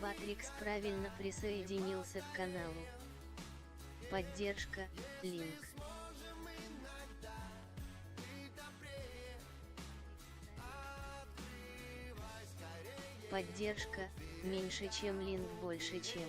Ватрикс правильно присоединился к каналу. Поддержка, линк. Поддержка, меньше чем линк, больше чем.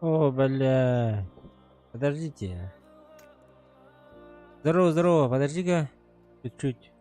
О, бля. Подождите. Здорово, здорово, подожди-ка. Чуть-чуть.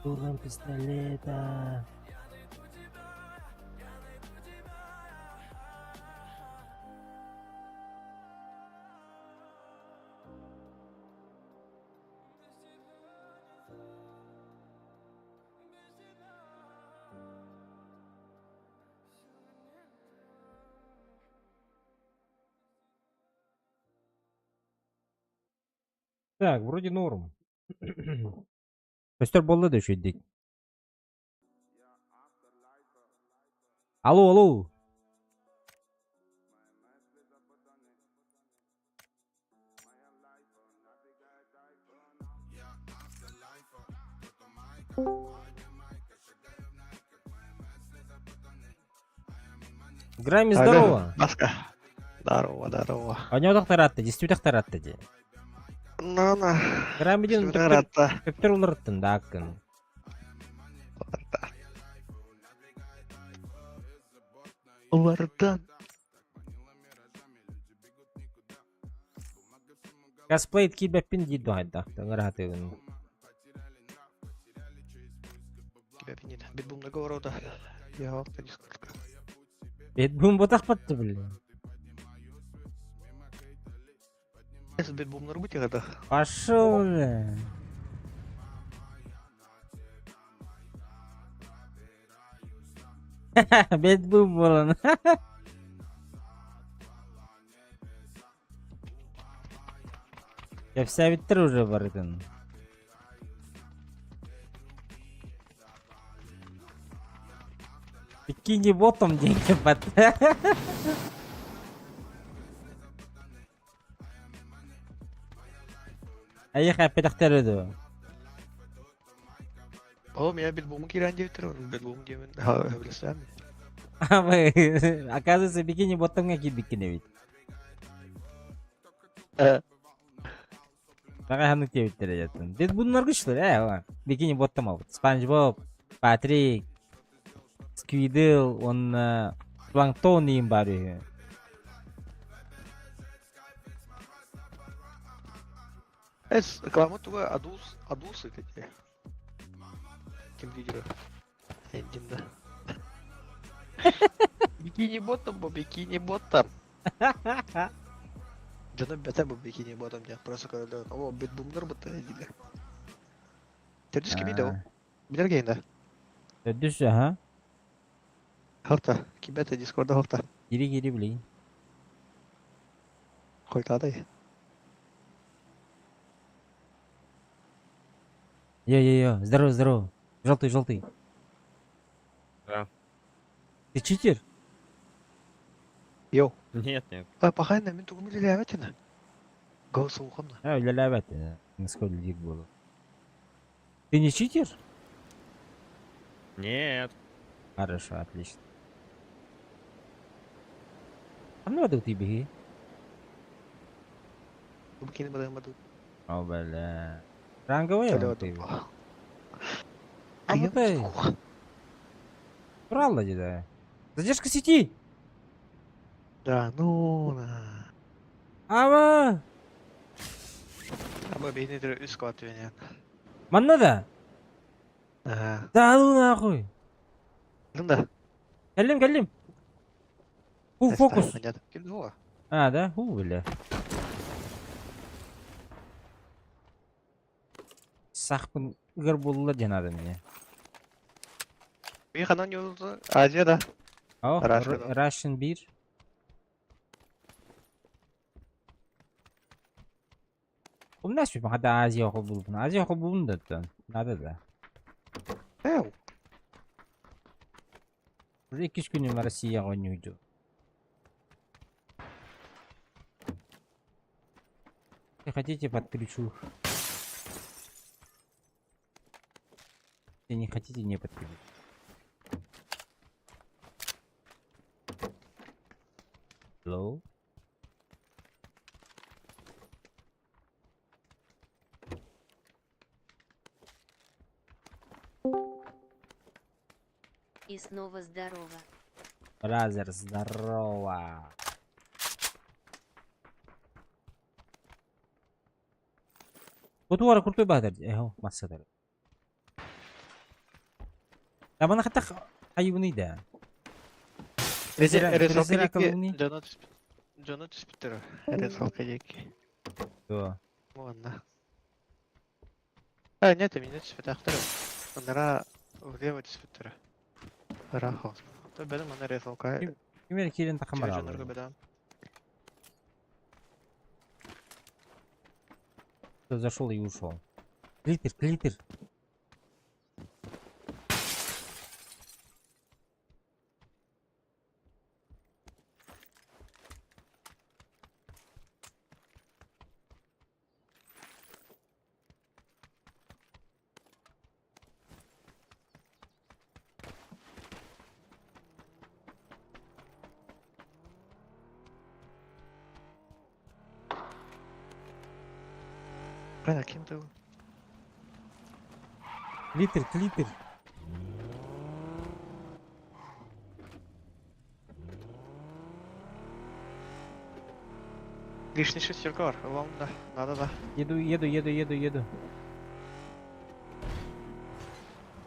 Дулом пистолета. Так, вроде норм. Көстер болды да шүйдік. Алло, алло. Грами, здорово. Маска. Здорово, здорово. А у него тақтаратты, дестю тақтаратты де. На. Грами ден көптер олырыттын да ақын. Олардан. Косплейт кибеппин дейді айдақты, ғыратығын. Кибеппин дейді. Бетбум договор ода. Я вақта дискордка. Бетбум ботақ батты білі. Если бетбум на работе гэта. Пошел, бля. Бетбум болын. Я вся биттер уже бар екен. Бикини ботом деньги бат. Аяқ әппетақтар өді. О, меня бетбум киран деп тұр. Бетбум демен. Білесем. Оказывается, бикини ботом какие бикини ведь. Bagayhanlık diye bittere yattın. Dedi bunlar güçlü var. Bikini bottom al. SpongeBob, Patrick, Squidle, onun Plankton diyeyim bari. Reclamou tua adulsa kayaknya. Kim video. Engine dah. Bikini bottom bu bikini bottom. Jangan better bu bikini bottom ya. Просто когда о бит бумдер betul aja. Terus kimi tahu? Bener gak indah? Düz ya ha. Hakta. Kim better Discord'da hakta. Geri bileyim. Koy kağıda ya. Йо. Здорово. Желтый. Да. Ты читер? Yo. Нет. Пахай на мен тугum ile evet ya. Go soğukam da. Ha öyle evet. Насколько дик было. Ты не читер? Нет. Хорошо, отлично. А ну вот ты беги. Bu bikini badamadı. О, бля. Ранговый Şöyle он oldu. ты. А вот ты. Брал да. Задержка сети. Da no na. Ава. Ama beni de üst kat yani. Манна да. Aha. Да ну нахуй. Nında? Келем. Фокус. Понятно. Kimdi o? А, да? Бля. Сахпын ығыр болула жанады мне. Bir kanan yolda Asya'da. О, Russian. Russian 1. Умнаш bir hadi Azya okul bulun. Azya okul bulun da. Nada da. Ev. Уже 2 günüm var Россия oynuyordu. Если хотите, подключу. Если не хотите, не подключу. Hello? И снова здорово. Бразер, здорово. Вот ورا крутой бадер. اهو ما تصدق. طب انا خدت حيوني ده. Резерв колонии. Canı tüspüttür. Eres halkacak. Что? Ладно. А, нет, меня тüspüttür. Onlara влево tüspüttür. Рахос. То benim ona res halkay. Kimler kirin takım var Canları abi. bedam. Кто зашел и ушел. Клитер. Bana kimdi o? Клитер. Лишний шестерка var. Ulan da. Надо da. Еду.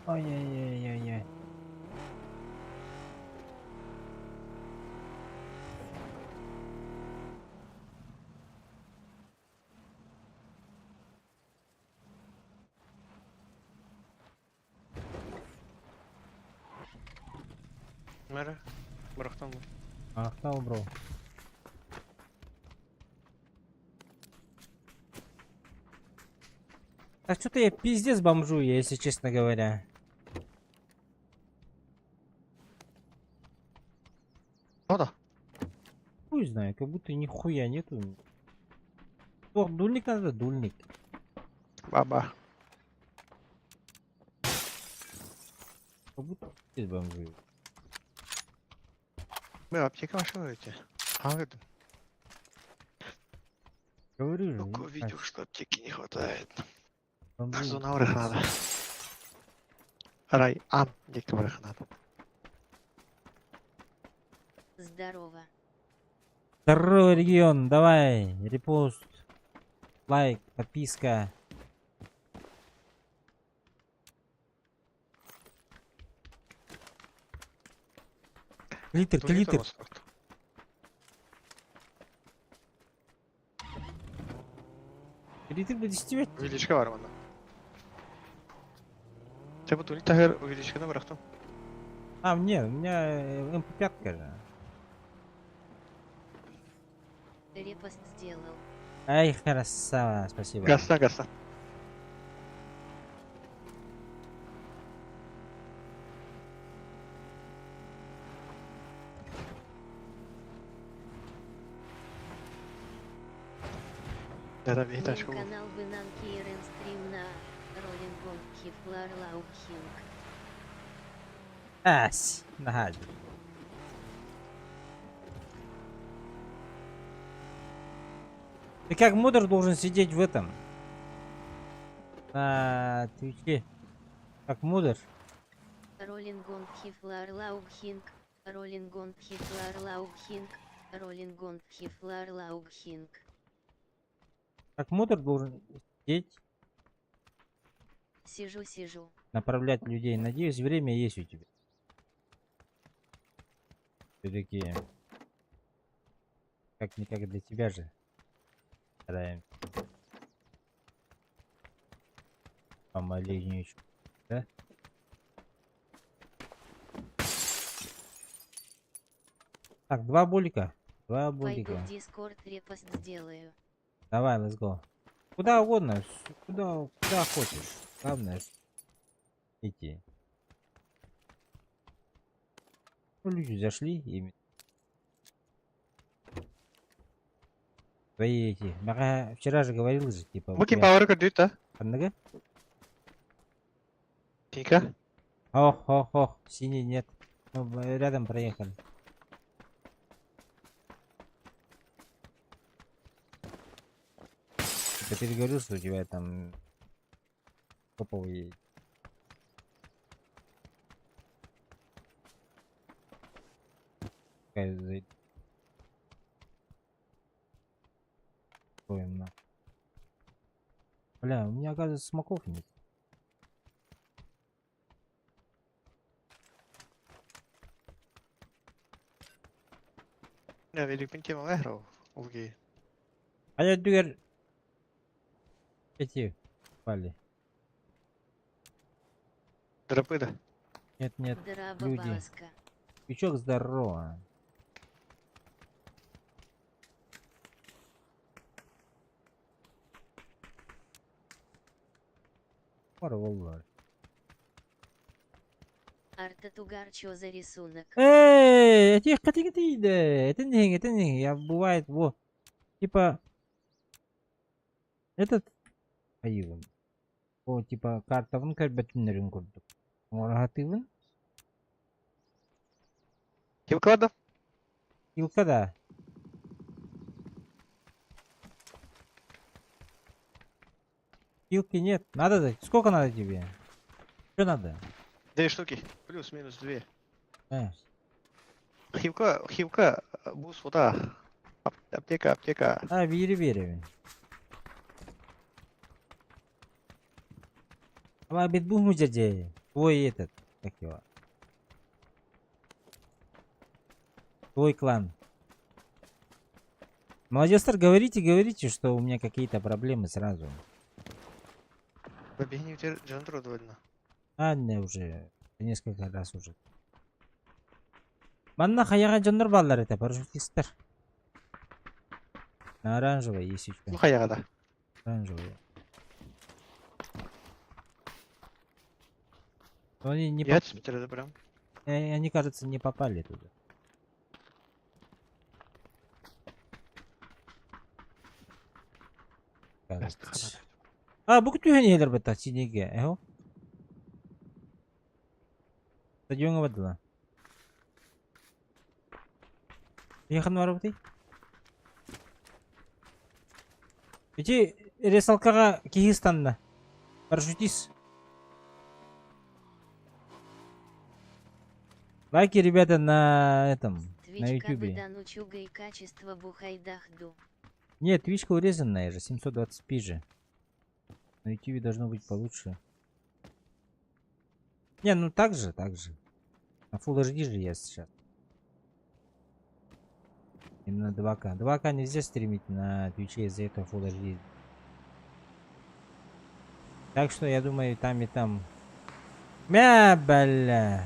Ай-яй-яй-яй-яй. Nere? Bıraktım mı? Ахтал, бро. А что-то я пиздец бомжую, если честно говоря. O da. Хуй знаю, как будто нихуя нету. О, дульник надо, дульник. Baba. Как будто пиздец бомжую. Ben apteka başka öğreti. Anladım. Говорю же. Только ебать, видел, что аптеки не хватает. бомбу. Что на враг надо. Рай, ам, не враг надо. Здорово. Второй регион, давай, репост, лайк, подписка. Клитер, клитер. Клитер bu dişti Увеличка var bana. Ты вот тагер увеличканы бырактым. А, нет, у меня МП5 же. Репост сделал. Ай, красава, спасибо. Гасна, гасна. Да, Мой витачку. канал Бынанки и стрим на Роллингон Хифлар Лаукхинг. Ась, нахади. Ты как модер должен сидеть в этом? На Твиче. Как модер. Роллингон Хифлар Лаукхинг. Роллингон Хифлар Лаукхинг. Роллингон Хифлар Лаукхинг. Как модер должен сидеть, Сижу. направлять людей. Надеюсь, время есть у тебя. Все-таки как-никак для тебя же стараемся. Помаленечку, да? Так, два болика. Два Пойду болика. в Дискорд репост сделаю. Давай, let's go. Куда угодно, куда хочешь. Главное, идти. Ну, люди зашли и твои эти. Мага вчера же говорил же, типа. у Букин тебя пауэр кырдыйт да? одного? Тинька? Ох, синий нет. Ну, рядом проехали. Типа ты говорил, что у тебя там топовый. Бля, у меня, оказывается, смоков нет. Ja, weet ik ben keer wel weg, Oké. А я дверь эти пали. Дропы, да? Нет, Здраво, люди. Баска. Крючок здорово. Порвал. Артатугар, чё за рисунок? Эй, тихо, да. Это не, я бывает, во. Типа, этот, айвен. О, типа, карта вон кальбатинерин курдук. Орагатывын. Хилкада? Илка, да. Илки нет. Надо дать. Сколько надо тебе? Что надо? 2 штуки. Плюс-минус 2. Э, Хилка, бус, вода. Аптека. А, вери. Ama bet bu мужаде. Твой этот, как его? Твой клан. Молодежь, говорите, что у меня какие-то проблемы сразу. Побегни в Джандру довольно. А, не, уже. Несколько раз уже. Манна хаяга джоннор баллар это, парашютистер. На оранжевой, если что. Ну, хаягада. Оранжевый. Но они не Я тебе прям. они, кажется, не попали туда. Кажется. А, бүгін түйен бітті, синеге, эхо. Стадионға бадыла. Яқын бар бұты? Эти ресалкага Киргизстанда. Парашютист. Лайки, ребята, на этом, на Твичка ютубе. бедан учуга и качество бухайдахду. Нет, твичка урезанная же, 720p же. На ютубе должно быть получше. Не, ну так же, так же. На Full HD же я сейчас. Именно 2К. 2К нельзя стримить на твиче, из-за этого Full HD. Так что я думаю, и там. Мя, бля.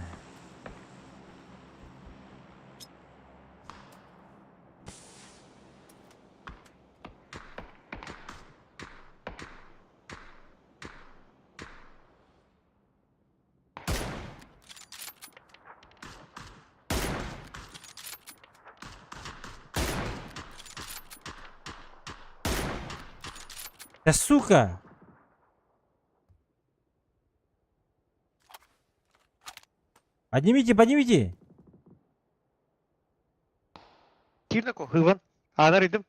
Да сука! Поднимите, поднимите! Кирнако, Иван. Ана рядом.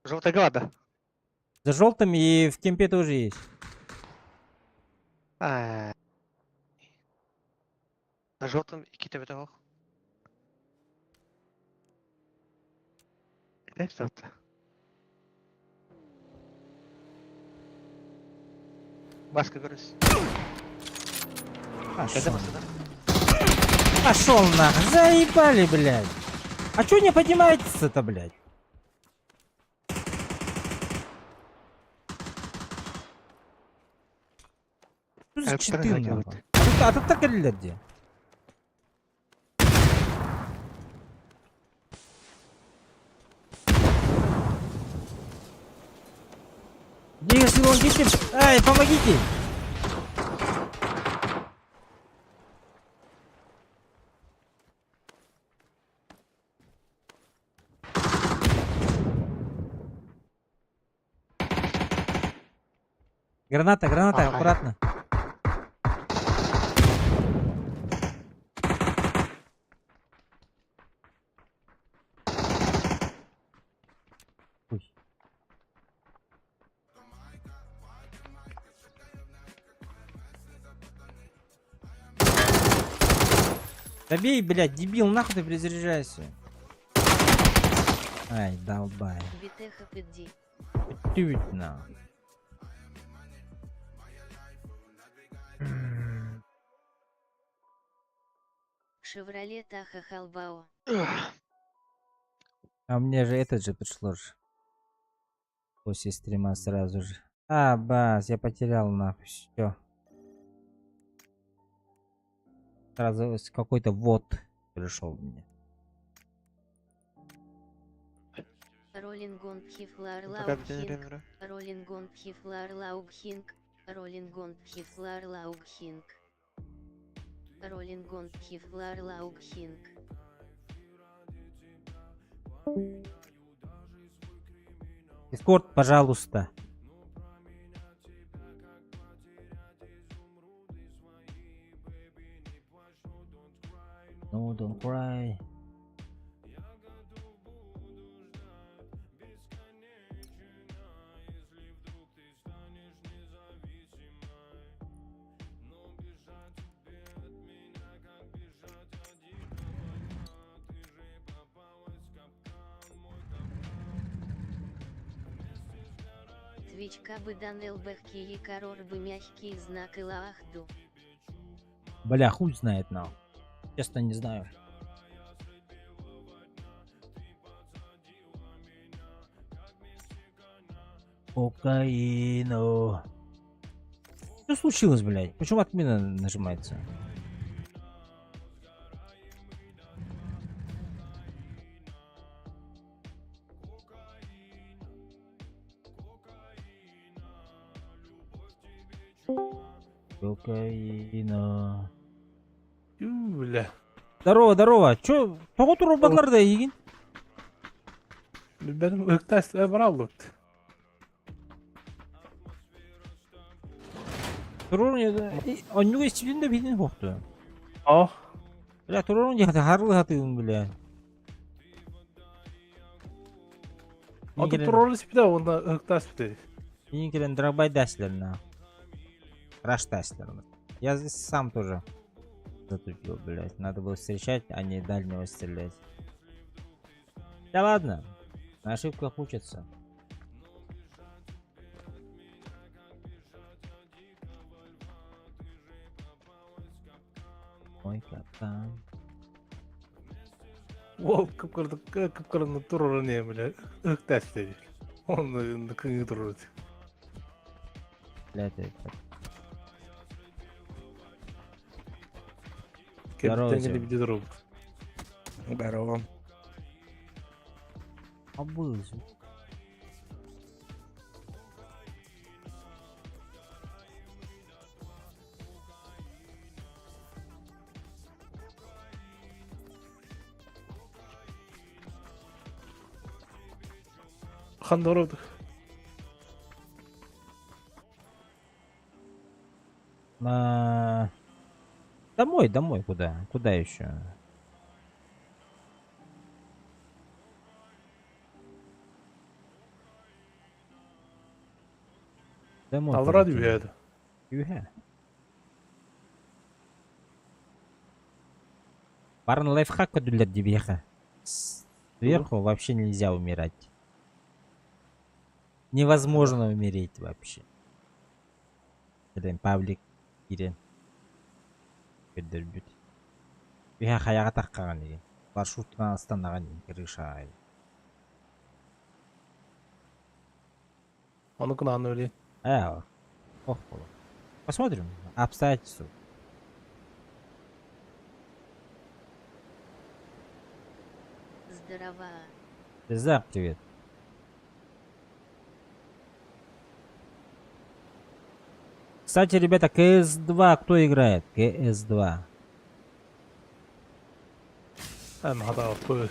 Желтая гвада. За желтым и в кемпе тоже есть. На желтом и китовый того. Это что-то. Маска, говоришь. Это Пошел. маска, да? Пошел нахуй. Заебали, блядь. А чё не поднимаетесь-то, блядь? Что за Это читы, вторая нахуй? делает. А тут так или где? Если он видите... Ай, помогите! Граната, граната, Ага. аккуратно. Ой. Да бей, блядь, дебил, нахуй ты перезаряжайся. Ай, долбай. Битеха пыдди. Ты ведь на. Шевроле Таха Халбао. А мне же этот же пришло же. После стрима сразу же. А, бас, я потерял нахуй, все. Сразу какой-то вот пришел мне. Роллингон Пхифлар Пока день Лаубхинг. время. Роллингон Пхифлар Лаубхинг. Роллингон Пхифлар Лаубхинг. Роллингон Пхифлар Лаубхинг. Дискорд, пожалуйста. No, don't cry. Твичка быдан лбхки и корор бы мягкий знак и лахду. Бля, хуй знает нам. Честно не знаю. Кокаину. Что случилось, блядь? Почему отмена нажимается? Кокаина. Бля. Здорово, здорово. Чё? Тоғы тұру бадларда егін? Benim ırktaş Ebrallık. Тұру не... Онюға стилінде бейден боқты. Oh. Бля, тұру не хаты харлы хаты бля. Ото Игрен- туралы спида, онда ыктас спида. Игрен дробай даслер на. Раш даслер. Я здесь сам тоже затупил, блядь. Надо было встречать, а не дальнего стрелять. Да ладно. На ошибках учатся. Мой капкан. Ол кыпкырны туралы не, бля, ыктас спида. Онда кыңы туралы. Блядь, это. Кептен Здорово, биде туралы. Здорово. Обызу. Хандоров. Домой, домой, куда? Куда еще? Домой. Алрад полетели. үйеді. Юха. Барын лайфхак көдүлер дебеха. Сверху вообще нельзя умирать. Невозможно умереть вообще. Блин, паблик кирен. Көдөрбүт. Юха хаяга таккаган экен. Маршруттан астандаган крыша. Оны кынаны өлейін. Ох, посмотрим обстоятельства. Здорово. Зак, привет. Кстати, ребята, КС2 кто играет? КС2. Әмі хатаға көй.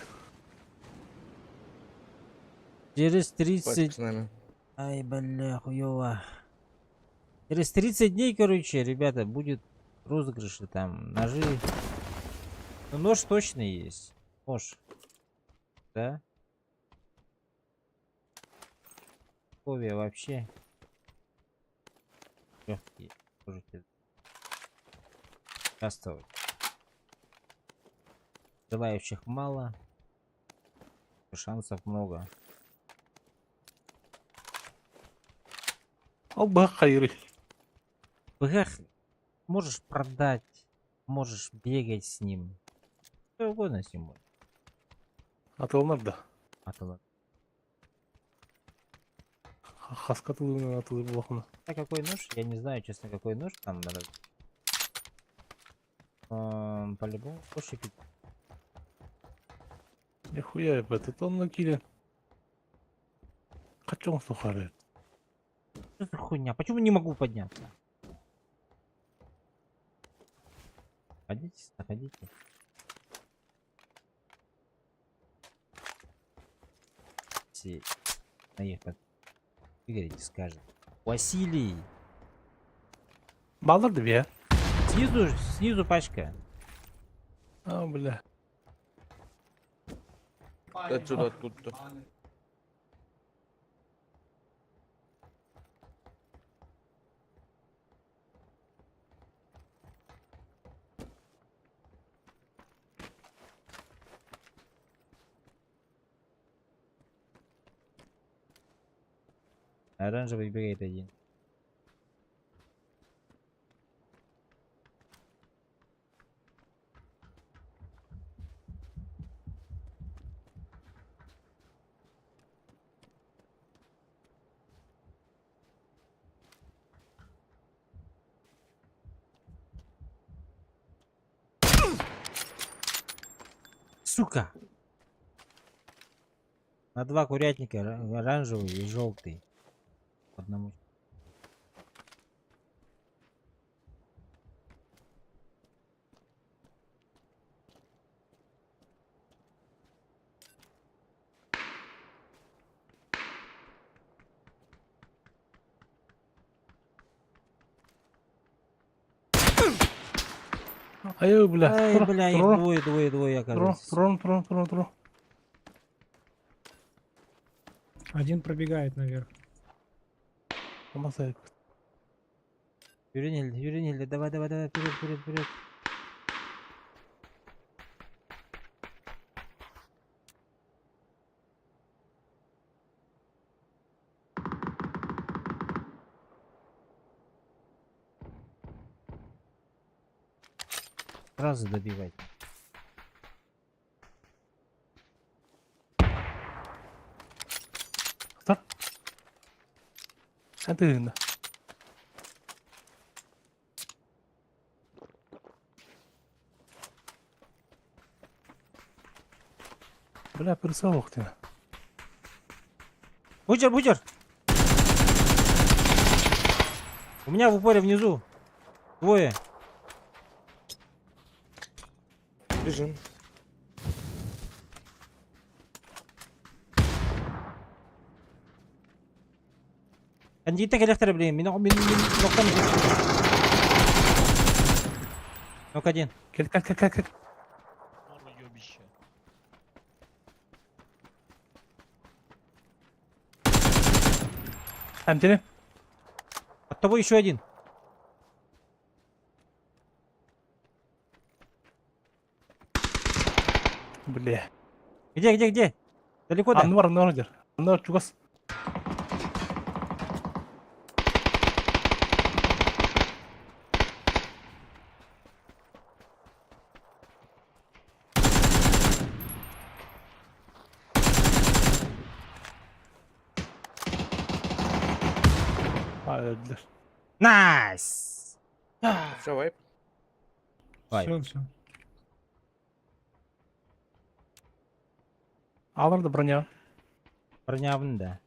Через Хватит 30... с нами. Ай, бля, хуёво. Через 30 дней, короче, ребята, будет розыгрыши там, ножи. Ну, нож точно есть. Нож. Да? Условия вообще. Легкие. Можете участвовать. Желающих мало. Шансов много. Ал бұға қайыры. БГ можешь продать, можешь бегать с ним. Что угодно с ним можно. Атылынар да. Атылар. Қасқа атылығынан атылы бұлақына. А какой нож? Я не знаю, честно, какой нож там надо. По-любому пошипить. Нихуя, это тонна киля. Қачон сухары. Что за хуйня? Почему не могу подняться? Находитесь, находите. Все наехать. Игорь скажет. Василий! Балыр да бе. Снизу пачка. А, бля. Отсюда, откуда-то. Оранжевый бегает один. Сука! На два курятника, оранжевый и желтый. Одному. Ай, бля. Ай, бля, их двое, Тұрон, оказывается. тұрон. Один пробегает наверх. Olmasa Yürün Hilde. Давай, вперед. Сразу добивать. Kıtar. Hadi hızlı. Бля, пересовок ты. Бучер! У меня в упоре внизу. Двое. Бежим. Ben tek elektrik bileyim. Min nokta mı? Nok один. Gel. Амтеле. От того еще один. Бля. Где? Далеко да? Анвар дер. Анвар чугас. Öldüler. Найс! Все, вайп. Vay. Все. Alırdı bроня. Бронявный, да.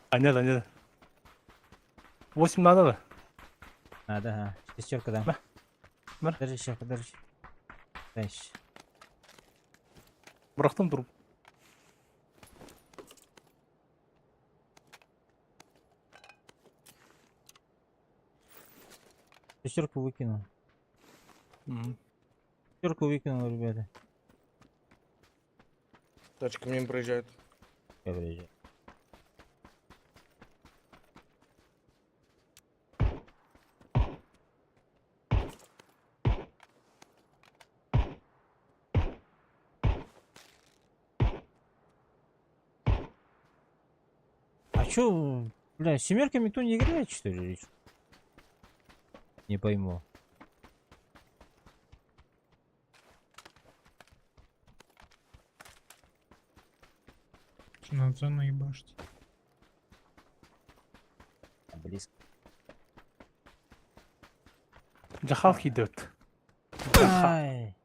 А нет. 8 надо да? Надо, ага. Шестерка, да. Бар. Подожди, сейчас, подожди. Дальше. Bıraktım durup. Шестерку выкинул. Hı. Шестерку выкинул, ребята. Тачка мимо проезжает. Я приезжаю. А чё, бля, с семерками никто не играет, что ли? Или чё? Не пойму. Надо зону ебашить. Близко. Cahal gidiyordu. Ай.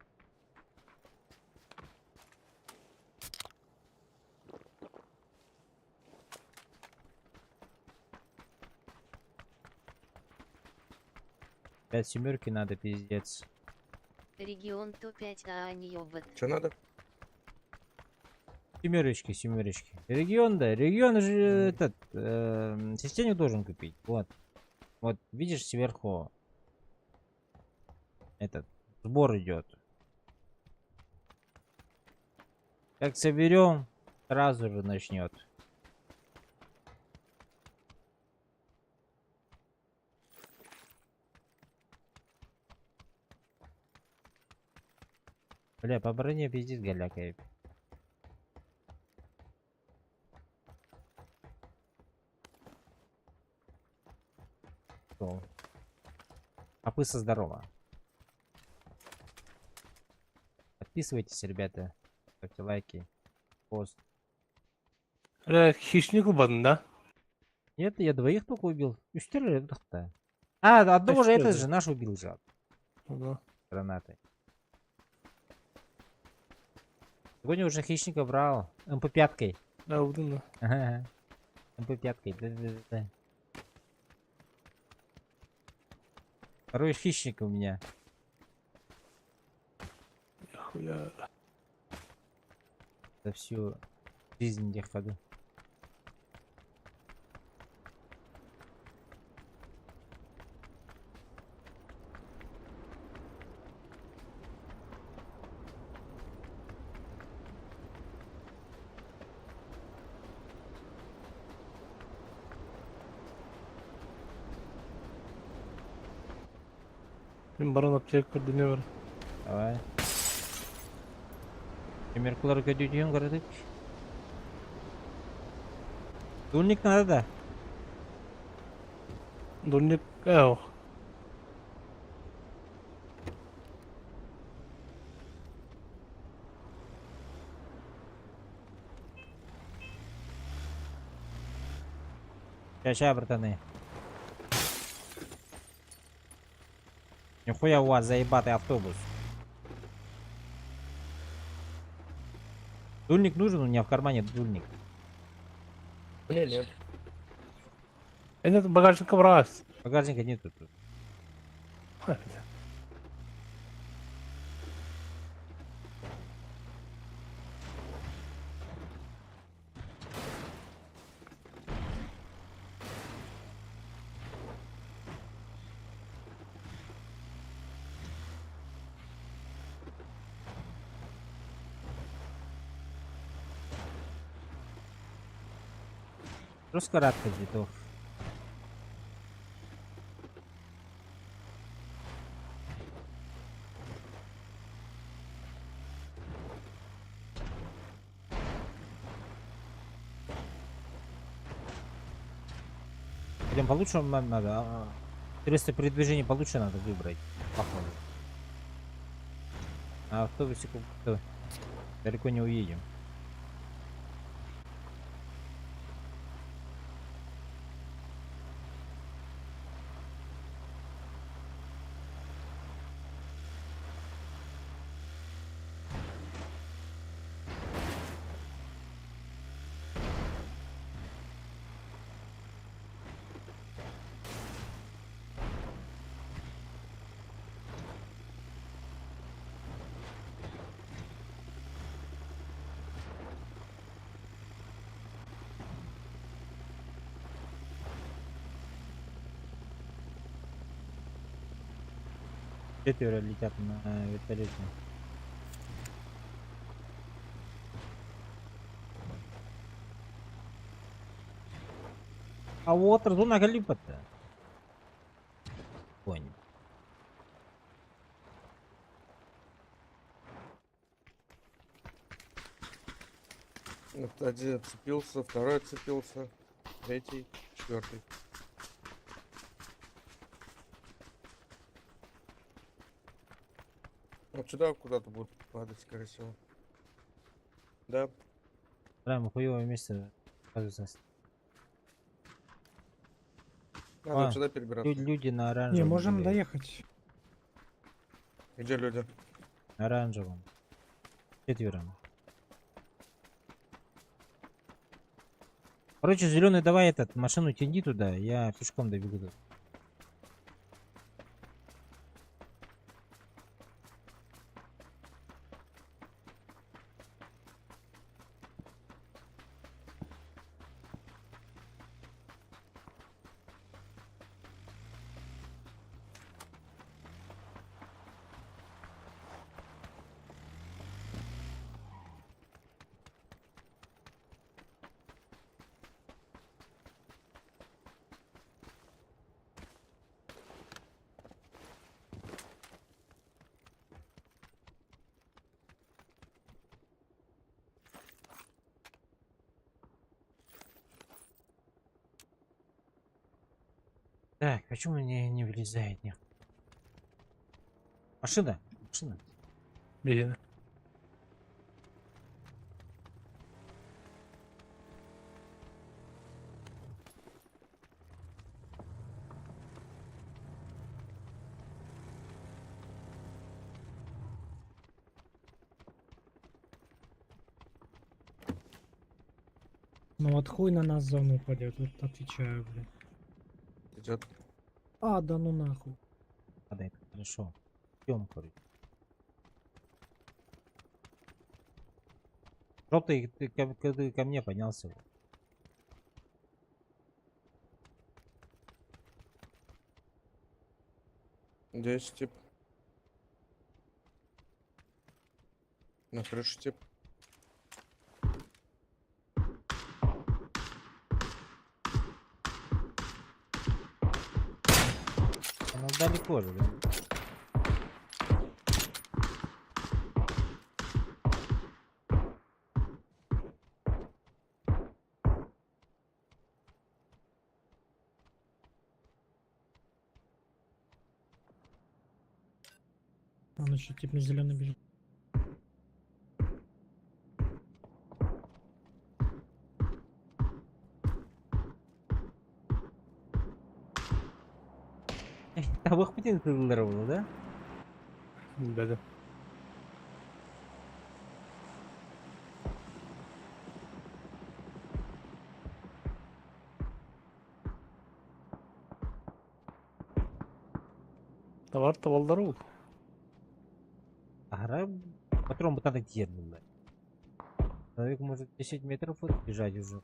Пять семерки надо, пиздец. Регион То-5, а не ёбат. Что надо? Семерочки. Регион, да. Регион же этот системник должен купить. Вот, видишь сверху этот сбор идет. Как соберем, сразу же начнет. Бля, по броне пиздец галякает. Попыса здорово. Подписывайтесь, ребята. Ставьте лайки. Пост. Хищник kılmadın да? Нет, я двоих только убил. Üçleri А, одного же что этот это? же наш убил же. Ага. Гранатой. Сегодня уже хищника брал. МП5. Да, vurdun da. Ага. МП5. Да. Второй хищник у меня. Хуя. За всю жизнь где ходу. Мен баран аптека dünya var. Давай. Темиркулар көдүйден кірдік. Дульник надо да. Дульник, эу. Ща, братаны. Нихуя у вас заебатый автобус. Дульник нужен? У меня в кармане дульник. Мне нет. Нет багажника брас. Багажника нету тут. Просто радка цветов. Прям получше нам надо. Средство передвижения получше надо выбрать. Походу. А автобусик далеко не уедем. Четверо летят на вертолете. А вот зона Галипа-то. Понял. Вот один отцепился, второй отцепился, третий, четвертый. Вот сюда куда-то будут падать, скорее всего. Да. Прям хуевое место. Оказывается. Надо А, вот сюда перебираться. Люди на Не, оранжевом. можем были. доехать. Где люди? На оранжевом. Четвером. Короче, зеленый, давай этот машину тяни туда, я пешком добегу. Тут. Так, почему не влезает? Нет. Машина, машина. Бегина. Ну вот хуй на нас зону упадет, вот отвечаю, блин. Идет. А, да ну нахуй. Падает, хорошо. Идем, короче. Желтый, ты ко мне поднялся. Здесь тип. На крыше тип. Она далеко же, да? Он еще тип на зеленый бежит. Табақ бітен кырылдар болу, да? Да. Товар табалдар ул. Ара патрон бутаны тер булды. Человек может 10 метров вот бежать уже.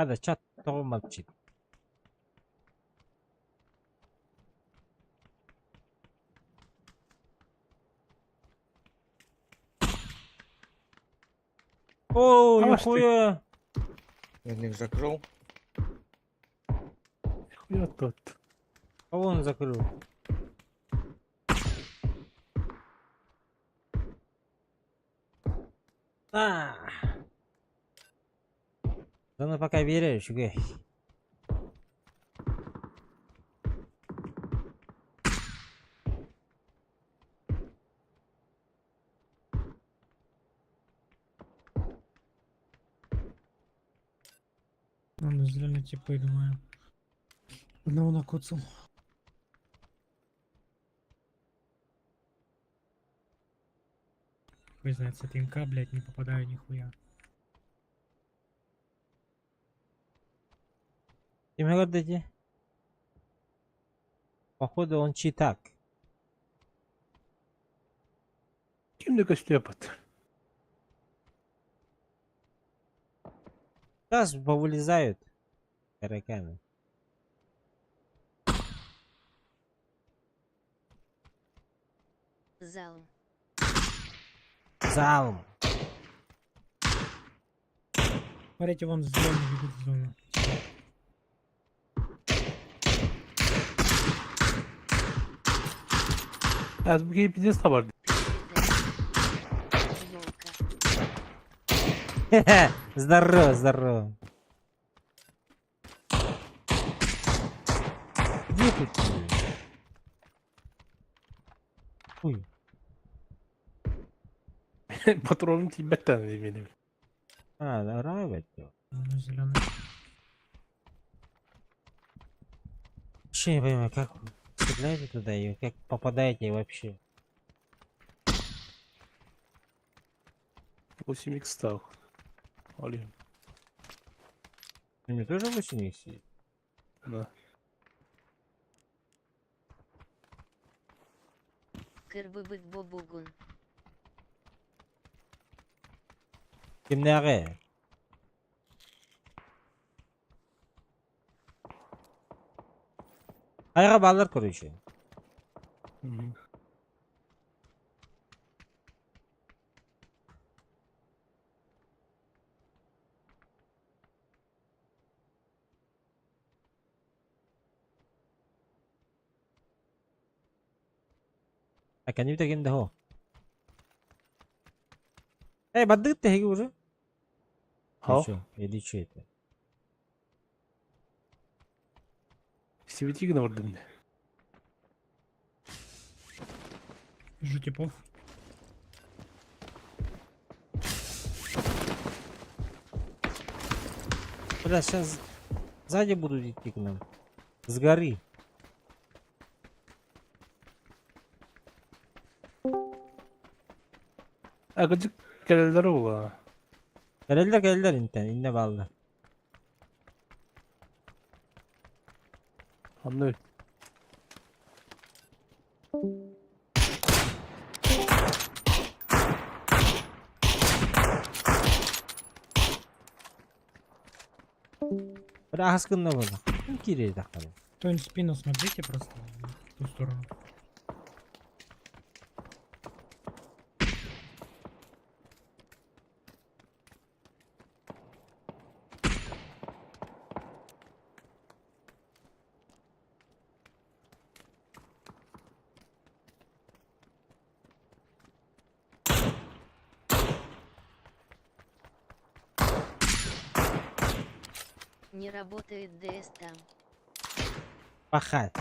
Hadi çat tohum çit. О, Аж ты. нихуя! Одних закрыл. Хуя тот. Кого он закрыл? А! Да ну пока веришь, гей. Он на зеленый типа, думаю. Одного накоцал. Хуй знает, с пинка, блядь, не попадаю нихуя. Кime kardeşi? Походу он читак. Kimde слепот? Сейчас повылезают тараканы. Залом. Залом. Смотрите, вон зеленый бегут в зону. Az bu gibi pidesi de vardı. Ёлка. Здорово, здорово. Где тут? Ой, Patronun Tibet'ten eminim. да, нравится. Он на зеленый. Вообще не понимаю, как вы стреляете туда и как попадаете вообще. 8x стал. Alayım. У меня тоже 8 есть. Да. Кырбыбык бобугун. Kimlere? Arabalar короче. Hı -hı. Can you take in the hole? Эй, бандит ты уже? Hal. Иди что это? Севетигна вардın. Вижу типов. Бля, сейчас сзади будут идти к нам. С горы. Gıcık gelirler ula. Geldiler inne bağlı. Anlıyor. Бля, хаскынна болды. Кім керейді ақады? Кто-нибудь в спину смотрите просто в ту сторону. Не работает ДС там. Пахать.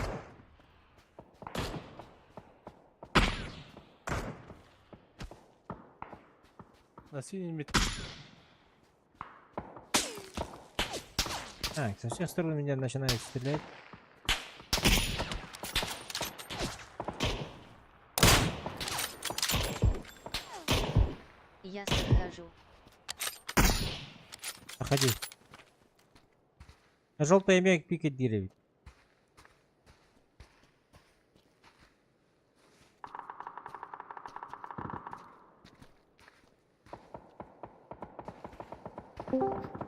На синій мет. Так, со всех сторон меня начинают стрелять. Я захожу. Заходи. Желтая мяк пикет деревья.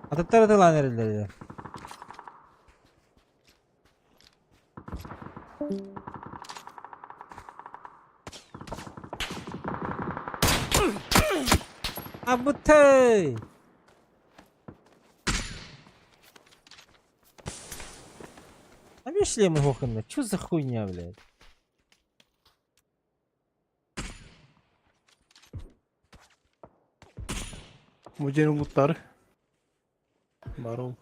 Атыттырдылар nerelerde? Абытай! А без шлема Гохана, чё за хуйня, блядь? Muce'nin lootları. Marul.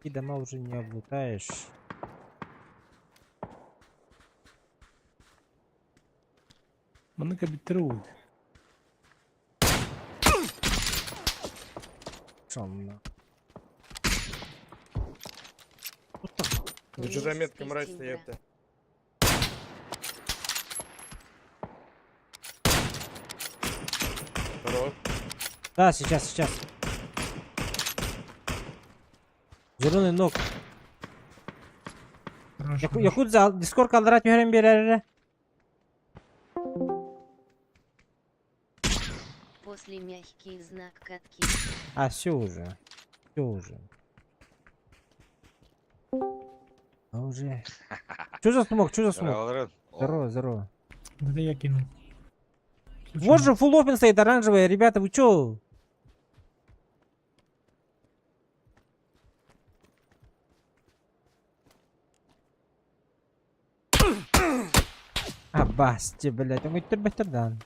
И дома уже не облутаешь. Bunu bitirir. Шамна. Да что за метка Есть мразь-то, Тиндера. ёпта. Хорош. Да, сейчас. Зеленый ног. Хорош, хорош. Якудза, дискорд калдырат мөһөрен берәре. После мягкий знак катки. А, все уже. А уже. Что за смог? Здорово. Да это я кинул. Случайно. Вот же фулл опен стоит оранжевый. Ребята, вы чё? Абасти, блядь, он говорит, бетердан.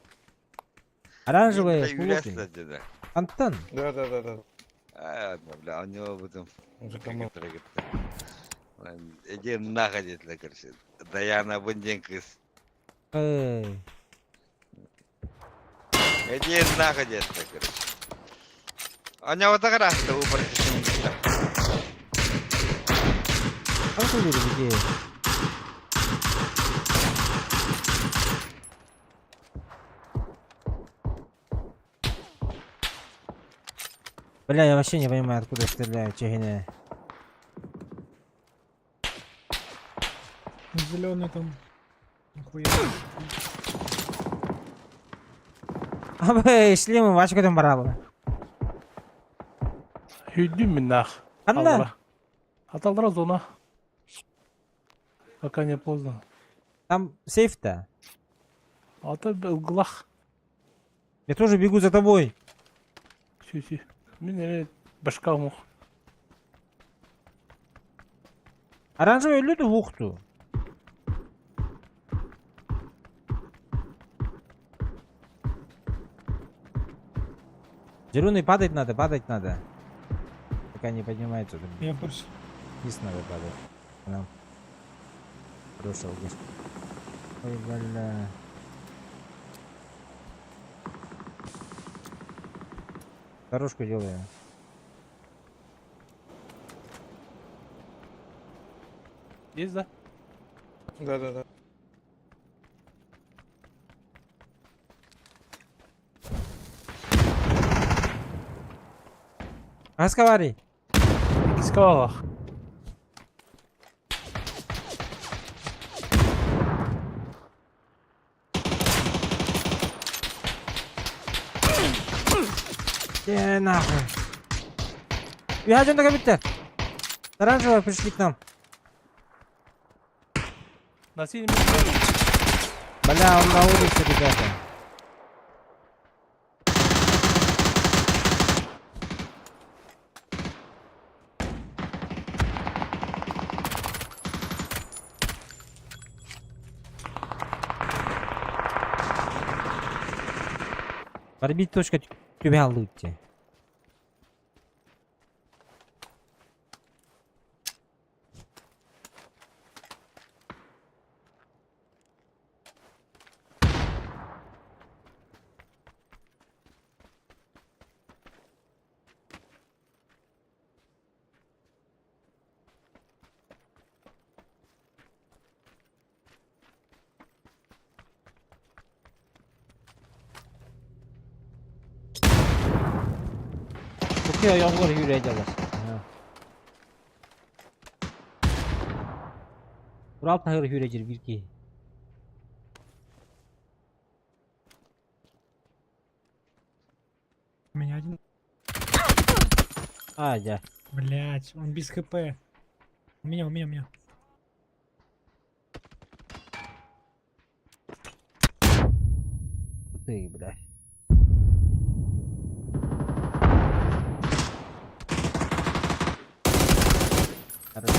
Оранжевый фулл опен. Антон. Да. Ладно, бля, у него потом... Уже кому? Иди нахуй, короче. Да я на бундинкас. Эй. Иди нахуй, короче. У него фотография упорно. А что вы где? Бля, я вообще не понимаю, откуда стреляют, чегине. Зеленый там. Охуенно. Абы, шли мы, вачка там барабы. Hüddün mü nah? Anda. Аталдыра зона. Пока не поздно. Там сейф-то. Ата ылгылах. Я тоже бегу за тобой. Сü. Мен ele башка мох. Оранжевый өледі уқту. Зеленый падать надо, падать надо. Пока не поднимается. тут Я курс. Вниз надо падать. Нам. Хороший алгыс. Ой, бля. Дорожку делаю. Есть, да? Да. Разговаривай. В скалах. Нахуй. Виходим на кабинет. Оранжевые пришли к нам. На синем. Бля, он на улице, ребята. Подбить точка тебя лучше. Okuyor yağmur yürüyeceğiz. Ural tahır yürüyeceğiz bir ki. У меня один. Ага. Блять, он без хп. У меня. Ты, бля. Хорошо.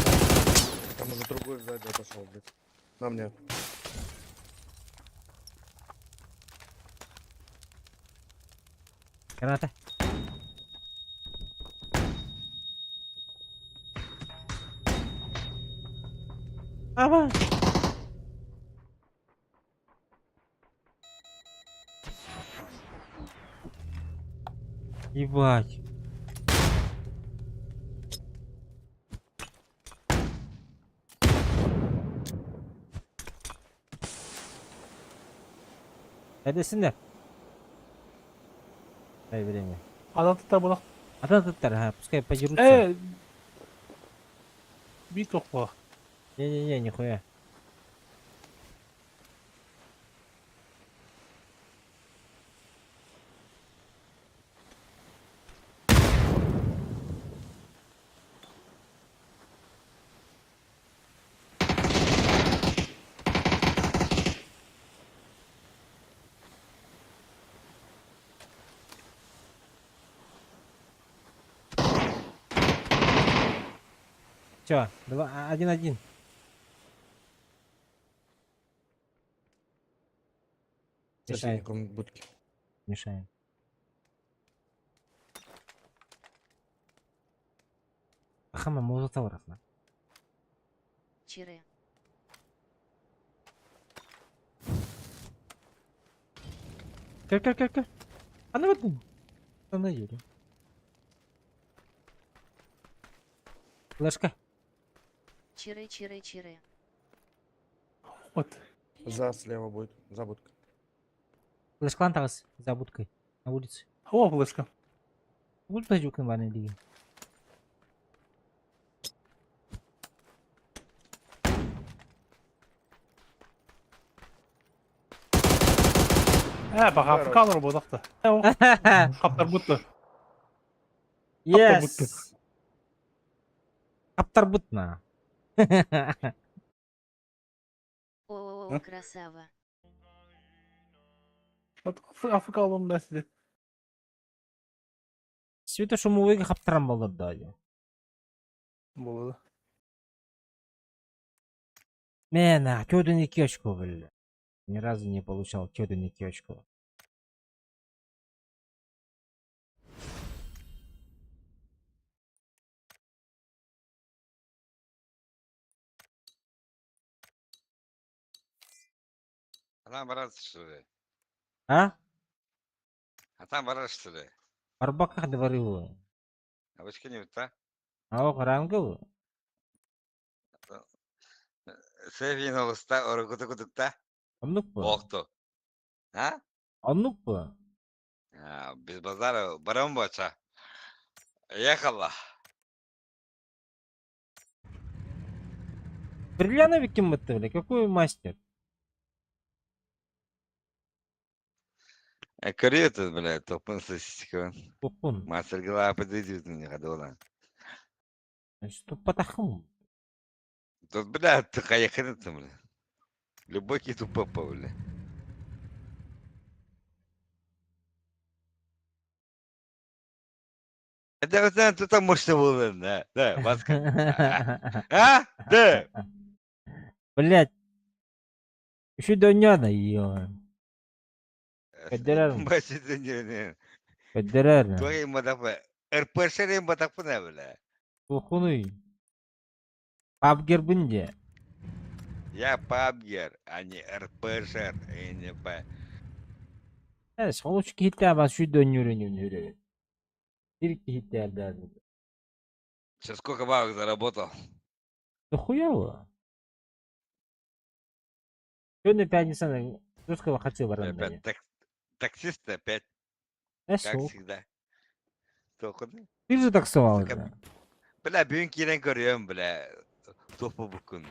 Там уже другой сзади отошел, блядь. На мне. Граната. Ава. Ебать. Neredesinler? Дай время. Adam tutar buna. Ага, пускай подерутся. Bir topla. Не-не-не, нихуя. Все, 1-1. Мешаем. Соседником будки. Мешаем. Хама, молотоворов. Чире. Кар. А ну вот. На юре. Флешка. Чире. Вот. За слева будет. За будкой. Флешка осталась за будкой на улице. О, флешка. Вот пойдёт на ванной лиге. Bak Afrikaner bu dakta. Kaptar buttu. Yes. Каптар бутна. О, красава. Afrikaner nesli. Светошумовыйга каптарам болар дайы. Болады. Мен, кёден 2 очко бля. Ни разу не получал кёден 2 очко. Atan barası şuraya. А? Atan barası şuraya. Арбаках говорю. А вы не та? А ох, рангу. Sevgin olursa orada kudukta. Аннук па? Oktu. Ha? Аннук па? Ya, biz bazara baram baça. Yakala. Бриллиановик кем это, бля? Какой мастер? Көрüyoruz bile topun statistikon. Тупун. Mastergila подойдет мне ходила. Что потахом? Тут, бля, ты хаяхрен там, бля. Любой киту попа, бля. Это вот знаю, ты там можешь было, да, маска. А? Да. Блять. Еще донёна ее. Кадерар. Бачит, не. Кадерар. Твои мадафа. РПшерим батапна, бля. Тухуный. Пабгер бунде. Я пабгер, а не РПшер, и не по... Солочки хитя бас şu dönüyorsun. Bir хитя даже. Сейчас сколько бабок заработал? Да хуёво. Сегодня пятница, русского хотел в Опять Рандане. таксист опять, А как шо? всегда. Только, да? Ты же таксовал Сука, уже. Бля, büyük giren görüyorum bля. Topu bukun.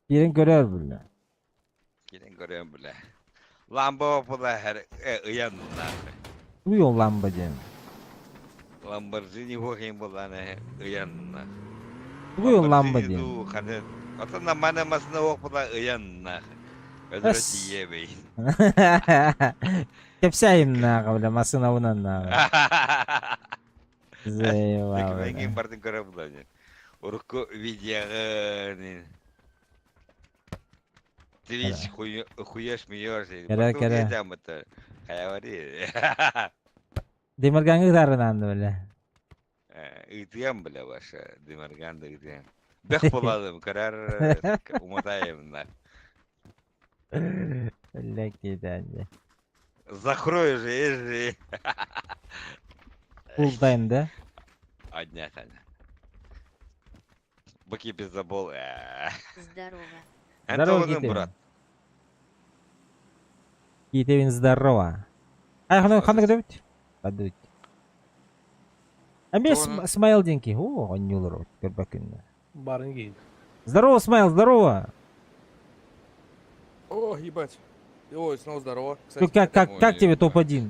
Yerin görer böyle. Giren görüyorum bля. Lamba bula her uyanlar. Uyuyor lambacı. Lamborghini bakayım bula ne uyanlar. Uyuyor lambacı. Du kadar. Ata namana masına ok bula uyanlar. As. Ödürü diyemeyin. Kepsayım na kabla masına unan na. Peki Zeyvallah. ben kim partın göre bula ne? Urku videoğını. Twitch хуя смеешься. Кара, Потом кара. я там это. Говори. Demirgan'ı darınandı böyle. Gideceğim bile başa. Demirgan'da gideceğim. Bek buladım. Karar umatayım da. Öyle gidendi. Закрой же, ежи. Full time'da. Одня, Таня. Баки без забол. Здорово. Здорово, Антоnin Гитевин. брат. Гитевин, здорово. Ай, хана гидебит? Гадут. А мне Тоже. Смайл деньги. О, он не лорот. Горбакин. Барын кейін. Здорово, Смайл, здорово. О, ебать. Ой, снова здорово. Ну, Кстати, как тебе топ-1?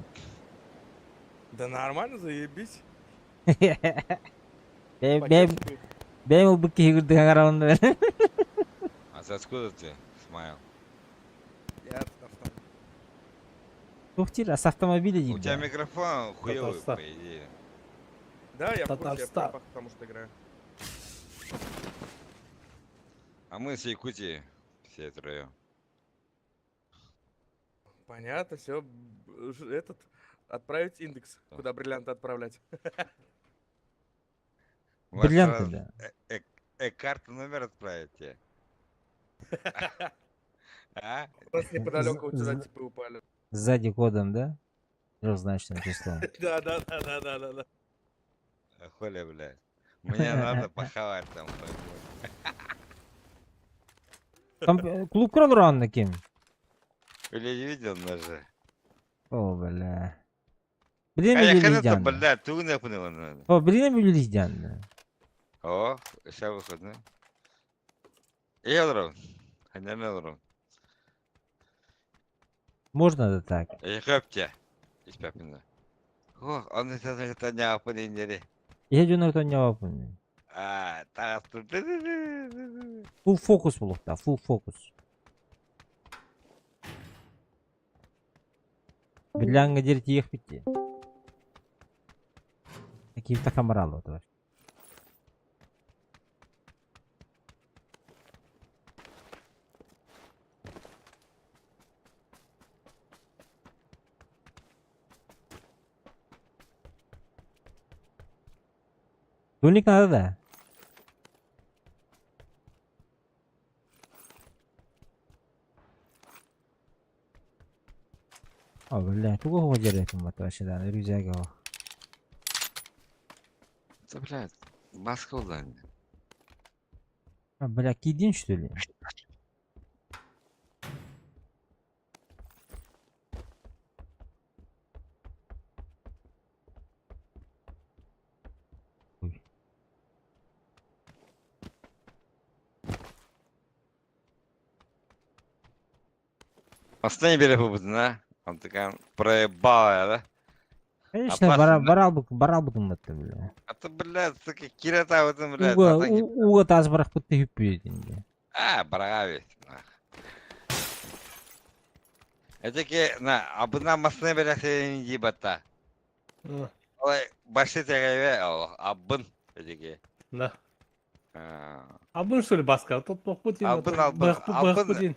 Да нормально, заебись. Benim o bıkkı girdi kankaramında böyle. А ты откуда ты, Смайл? Я автомат. Тухтир, а с автомобиля У тебя değil. микрофон хуёвый, Татарстан. по идее. Да, я в курсе, я Татарстан. потому что играю. А мы с Якутии. Все трое. Понятно, все. Этот, отправить индекс, куда бриллианты отправлять. Может, Бриллианты, сразу да. карту номер отправить тебе? А? У нас неподалеку у тебя З- типа упали. Сзади кодом, да? Трехзначным числом. Да. Хули, блядь. Мне надо похавать там. Там клуб крал ранно кем? Или не видел ножи? О, бля. А Birine я mi хрен bileceğim? блядь, ты не понял, надо. O birine mi bileceğim? О, сейчас выходной. Евро. Хотя не евро. Можно да так. Я хапте. Из папина. О, он это не опынили. Я diyor nereden ne yapayım? А, так тут. Full focus bulup da, full focus. Bilen gelir tiyek bitti. Kim takam ralo to. Tunik надо да. О, бля, туго жеретим вот вообще, да, рюкзага. Да, блядь, маска улан. А, бля, кидин, что ли? Ой. Масна бере побудun ha. Антыкан проебал я, да? Конечно, Опасно, да? барал бутым это, бля. А ты, блядь, сука, кирата вот он, блядь, атаки. Уга таз барах бутты хüppüydün бля. А, брави. Этики, абына масна бере сені ебата. А, Олай, башы тегеве, абын. Этики. да. Абын что ли баска? Тут похпутин. Абын. Бахпутин.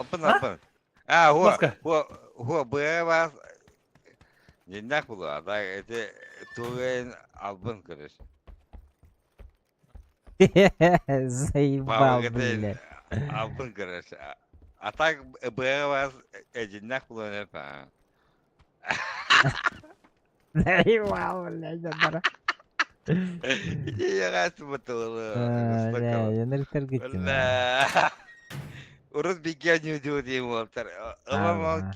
Абын. А, Баска. бэва. Не нахуй, а так, это туген абын, короче. Заебал, Бабка, бля. абын, короче. А так, бэва, эти нахуй, не па. Заебал, бля, забара. Иди я раз мотала. Бля, я ныртар гитtim. Бля. Урус бигеню дюдим волтар. Ama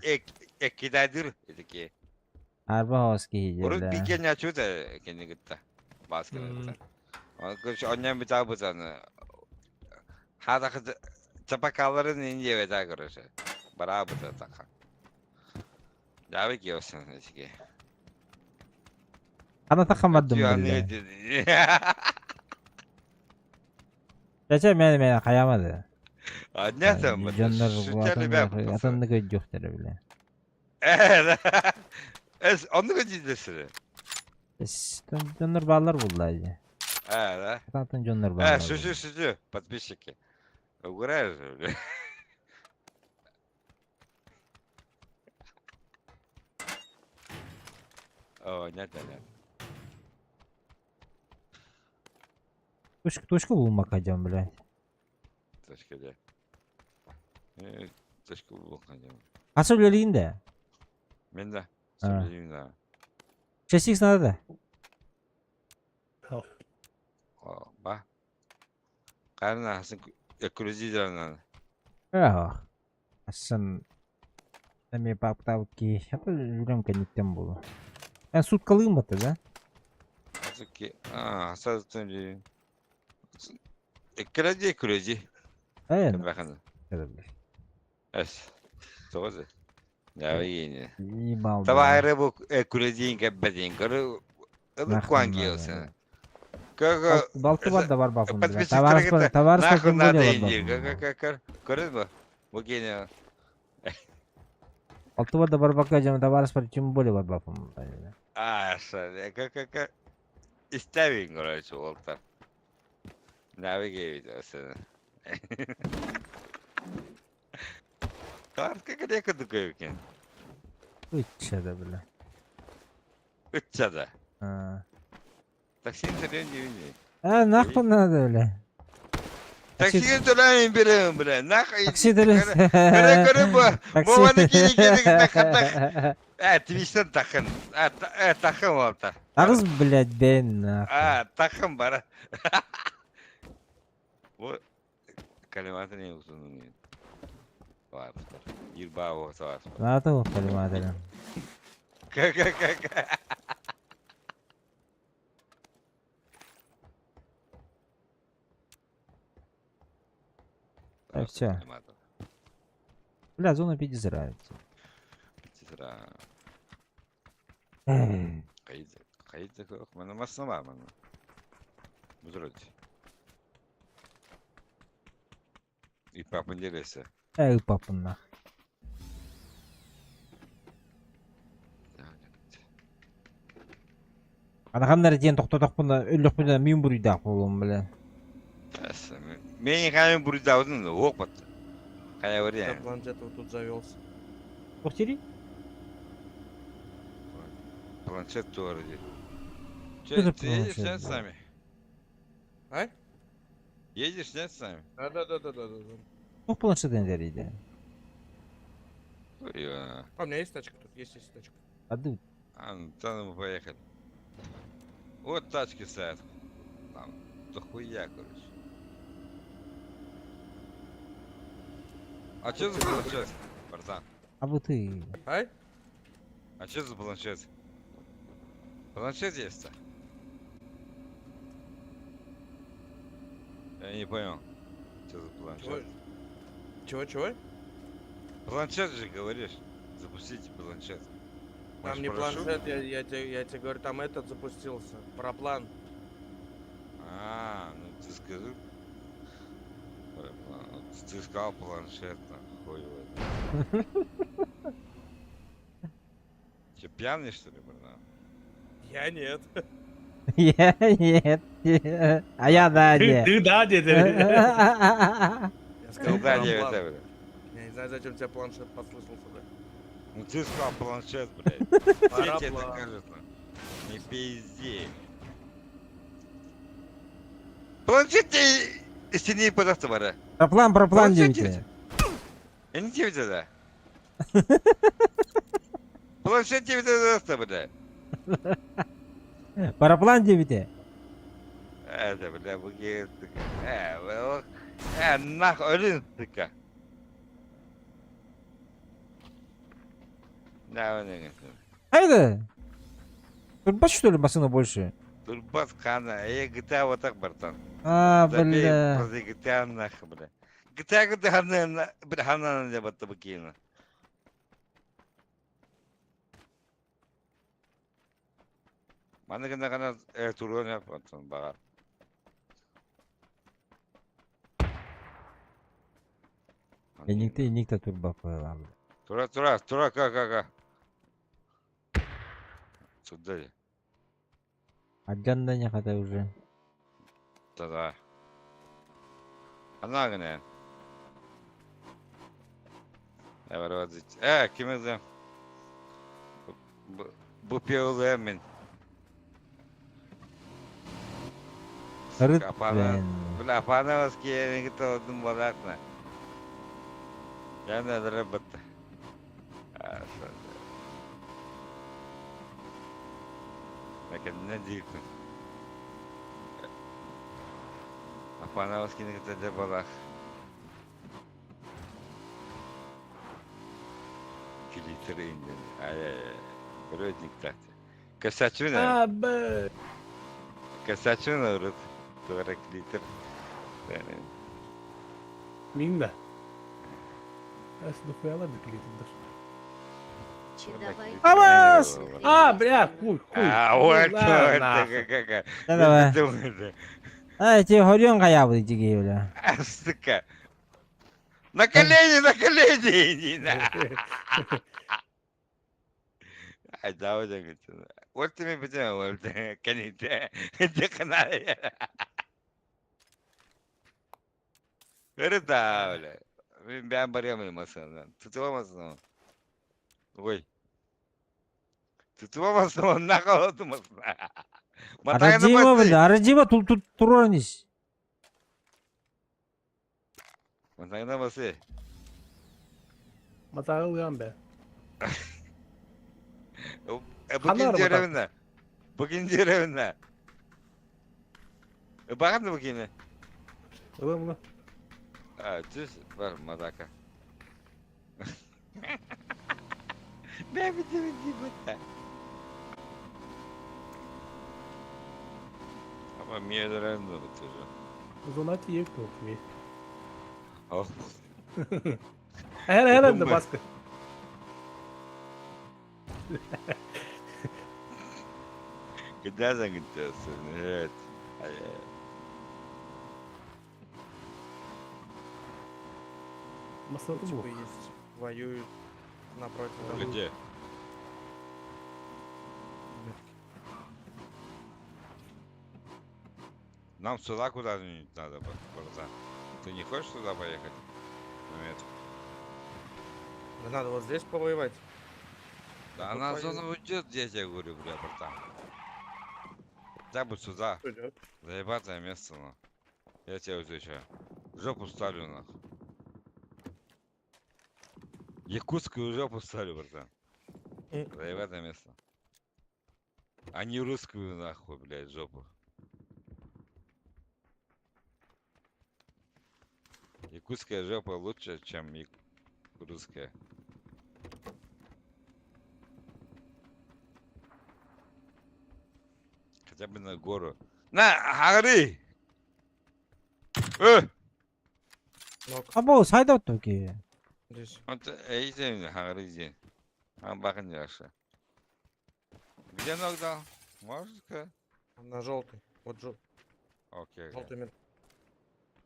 ekidadür edeki. Arba havas Урус giyeceğiz. бигеню açuda kendi gitti. Baskını. Kış ondan bir daha buzanı. Hada kız çapakaların ince veda görüşü. Beraber de takar. Davet yiyorsun eski. Ana takamadım bile. Geçen beni kayamadı. Ne sen bu? Canlar bu Şekerli ben bu. atanını göcüktür bile. Evet. Onu gıcıdesini. Canlar bağlar buldular ya. Evet. Atın canlar bağlar. Шучу, подписчики. Угораешь же, бля. О, нет. Точка bulmak hocam bile. Точка, да. Точка bulacağım. Hasıl öyleyim de. Ben de. Ha. Söyleyeyim de. Seslik sana da. Bak. Karnı hasın ekoloji dönen. Ya. Aslında. Ben bak tabii ki. Hatta yürüyorum kendinden bu. Ben sutkalıyım mı da? Hasın ki. Hasın söyleyeyim. Ekoloji. Evet. Bakın. Evet. Evet. Doğru. Ya iyi. İyi bal. Tabii ayrı bu ekolojiyin kabedin. Karı. Adı kuangiyorsun. Kaka. Baltı var da var bakımda. Подписчик Tavares нахуй bakım надо böyle иди. var. Көрдің ба? Букені. Baltı var da var bakacağım. Tavares var için böyle var bakımda. Шаре. Как. Истәвин, короче, олтар. Навигейт өсені. Карт как дека дукай екен. Üççede bile. Үтчада. Ha. Таксин төлен дейін. Ha ne yapın öyle? Таксиге төләйін беремін, бля. Нахуй. Taksi dönüş. Көрі bu. Маманы керек тақын. Taksi. Твичтен тақын. Тақын олтар. Ağız блядь ben. Тақын бара. Bu kalimatı ne uzun? Var. Yirba orta var. Nerede o kelimeleri? Kaka. Так, всё. Бля, зона 5 зрается. Kayıt yok. Bana masna var bana. Bu duruyor. İpap incelese. Ey papınla. Anakamları diyen toxtadak bunda öllük bunda min buruydak bolum bile. Мен қайын бұрыда аудың оқ бат. Қая бар Я я. планшет вот тут завелся. Тоқтери? Планшет туар де. Что за Ты едешь, планшет, нет, с да? нами? А? Едешь, нет, с нами? Да. Тоқ planşet enderiydi. Ой, А, у меня есть тачка тут, есть тачка. Подуть. а, ну, то мы поехали. Вот тачки стоят. Там, дохуя, короче. А что за планшет, братан? А вот ты. Ай? А что за планшет? Планшет есть-то? Я не понял. Что за планшет? Чего? Планшет же говоришь. Запустите планшет. Там Может, не прошу? планшет, я тебе говорю, там этот запустился. Параплан. А, ну ты скажи. Параплан. Ты сказал планшет, хуй его. Че, пьяный что ли, братан? Я нет. Я нет. А я да, Ты, нет. ты да, дед. Я сказал Когда не параплан. это, бля? Я не знаю, зачем тебе планшет послышался, да. Ну ты сказал планшет, блядь. Все тебе Параплан. кажется. Не пизди. Планшет тебе сильнее пожалуйста, бля. Проплан, Планшет девять. есть? Я не тебе да. Планшет тебе пожалуйста, бля. Параплан 9. Это, бля, бугер. Нахуй, один тыка. Да, он не. Haydi. Турбас что ли басына больше? Турбас хана, GTA вот так, братан. А, Забей бля. просто GTA нахуй, бля. GTA где хана, бля, хана на тебя табакина. Мана гана турон яп, братан, багар. Никто турба koyulan. Тура, как. Сюда ли? Отгандanya kadar уже. Да. Она гана. Я вроде. Кем это? Bu piyoluyum. Kırık Kapanı. ben. Bula kapanı vaski yeni git oldum balakna. Yani da rabatta. Lakin ne diyorsun? Kapanı vaski yeni git de balak. Kilitri indin. Ay. Родник так-то. Косячуна. Abi. Косячуна, урод. 40 литров. Min de. Aslında koyarlardık liderler. Че давай. Авас! А, бля, хуй. А, вот Да, это нахуй. как. Давай. А, тебе хорён кая будет тебе, бля. Сука. На колени, иди на. Ай, да, вот так. Вот ты мне потянул, вот каните. Где канал? Да, бля. Ben barıyorum masandan. Tutamazsın ama. Oy. Tutamazsın onu ne kadar tutamazsın. Aracıma bля, aracıma tutuyorsunuz. Matangına bası. Matağı uyan be. Bugün Hanar görevinde. Bugün görevinde. Bakın da bugün. Ulan ulan. Ha, düz var madaka. Ben bitirdim burada. Ama Mia dönem de tutuyor. Uzunat iyi yok mi? Oh. Her Dokunma. de baskı. Gidersen gidiyorsun. Evet. Hayır. Masada Типа bu. есть. Воюют напротив. Где? Нам сюда куда-нибудь надо, братан. Ты не хочешь туда поехать? Нет. Да надо вот здесь повоевать. Да тут она поедем. зона уйдет, я тебе говорю, бля, братан. Хотя бы сюда. Пойдет. Заебатое место, ну. Я тебя отвечаю. В жопу ставлю, нахуй. Якутскую жопу стали, братан. Заебатое место. А не русскую, нахуй, блядь, жопу. Якутская жопа лучше, чем русская. Хотя бы на гору. На, Хари! Ног Abo sayda отты ки. здесь. Вот эти Хари здесь. А бахан яша. Где ног дал? Можешь сказать? На желтый. Вот Окей. желтый мин.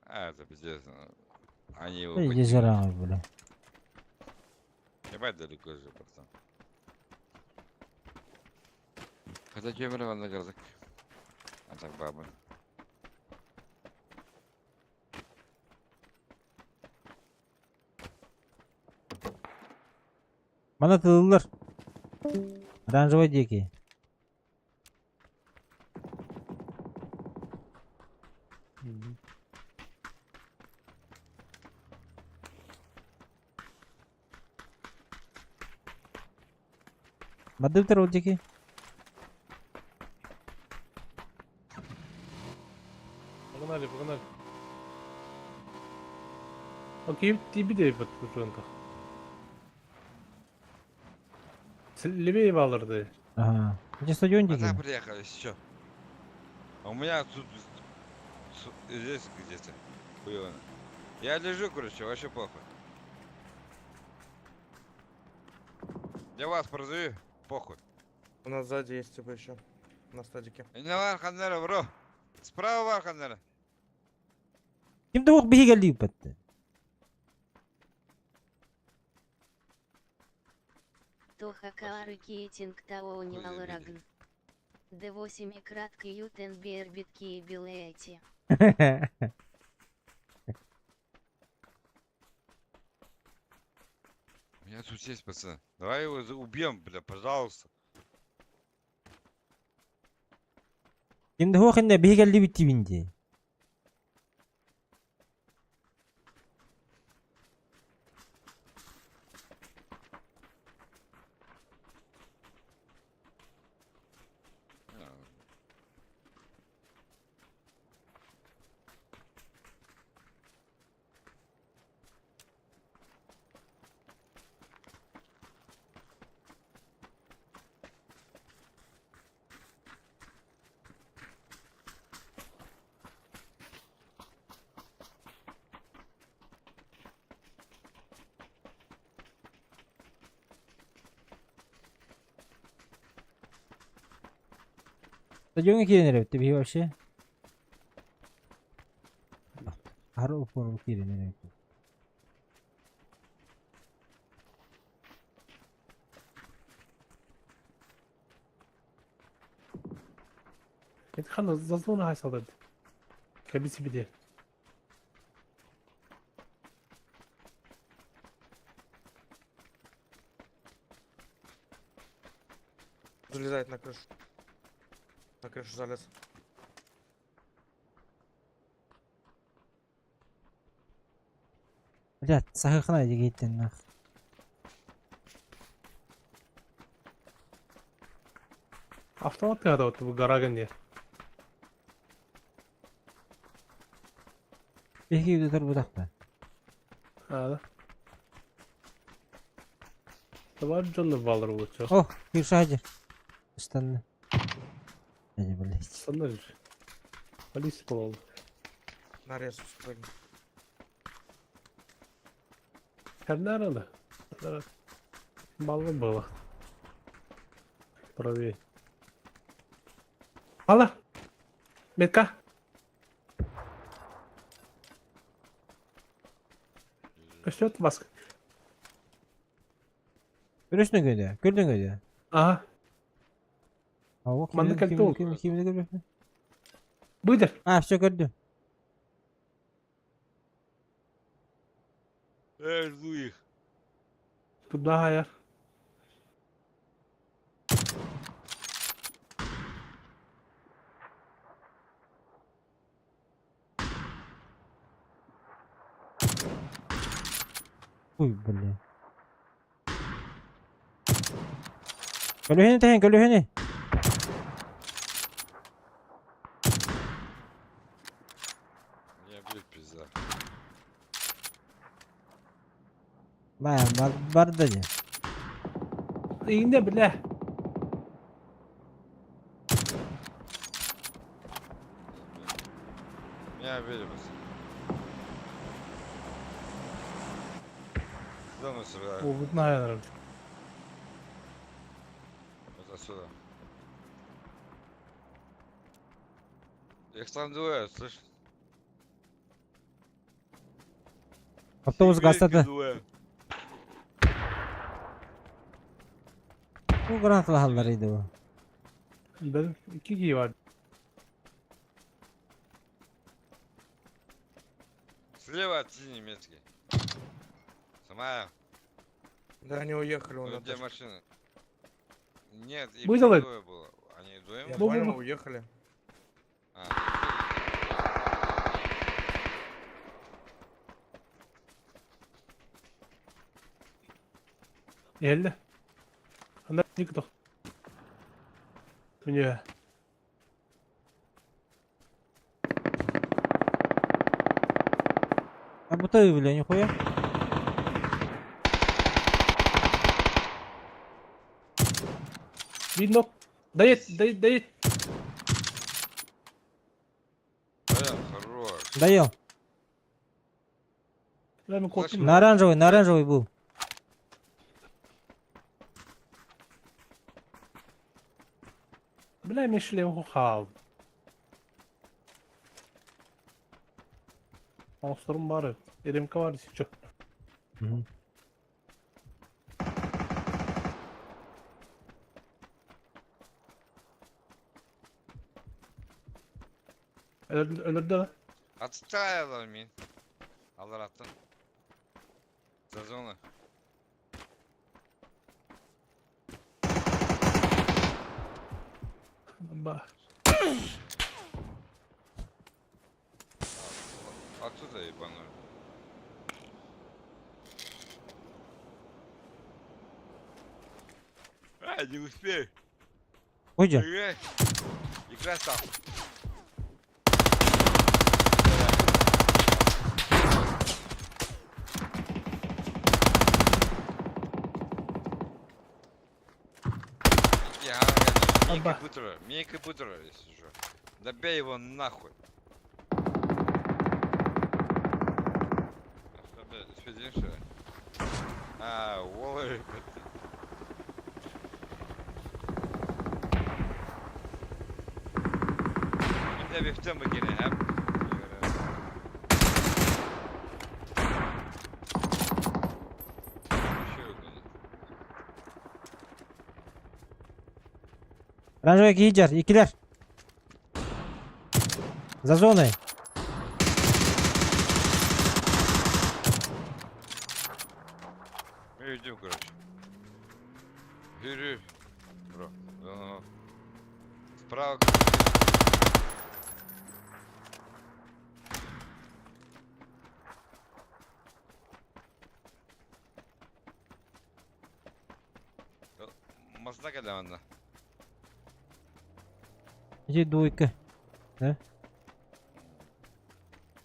А, это пиздец. Они его Ey покинули. gezeran böyle. Ебать далеко же, братан. Хотя Кемерово на городок. А так бабы. Bana tılırlar. Оранжевый дикий. Бады второй дикий. Погнали, погнали. Окей, тебе де бит ушунда. Левее балырды. Ага. Где стадион А так дикий? приехали, все. А у меня тут здесь где-то. Хуёво. Я лежу, короче, вообще похуй. Я вас продаю, похуй. У нас сзади есть типа еще. На стадике. И на Варханера, бро. Справа Варханера. Kimde ok bir geldi bitti. Тоха Каары Киетинг Тауни Хуй Алрагн. Д8 и кратко Ютен Биербитки и Билети. У меня тут есть, пацан. Давай его убьем, бля, пожалуйста. Kimde ok inde bir geldi bitti bindi. Стадион какие нервы? Ты бей вообще? Ару упор какие нервы? Это хана зазвона хайсалды. Кабиси биде. Залезает на крышу. На крышу залез. Блядь, сахахна иди гиттен нах. Автомат када вот bu гараган не. Bir gibi dur budakta. А, да. Давай Джонны балыр лучше. Oh, bir şahacı. Üstünde. Hadi блядь. Sanır. Полиция полол. Нарез спрыгнул. Her nerede? Баллы было. Правее. Алла! Метка! Что это вас? Görürsün göde. Gördün göde. Ага, Aa, Manda kalite oldu. Kimde görüyorsun? быдыр. Ha, все gördüm. Жду их. Туда аяр. Uy, блядь. Колюхини. Не бьют, пизда. Бардыне. İğne bile. Меня беремся. Куда мы сюда? Bu bütün hayallerim. Вот отсюда. Их там двое, слышь? Автобус Семейки гастады. двое. Bu granatlı hallarıydı bu. Benim 2 kişi var. Слева от немецкий. Самая. Да, они уехали, Ну, он где машина? Нет, их Вызвали. двое было. Они вдвоем? Я Ну, понял, ну. уехали. А, Geldi. Anda yıktık. Dünya. А бутылы, бля, нихуя. Видно. Дает. хорош. Доел. Ben mi korktum? На оранжевый был. Bile meşle o hal. Monster'ım var. RMK var çok. Hı. Ölürdü lan. Отстаивал мин. Allah attın. За зону. Bak. Оттуда ебаную. А, не успею. Hoca. Игра стал. Оба. Мейка бутера, если что. Добей его нахуй. А что, блядь, спидишь, что ли? А, ой, bir de bifte mi gene hep? Оранжевый гейджер, ikiler. За зоной. Идем, короче. Йди. Бро. Ага. Справа. Masna geldi benden. Иди двойка. Да?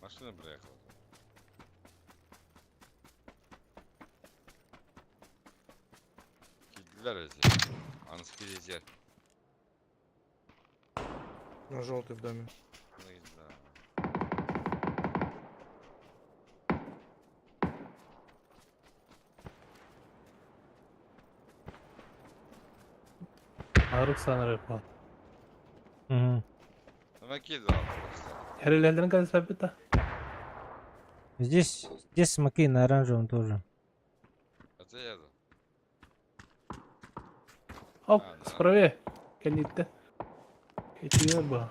Машина приехала. Кидлер эти. Анские зер. На желтый в доме. Ну и да. Ağrık sanırım falan. Угу. Ну накидывал просто. Her ellerden kadar sabit ha. Здесь смоки на оранжевом тоже. Это я. Hop, Anda. sprawy. Kenditte. Geçiyor bu.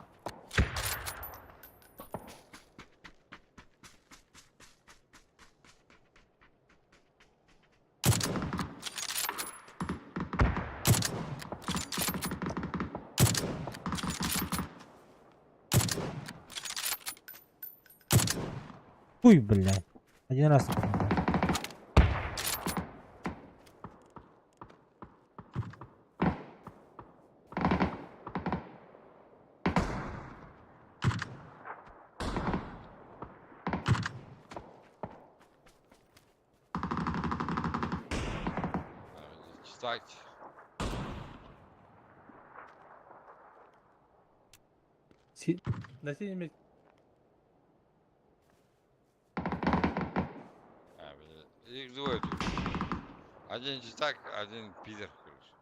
Хуй, блядь. Один раз. Встать. На синем месте. Их двое тут. Один чистак, один пидор, короче.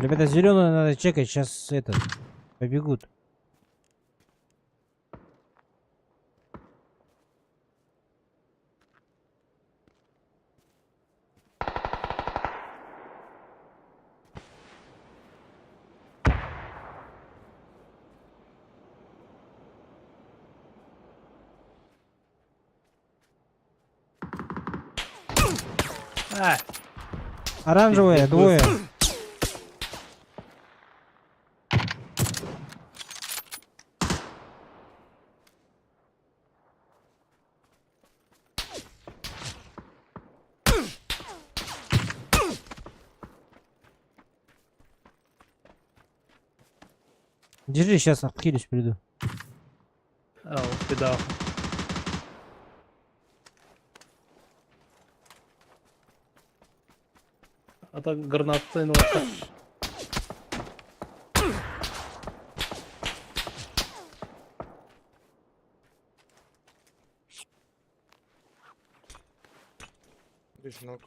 Ребята, зеленую надо чекать, сейчас этот побегут. А, Оранжевые, двое. Держи, сейчас отхилюсь, приду. вот педал. А так гранат ценился. Вишнок.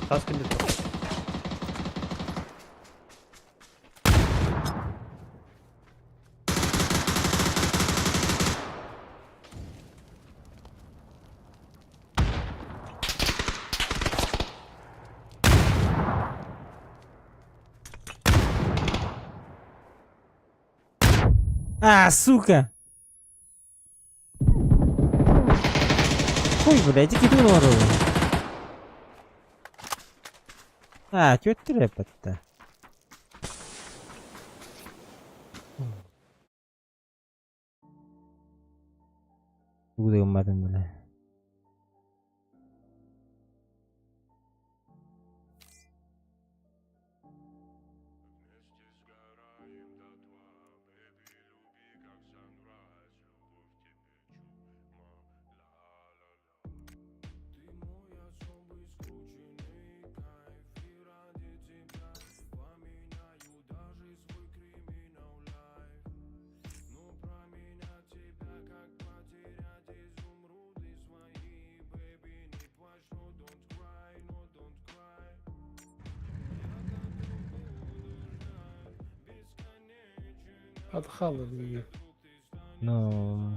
Таска не то. А, сука! Хуй, блядь, иди ты нору. А, чё трепать-то? Куда уматан, бля? Отхалы. Ну...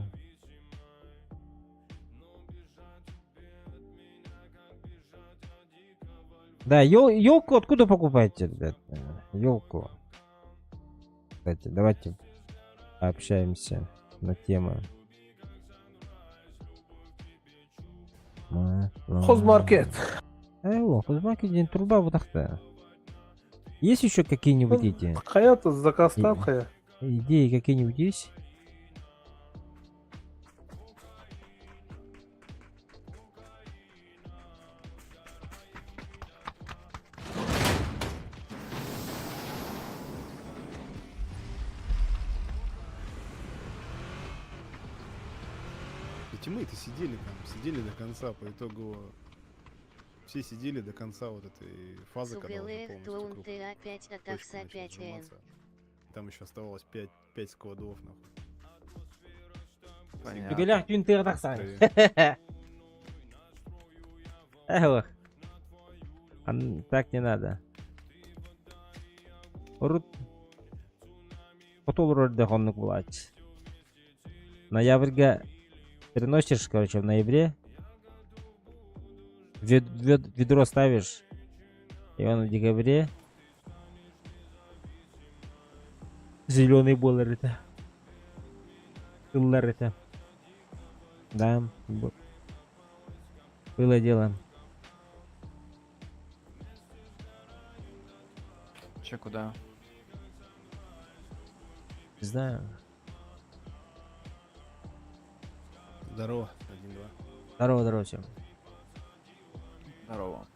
Да, елку откуда покупаете, ребят? Елку. Кстати, давайте общаемся на тему. Хозмаркет. Хозмаркет день труба вот так. Есть еще какие-нибудь эти Хаята заказ там хая. идеи какие-нибудь есть? Тиммейты сидели там, сидели до конца, по итогу все сидели до конца вот этой фазы, когда уже Сувелех полностью клоун круг ты опять точки атакса начал 5 н. сжиматься. Там еще оставалось 5 складов, нахуй. Понятно. Гелях тюнтер таксан. Траве. Эх, так не надо. Урут. Потом вроде дохонок булать. Ноябрьга переносишь, короче, в ноябре. Ведро ставишь. И он в декабре. Зеленый болер это. Тыллар это. Да, было дело. Че, куда? Не знаю. Здорово, 1-2. Здорово, здорово всем. Здорово.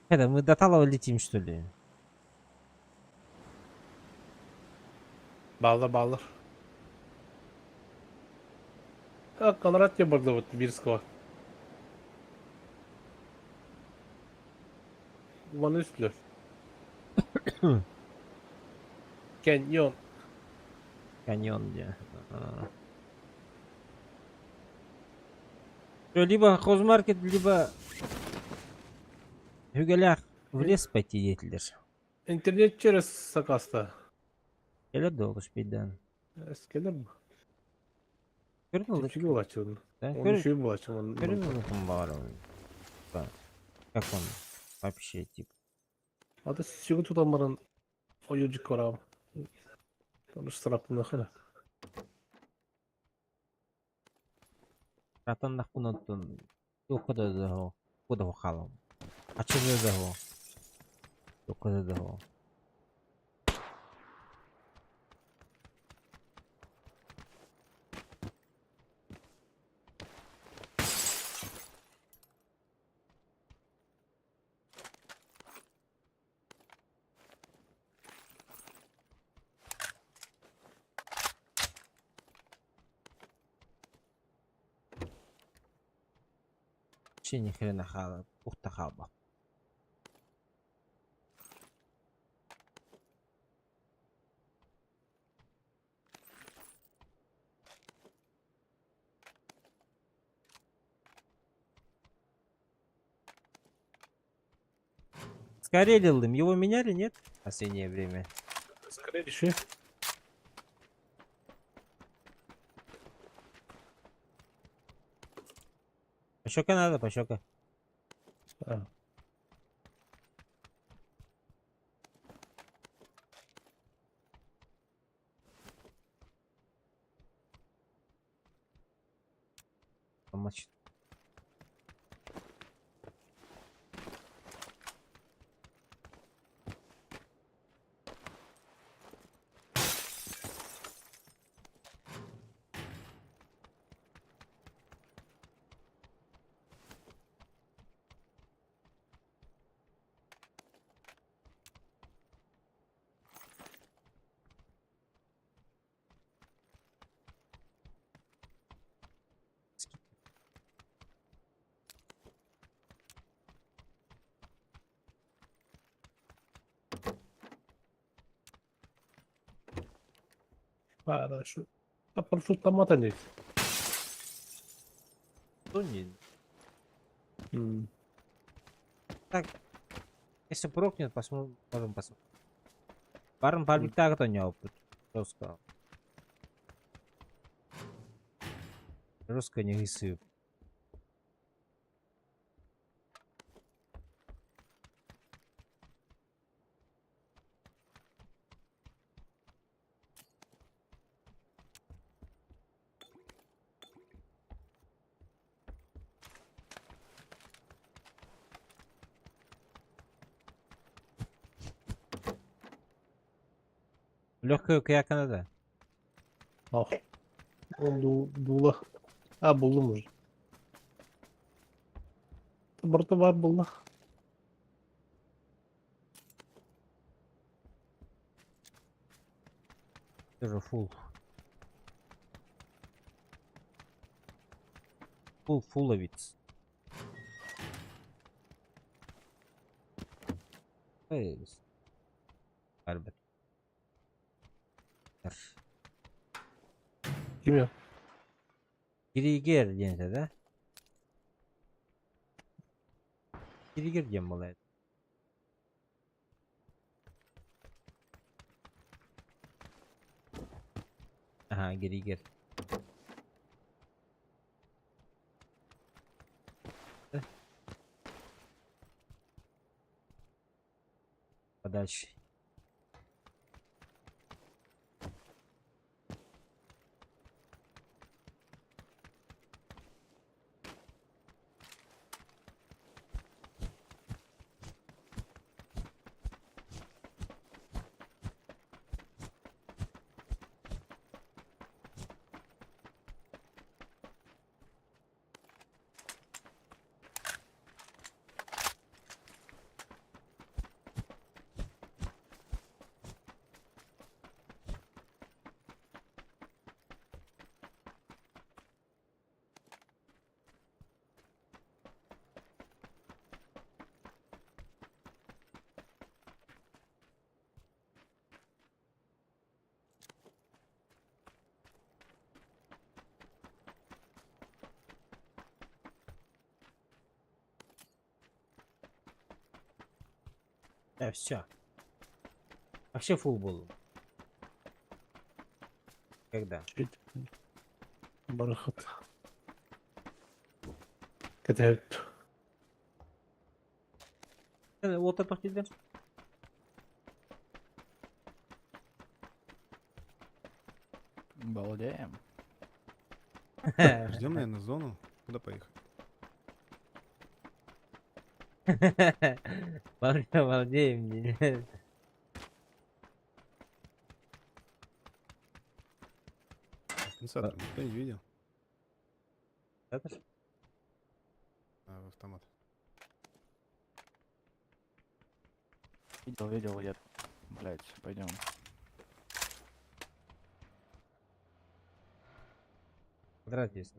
Это, мы до Талова летим, что ли? Bağla. Ha, Konrad ya burada вот Бирского. Вон üstlü. Каньон. Каньон где? А. Всё, либо хозмаркет, либо Hügelах в лес пойти етілер. İnternet через Sakas'ta. Келер долго шпейдан. Eskiler mi? Көрдүңүз? Çünkü bu açıldı. Да, Onun için bu açıldı. көрдүңүз бар. Как он вообще типа? Adı Sivri tutanların oyuncuk var abi. Onu sıraklığına kadar. Ратан нахунатун. Окуда да. Куда халам? А че за да? Окуда да? Вообще ни хрена хала. Ухта хаба. Скорелилым. Его меняли, нет? В последнее время. Скорее реши. Пощека надо, пощека. Ha. Помочь. Хорошо. А парашютомата нет. Ну, не. М. Так. Если прокнет, посмотрим. Можем посмотреть. Барн пальбик так то не опыт. Что сказал? Русская не рисует. Легкая каяка надо. Al. Onu buğla. Ha buldum уже. Burada var buğla. Тоже фул. Фуловец. Эй. Harbi. Kim ya? Киригер дегенде да? Киригер деген болот. Aha geri gir. Подальше. Все. Вообще фул был. Когда? Барахат. Кетет. Вот это тебе. Балдеем. Ждем, наверное, зону. Куда поехать? Балдеем, не. Компенсатор никто не видел. Это ж А, в автомат. Видел где-то. Блять, пойдем. квадрат есть.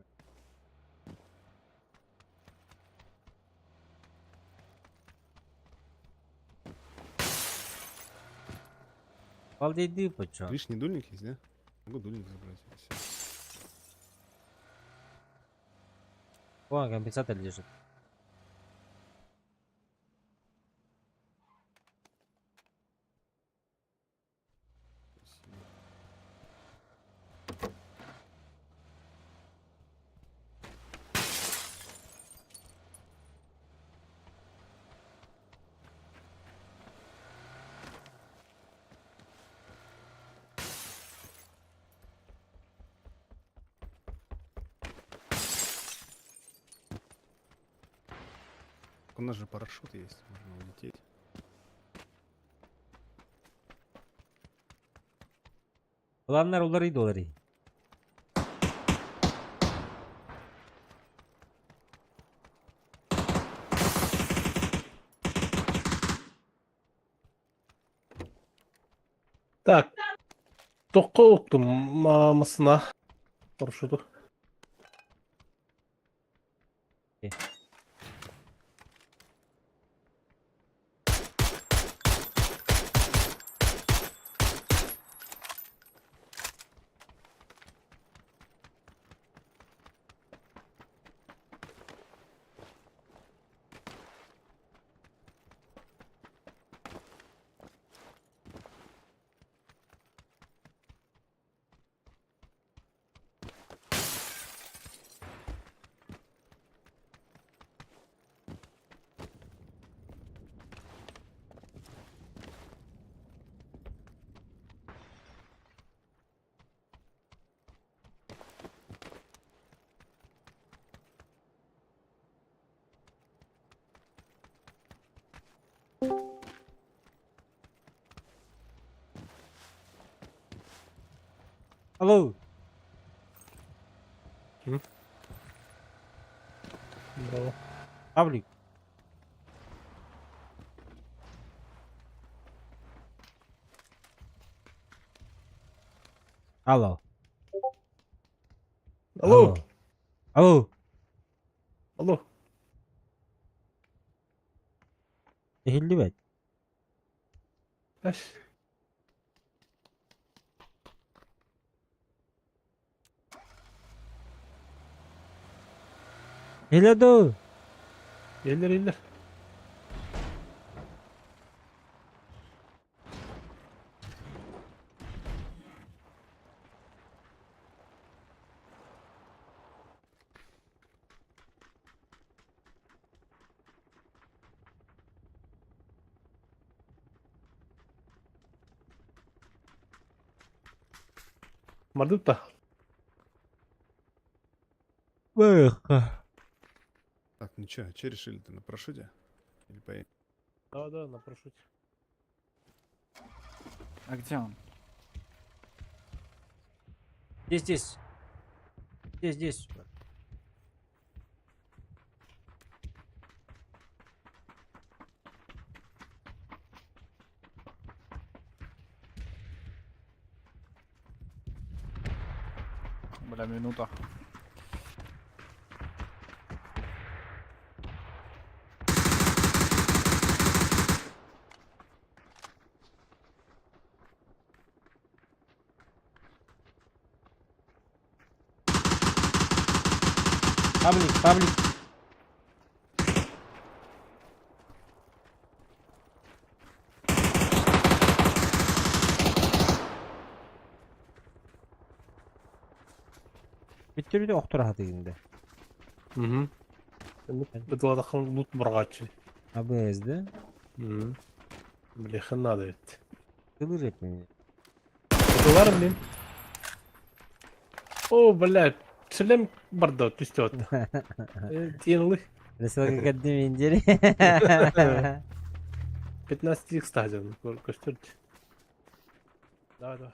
Балдейди, почему? Лишний дульник есть, да? Могу дульник забрать. Всё. Вон компенсатор лежит. Спасибо. У нас же парашют есть, можно улететь. Ulanlar doları. Так. Тоққа ұқтым мамысына. Парашюты. Алло. Браво. Павлик. Алло. Алло. Алло. Алло. Ehilli Ась. Hello. Елдер. Мардыпта. Так, ну чё, че решили-то, на парашюте? Или поедем? Да, на парашюте. А где он? Здесь. Здесь. Бля, минута. Паблик. Bitirdi oqturaha deginde. Угу. Это даққан лут бұрғатшы. ABS'de. Угу. Бля, хана да это. Kılır hepimiz. Kutular mı? О, блядь. Шлем бардо, түстет. Тенлы. Ресурсы kaddim inceli. 15 стадион. Көштерді. Давай.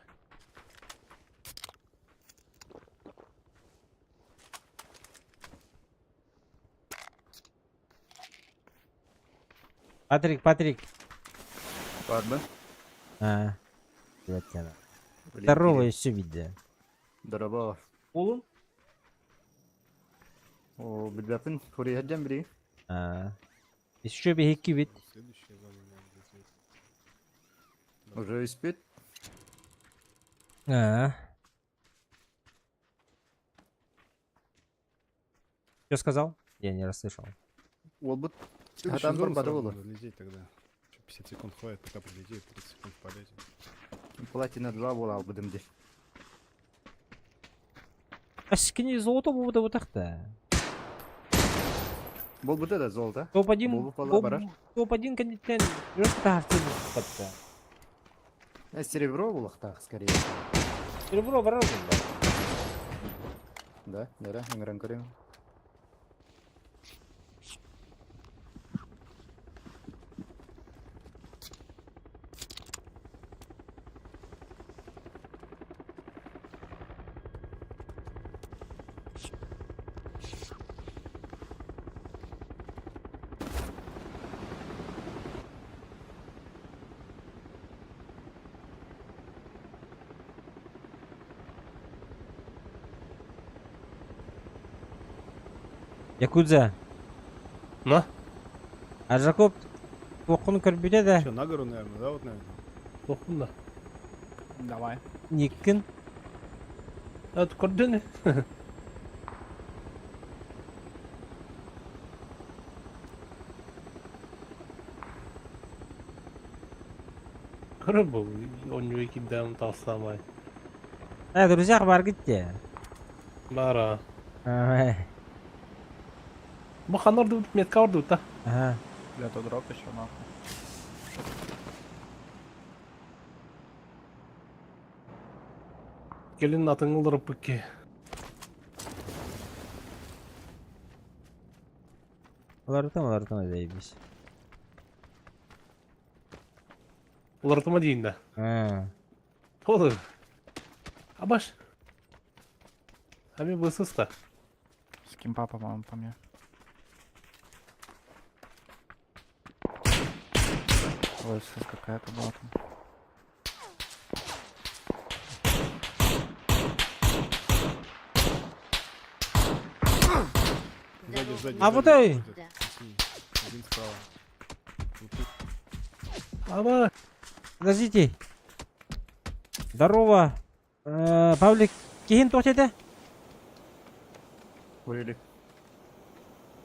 Патрик. Ладно. Evet sana. Здорово, все видео. Здорово. Oğlum. О, бедапин, хурия джамбри. Еще bir heki bit. Следующая зона у меня здесь есть. Уже спит? Что сказал? Я не расслышал. Олбут. Следующую Адам зону барбада сразу было. надо лететь тогда. Чё, 50 секунд хватит, пока прилетит, 30 секунд полетим. Платина 2 была будем здесь. Кішкене золото болды бұтақты. Бол бұты да золото. Топ-1 Бұл бұпала барар. Топ-1 кандидаттен өтті артын ұтты. Серебро было так, скорее. Серебро барар болды. Да, играем корень. Якудза. На. А Жакоб оқын көрбеде де. Че, на гору, наверное, да, вот, наверное? Оқын да. Давай. Никкін. Это көрдені. Көрі бұл. Он екі дәм тастамай. Друзья, бар кетті. Бара. Ага. Бұл қанарды өтіп метка орды өтті. Бля, то дроп еще нахуй. Келін атың ұлдырып бүкке. Олардың өдейбіз. Ұлыртыма дейін да. Толы. Абаш. Әме бұсыста. С кемпа, по-моему, по мне. Ой, сейчас какая-то была там. Сзади. А вот и. Да. Один справа. Вот тут. Аба. Подождите. Здорово. Павлик, кейін тоқтеді? Курили.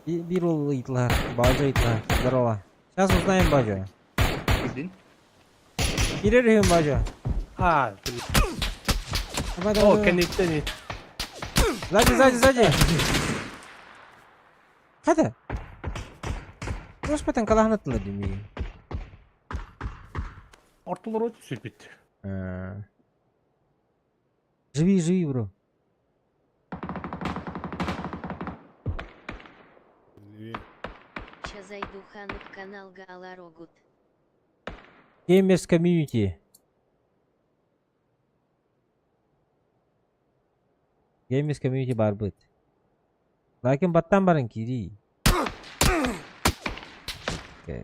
Bir ol итла, Бажа итла. Здорово. Сейчас узнаем Бажа. Один. Перерываем Бажа. А, блин. Давай, О, давай. коннектені. Сзади. Hadi. Господи, қалағын атылы демейін. Ортылар өте сөйтпетті. Живи, бро. Левее. Ча зайду ханып каналга аларогут. Gamers community. Gamers community barbut. Lakin battan barın kiri. Okay.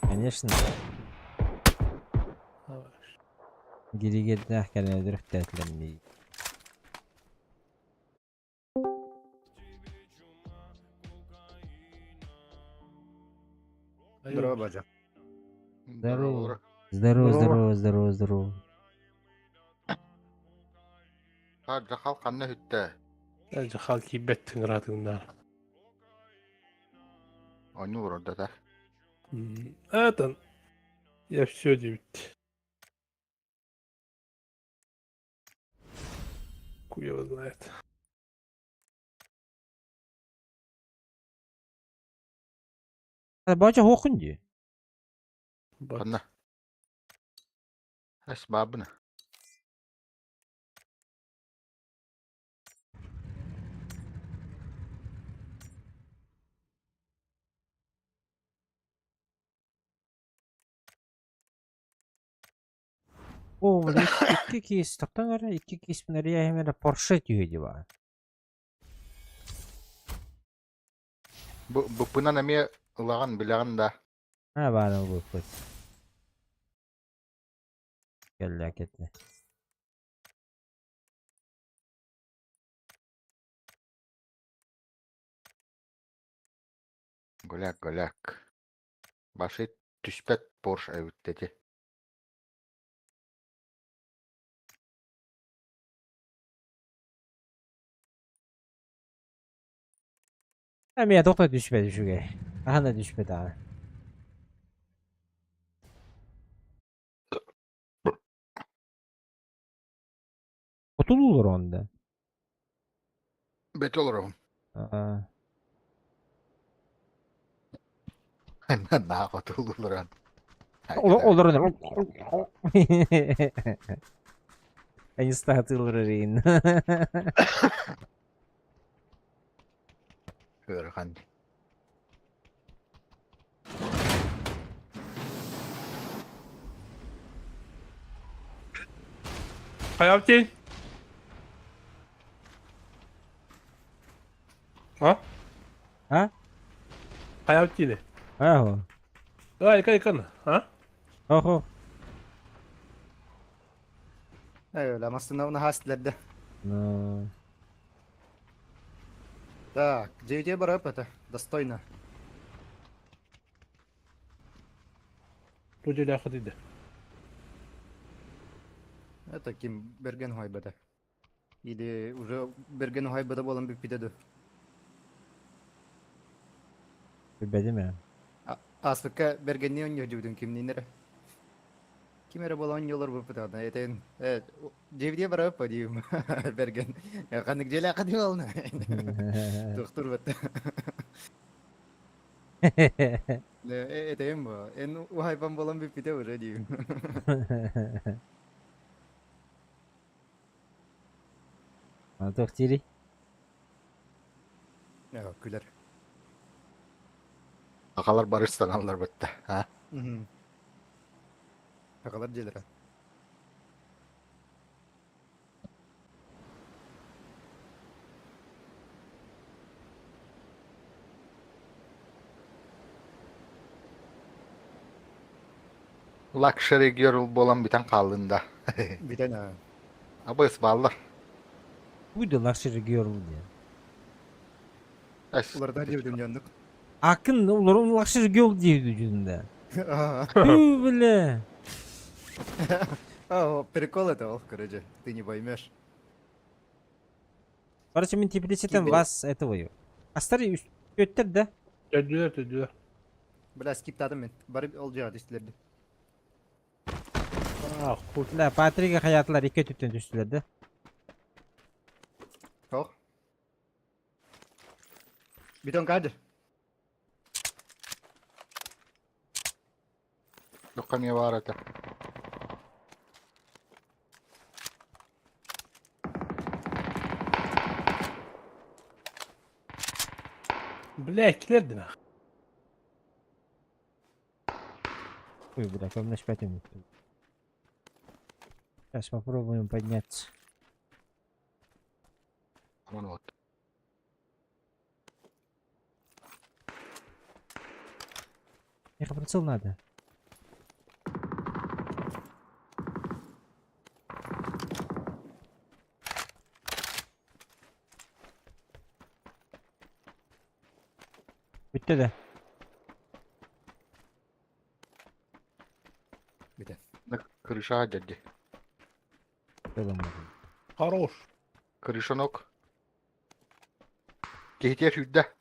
Конечно. Geri geldi ahkene öldürüp dertlenmeyi. Здорово, бажа. Здорово. Здорово. Здорово. Harca halkanna hütte. Bence halkı bettin rahatından. Oyunu vur orada da. Zaten ya все bitti. Хуево знает. Baca hokun diyor. Bak. Kanna. Esbabını. Oo, böyle iki kez taktan ara iki kez nereye hemen Porsche diyor diyor. Bu buna nemi ılağan bilağın da. Ha bana bu kız. Gel laketle. Golak. Başı tüspet Porsche evet dedi. Hem ya doktor düşmedi şu gay. Aha da düşmedi abi. Kutul olur onda. Bet olurum. Aa. Hemen daha kötü olur lan. Olur olur. Они статуи рейн. Hırkan. Hayati. Ha? Ha? Hayati ne? Aho. Kan. Ha? Oho. Öyle aslında onu hastledi. No. Так, 9 барап это достойно. Люди ляхат иде. Это ким берген хайбада. Или уже берген хайбада болан bir pidede. Bilmedim ya. Asfaka bergenni oynuyor diyordun kim nere? Kimere bolan yollar bu pidada. Eten evet 9 barap diyeyim. Bergen. Ya kanık jela kadı olna. Doktor batta. Eten bu. En o hayvan bolan bir pide var diyeyim. Doktiri. Ya güler. Akalar barıştan alırlar bitti. Ha? Akalar jelera. Luxury girl bolan biten kaldığında. Bir tane. Ama ısmarlar. Buydu luxury girl diye. Ulardan diyordun yandık. Akın uların luxury girl diye vücudunda. Ага. Tüh bile. А, прикол это, ох, короче, ты не поймешь. Короче, менталитетом Тебе- вас этого yok. Astarı üst götür de. Döndüler. Бля, скиптадым мен. Барып olacağı işlerdi. Ah хуй. La Patrick'e hayatlar iki tütten düştüler de. Ох. Bir ton kaldı. Yok kamiye var ata. Bileklerdi. Ой, бля, как наш 5 минут. Сейчас попробуем подняться. Aman ot. Эх, прицел надо. Bitti de. Bir de. Крыша дяди. Devam Хорош. Крыша ног. Gehter hüdde.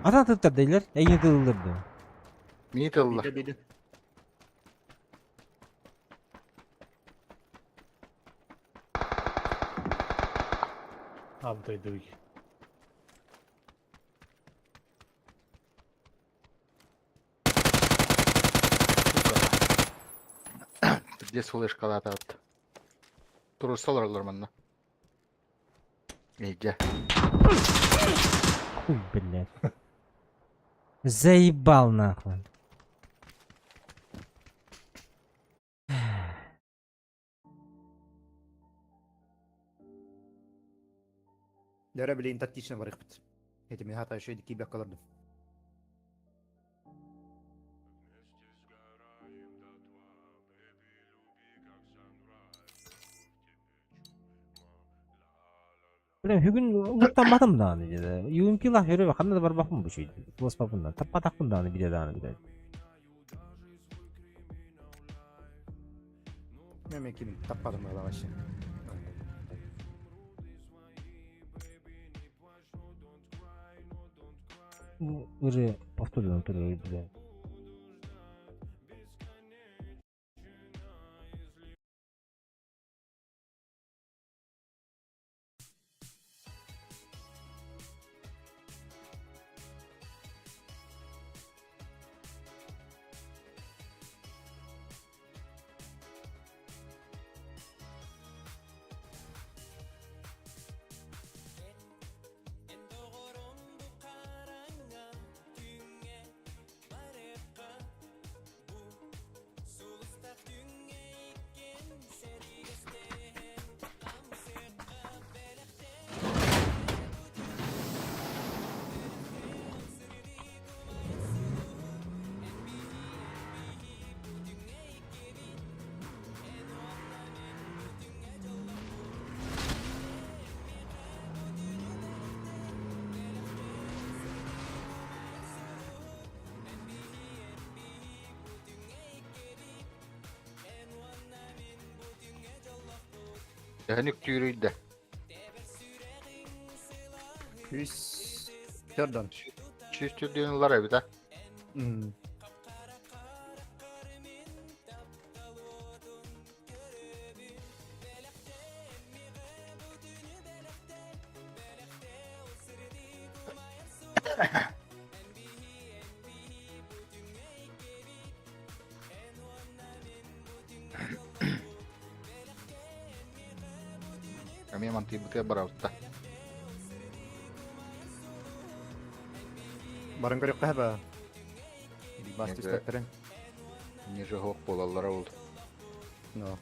Ata tıptar değiller. Ege kılındırdı. Mini tıllar. Bir de. Abi duydu. Где слышка латат? Турусталар ларманна. Иди. Хуй, блядь. Заебал нахуй. Lera bile intatişine var ikbit. Etimi hata şöyle ki bakalardım. Bile hügün uzaktanmadım da hani dedi. UMP lah yürü bak da var bakın bu şeydi. Boz bakın da. Tappa takın da hani bir de hani bir de. Demek ki tapadım valla başı. Ürü повторюю bir de. Yani tüyrüydü. Hüs. Pardon. Çüstürdüğün lara bir de. Hmm. Kami manti butuh berawta. Barang görüp kahve. Bastı Neyse. üstadların. Nice hok bolalara oldu. No.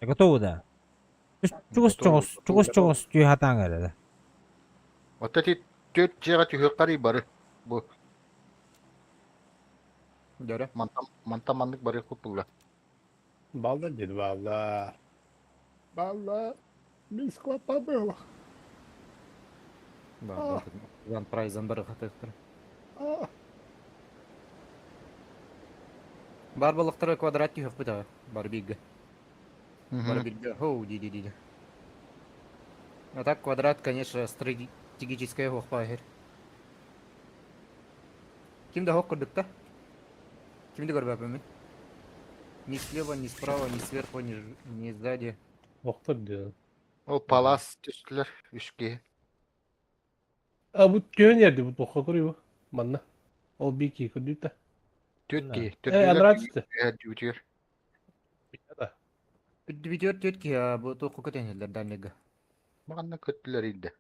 Готовы да. Чугус тüy hatan geldi. Ota ti töt jega tühür qari barı. Bu Göre. mantamanlık barı kupulla. Balda dedi valla. Valla. Biz kopamıyor. Bak. Ben prizden barı katıktır. Бар балыктары квадрат түйөк быта. Бар бигге. Бар Мгм. бигге. Хоу, диди. А так квадрат, конечно, стратегическая хохпахер. Кимде хок курдук-та? Кимди көрбөппүмүн? Ни слева, ни справа, ни сверху, ни сзади. Оқтыр diyor. Ол палас түстүлөр үшке. Bu tüyön yerde bu toka kuruyor. Manna. O bir iki kuruyor da. Түтки. Анрат üstü. Түтür. Da. Битер тетки, а бу току көтөнелер данега. Мағанна көттүлөр иде.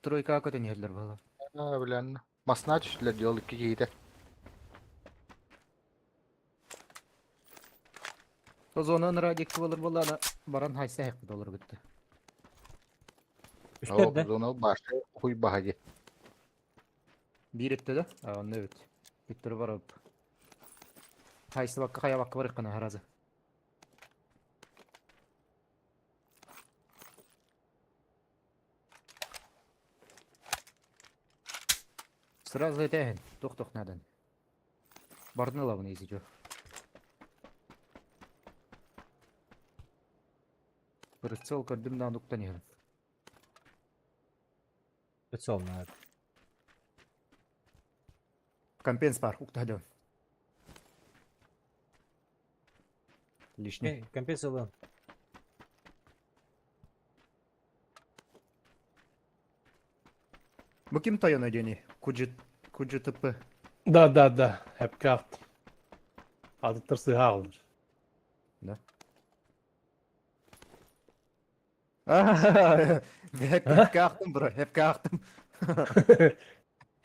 Тройка көтөнелер бала. Билен. Масына түстүлөр жол икки кейде. O zonun radikti olur bala baran haysa hep olur gitti. Ол Üçte de. зона башы хуй баһади. Bir etti de. Aa ne evet. Bitir var olup. Haysa bakka kaya bakka var ikkana harazı. Сразу этехен. Тух надо. Бардын лавны изичу. Прицел көрдүм да нуктан егем. Прицел надо. Компенс бар, уктадым. Лишний. Компенсион. Bu kim tayona deni? Kucu tıpı. Da. Hep kalktı. Adıttır sıha alır. Hep kalktım bro, hep kalktım.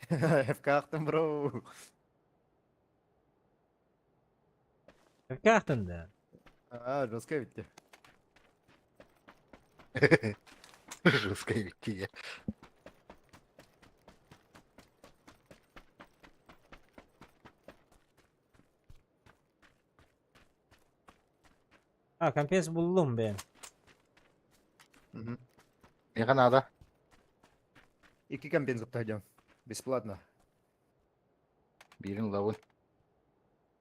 Hep kalktım bro. Kalktın da. Aa, жестко bitti. Русская виктия. Ha kompens buldum ben. Мега надо. İki компенс уктадым. Бесплатно. Бирин лавын.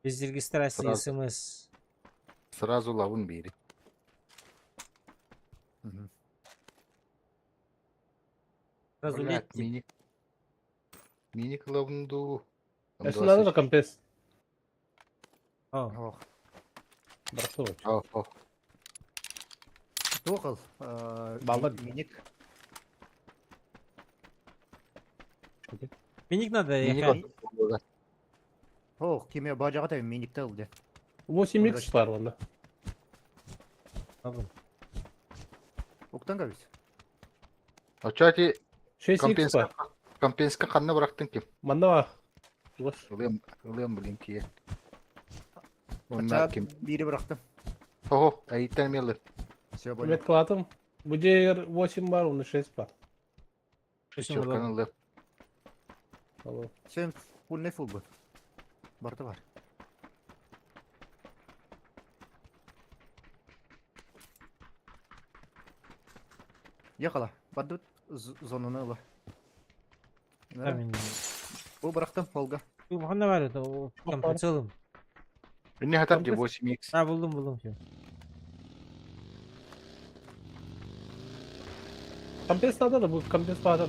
Без регистрации Сразу. СМС. Сразу лавын бири. Сразу Блядь, летти. Миник лавынду. Esnada da kampes. О, Ох. Bıraktı o. О. Тухал. Баллад. Миник. Minik надо Миник ехать. Ох, kime bacağı tabii minikte oldu. 8x var onda. Aldım. Oktan kabis. Очати 6x var. компенска канна бырактың ким? Manda var. Boş. Ылым билин кие. Kaça Onlar kim? biri bıraktım. Ого, айттан мелер. Все понял. Met kıvatım. Bu diğer 8 var, onda 6 var. Чёркан ылым. Tamam. Sen full ne full bu? Bartı var. Yakala. Badut zonunu ıla. Tamam. Bu bıraktım Olga. Bu ne var ya? O tam var. prицелом. Ne hatar ki Компенс- 8x. Ha buldum все. Kampes nada da bu kampes var da.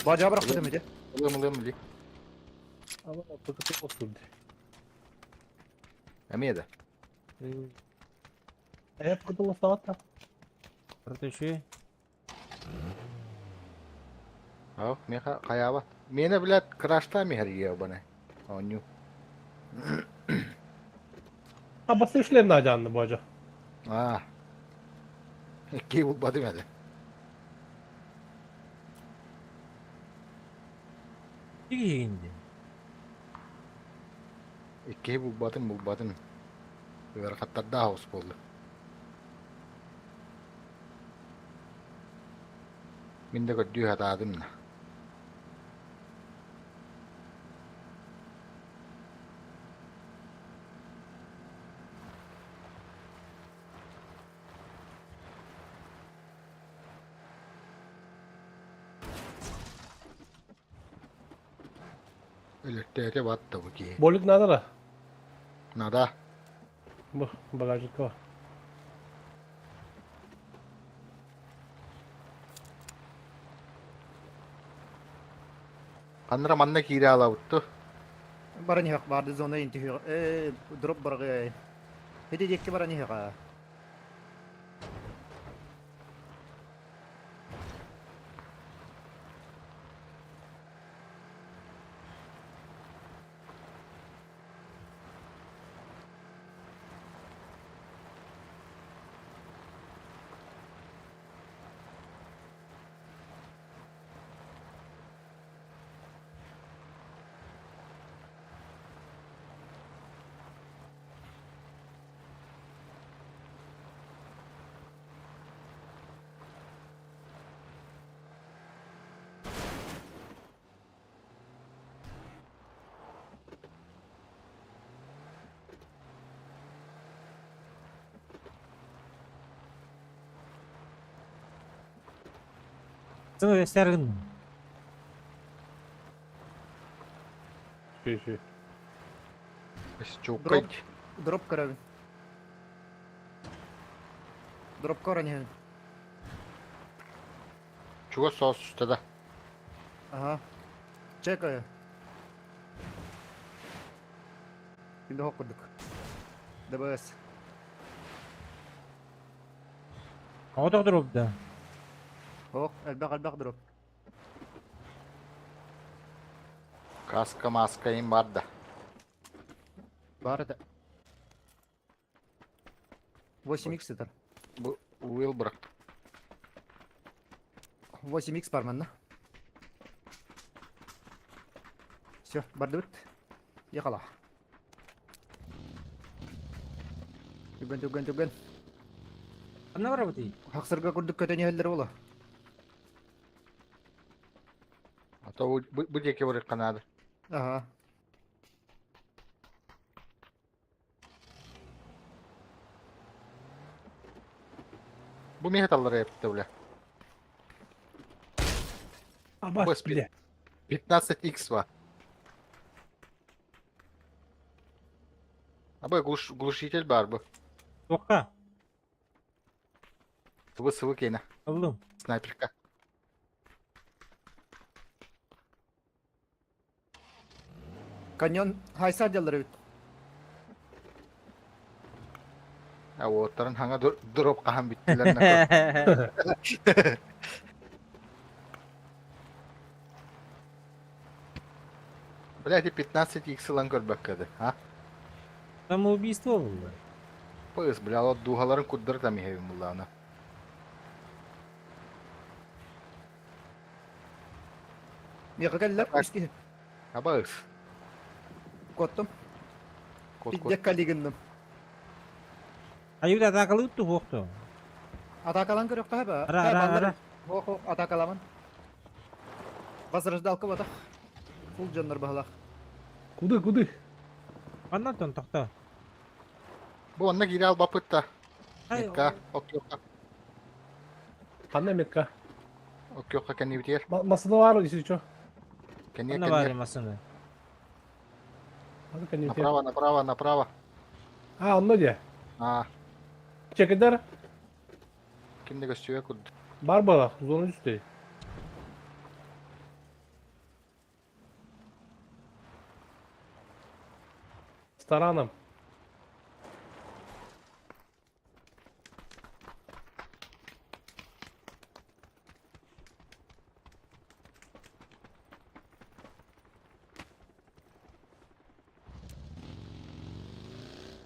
Bacağı bıraktı demedi. Ылым били. Ama bakıtı oturdu. Амеда. Hep kıtılı saat da. Протащи. Ау, меха каяба. Мені, блядь, крашта мехер ебаный. Оню. Ha bası işlerini acandı bu hoca. А. Ки булбады мәді. İyi indi. Ки булбадым. Бер каттарда хаус болду. Мен де көддүү хатадым. Ölükteki battı bu ki. Bolluk nada da. Nada. Bu bagajlıkta var. Kandıra manna kiri alabıttı. Barani hak bardı zona intihi. Drop bargı. Hedi dikki barani hak. Sana göstergin mi? Şey. Çok Drop. Drop karabin. Drop karani. Çuva sos üstte. Aha. Çek aya. Şimdi hok kurduk. Debes. O da drop'da. Hok elbak drop. Kaska maskayım var da. Var da. 8x это. Bu Will bıraktı. 8x бар мында. Все, барды бит. Yakala. Түген. Anna var bu değil. Хаксырга күрдүк көтөне хелдер бола. Ata bu deki vuruyor kanadı. Ага. Bu mehatalları yaptı bile. Abaş Bas bile. 15x var. Abi глушитель var bu. Soka. Sıvı kene. Aldım. Sniperka. Каньон хайса жалдары бит. Ya o tarın hanga drop kahan bittiler. Блядь, и 15x lan görmek kadı. Ha? Самоубийство было. Pız bля, o duhaların kudları da mihevim bulla ona. Yakaladılar. Üstü. Ha pız. Kottum. Kod Bir kod. dakika ligindim. Ayıp da takılı tuttu koktu. Атакалан көрөк та ба. Ара. Хок атакаламан. Возрождалка бата. Фул жандар бахала. Kudu. Anlatın tokta. Bu onunla geri al bapıtta. Ay, Metka. Ok yok. Qanday metka? Ok yok. Kendi bitiyor. Masada var işi ço. Kendi Anna var kendi. masını. Hadi kan yürü. Направо. Ha onda diye. Ha. Çekirdar. Kendi gösteriyor kud. Barbara. Zonu üstte. Staranam.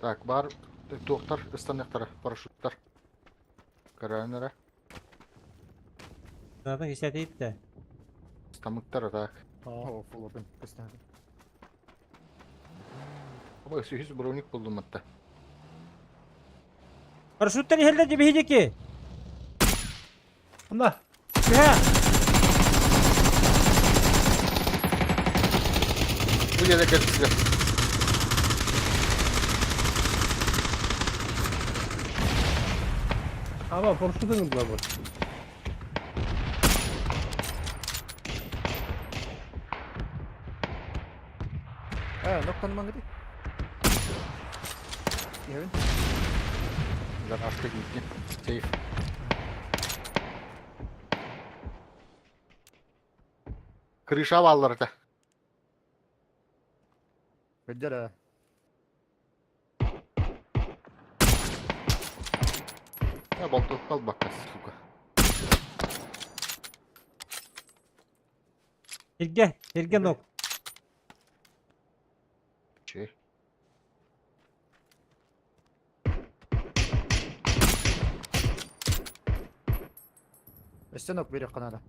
Так, бар. Доктор, станектор, парашюттар. Карайнера. Zaten hissedeyip de. Стамыктар, так. О, фул опен. Пустан. Ama 100 bronnik buldum hatta. Paraşütten helden gibi hideki. Anda. Ya. Bu yere geldi size. Ama porşudun bu bu. Ноктан мангы. Evet. Ulan açtık gitti. Safe. Крыша балларды. Бедера. Ya болтып кал бака, сука. Herge nok. Че? Üstten ok biri kanada.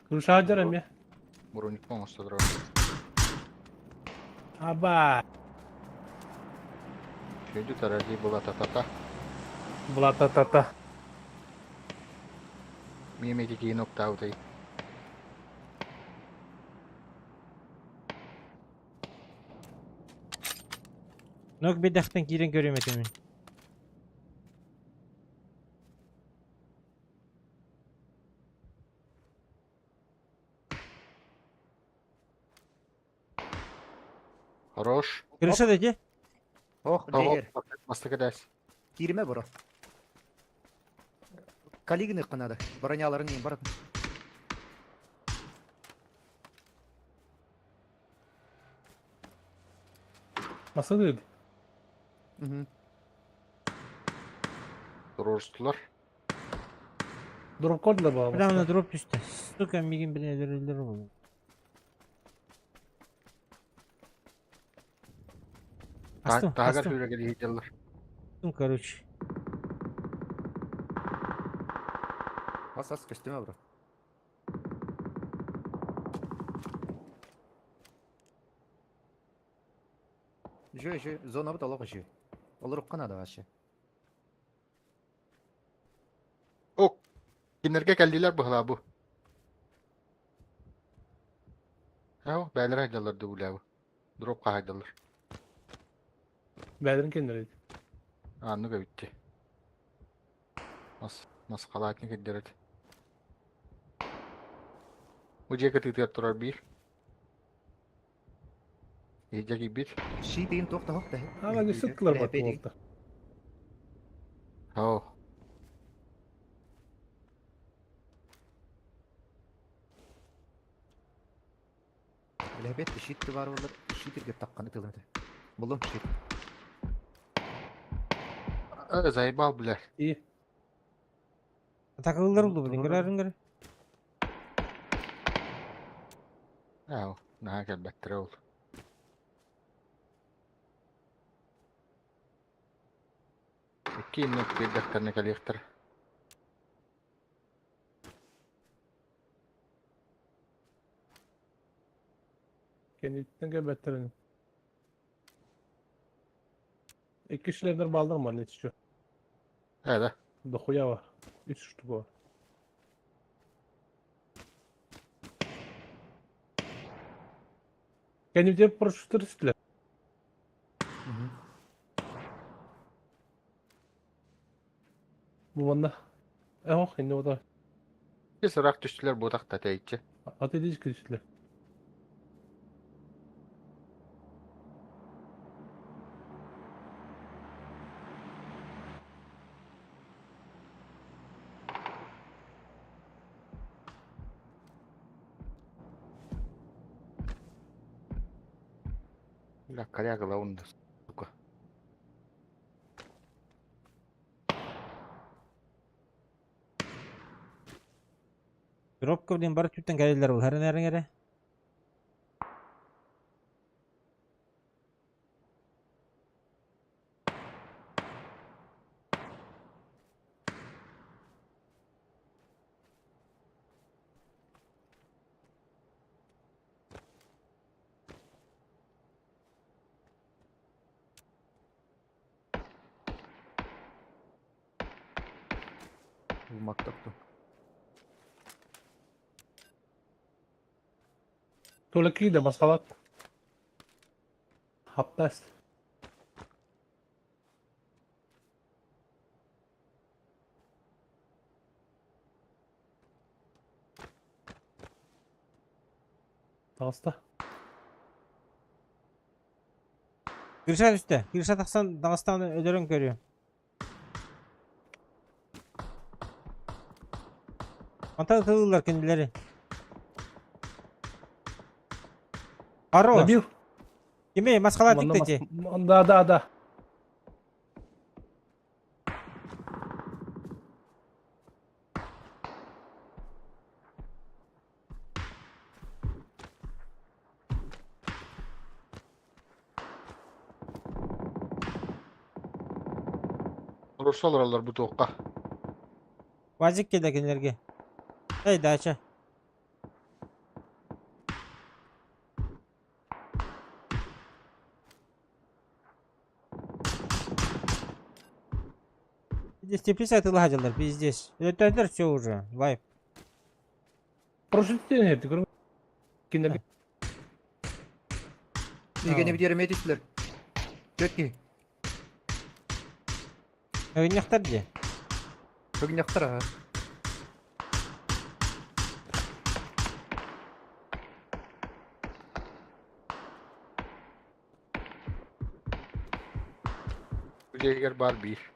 Kırış harcarım ya. Броник полностью дрова. Aba. Чуди таради была та-та-та. Bula ta ta ta. Миме тики нокта аутай. Nok bir daktan girin göremedim ben. Хорош. Kırışa da ki. Oh, Того, Джейгер. басты кадась. Тирме бро. Калигны канада. Броняларын ең баратын. Nasıl dedi? Мгм. Dururstular. Drop koydular bana. Bramına drop düştü. Stukan bir gün bile öldürülür bu. Astım, Тагар astım. хүрегел хийжэлэр. Astım короче. Ас көстеме бро. Жö, зона бут алга жö. Олар канада вообще. Ok. Kimlerge geldiler bu hala bu. Ya beyler haydalar dövüle bu. Drop haydalar. Bedir'in kendileri. Anlık bitti. Nasıl kalayetini giderdi. Bu ceket itiyor bir. İyice gibi. Ши дейін тоқта тоқта. Ama sıktılar bak bu oldu. Oh. Ләбет шитті бар олар. Шитерге таққаны тылады. Бұлым шит. Zaybal bile. İyi. Takılır oldu bu dingir arıngar. Ya ne gel better ol. İki inlik bir defterine geliyektir. Kendinden göbetlerini. İki kişilerden baldım var ne içiyor. Evet. Dokuya var. 3 şutu var. Kendimce paraşütler istiler. Bu banda. Oh şimdi o da. Bir sırak düştüler bu takta teyitçi. At edici kişiler. La carga la onda. Drop kıvırdım barı tütten geldiler bu. Her nereye? Bu maktaptı. Tolaki de masalat. Hatta Tağısta. Kırşat üstte. Kırşat aksan Dağıstan ödörün görüyor. Anta atılırlar kendileri. Arı var. Забил? Kimi? Maskalar Манда dikkati. Да. Vurursa oralar bu toqqa. Vazik geldi kendilerine. Hey daça. Здесь теплица атылы хажалар, пиздец. Өтөдür все уже. Вайп. Прошутте не görüm. Киндерге. Yegeni bir yerime yetiştiler. Dört ki. Oyuncaklar diye. Bugün yaktır ha. Bu Jäger bar bir.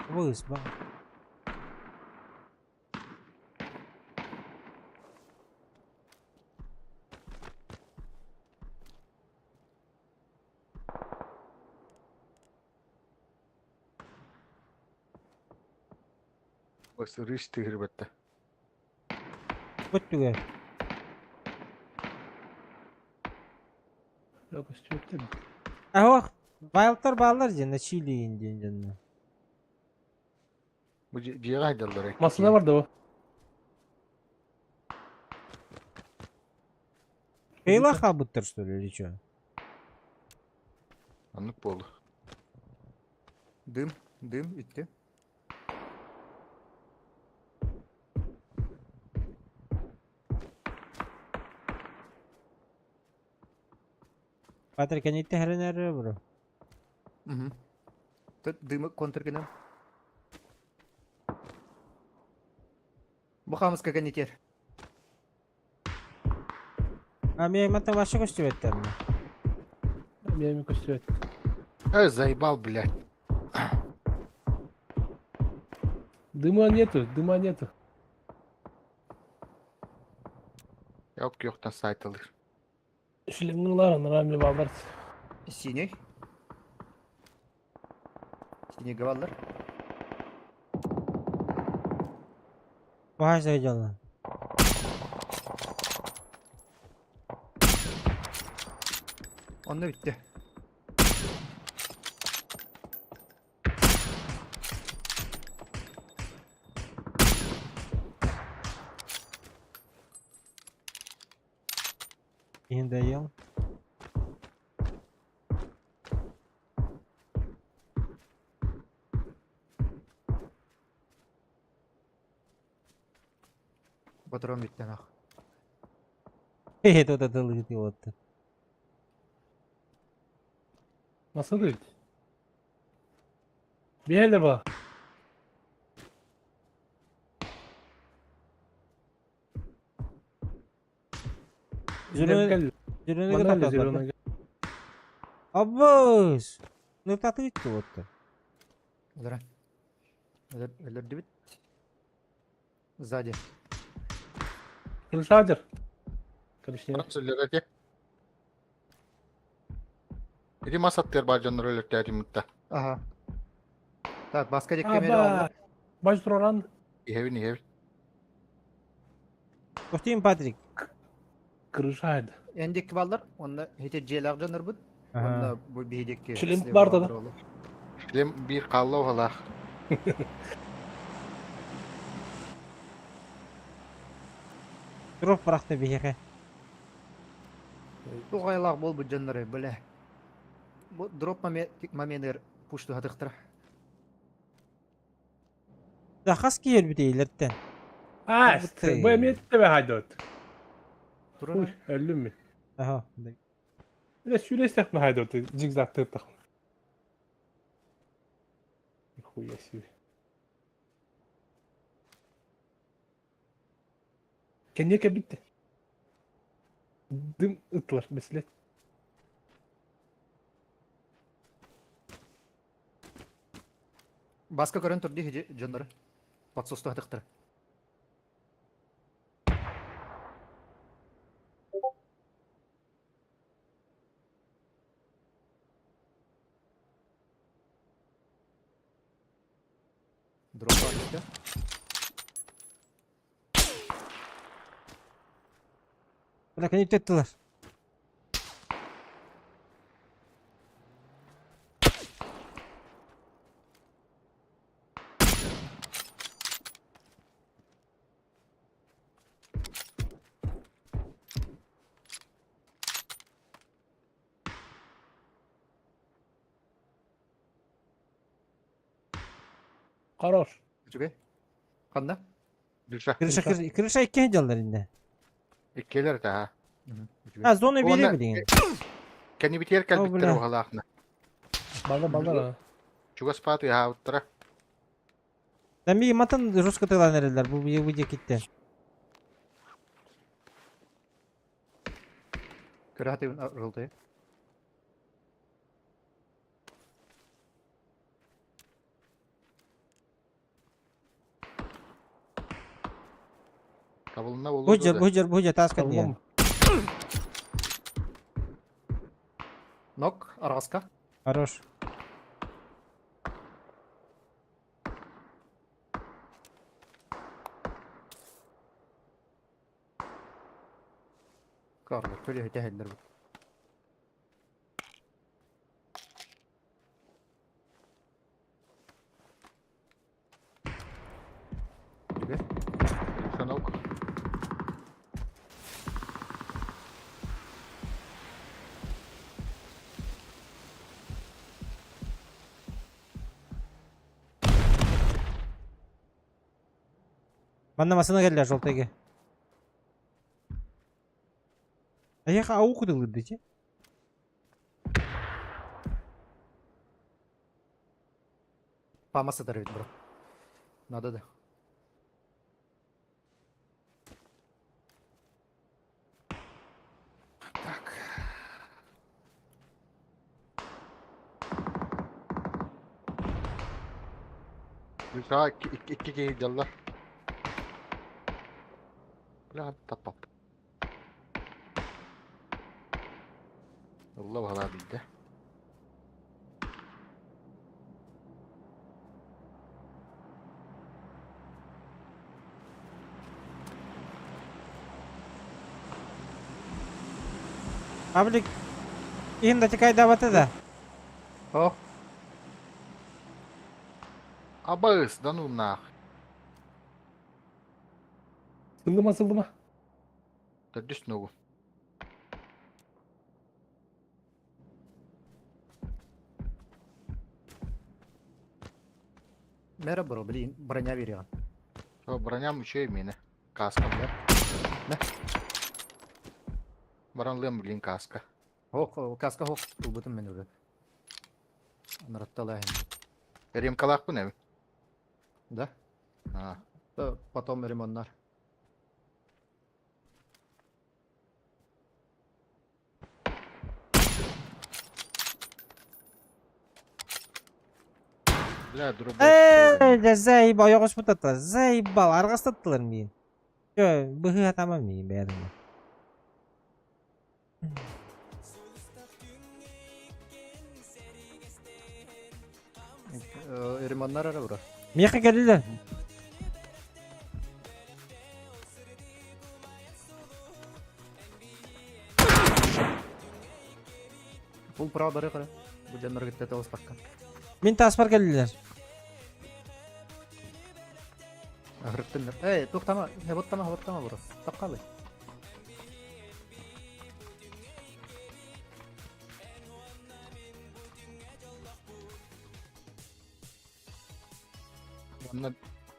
Vız bak. Bas riş tigir bitti. Göttüge. Yok üstüne. Aha. Wild'lar bağlar cennet Çiğliğin cennet. Bu Jäger haydalar. Masada vardı o. Beyla kabıttır söylüyor hiç o. Anlık bu oldu. Dым itti. Patrik kan itti her nere bro. Dımı kontr gene. Bakağımız kakan yeter. Ами мата ваша көстүбөттөр мө? Я ими көстүрөт. Заебал, блядь. Дыма нету. Yoktan saytılır. Шлемнларын рамли балдар. Синий. Синий гавалlar. Vay sayıcalı. Onda bitti. Yine yıl. Patron bitti nah. Hehe то да дылы вот. Nasıl değil? Bir yerde bak. Zürünü Bana kadar öyle zirona tatlı. gel. Abbas. Ne tatlı gitti вот. Ulan. Öyle dibit. Sзади. Kılıçadır. Kılıçlar. Nasıl hadi. Biri masattır bacanlar öyle derdi mutta. Aha. Так, басқа кемер алды. Aba. Baş duran. İhevi. Koştayım Patrik. Kılıçaydı. Endeki ballar, onda hete jelak janır bud. Aha. Onda bu bihideki. Şilim vardı da. Film bir kallı ola. Drop bıraktı bir yere. Туғайлақ бол bu janları, böyle. Bu drop mameler puştu hatıktır. Da kas ki yer bir değillerden. Ah, Tabii. bu emniyette be haydut. Durun. Uy, öldüm mü? Aha. Bir de süresek mi haydut? Zigzag tırtık. Хуя себе. Kendine bitti. Dım ıtlar mesela. Baska көрөн турду хижи жонлары. Подсосту хатыктыр. Дроп var işte. Bırakın yüklettiler. Karar. Çünkü. Kanda? Düşe. Kırışa iki heyecanlar indi. İkkeler de ha. Ha zonu biri Ona- bilin. Kendi biter O kal bitir bile. o halakna. Balda ha. Çuga spatı ya uttra. Ben bir matın Rus katılan nereliler bu video gitti. Körü hatı rıldı. Kabuluna buldu. Buca taskan diye. Tamam. Nok, Araska. Хорош. Karlı, tölü hüte heldir bu. Gibi. Sen ok. Manlamasına geldiler Joltegi. Аяха ауку дылды чи? Памасы да бро. Надо да. Так. Düşe iki heyecanlar. Bırak tapap. Allah valla bildi. Абли им да тикай даваты да. О, Абыс, да ну нах. Sıldıma. Да düş ногу. мера бро, блин, броня вериған. О, броням еще мені. Каскам, да? Ne? Бронлым, блин, каска. Kaska hok, bulbutun men öyle. Anaratta lahin. Ремкалак bu ne? Да? Ha. Да, потом ремонтlar. Бля, дұры Заебал, аяқ ұшып тұтты. Заебал, арғасы тұттылар мен. Бұғы атамам мен бәріне. Ремонтlar ara bro. Меха келділер. Бұл права бары қара. Бұл жандар кетті тауыз таққан. Мен таспар келділер. Ağrıttın. Toktama, hebattama bro. Takkalı. Онна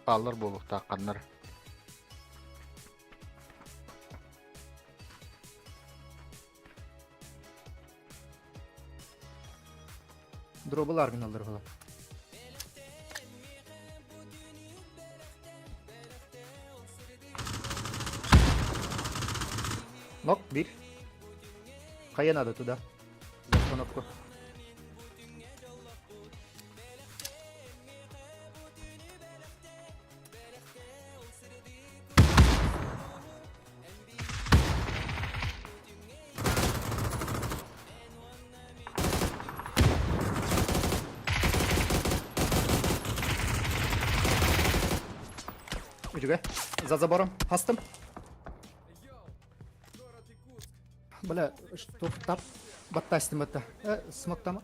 баллар болук такканнар. Дробылар мен алдар була. Нок bir. Кая надо туда? За остановку. Үжіге. За забором. Хастым. Бля, что тап баттастым это. Смоктама.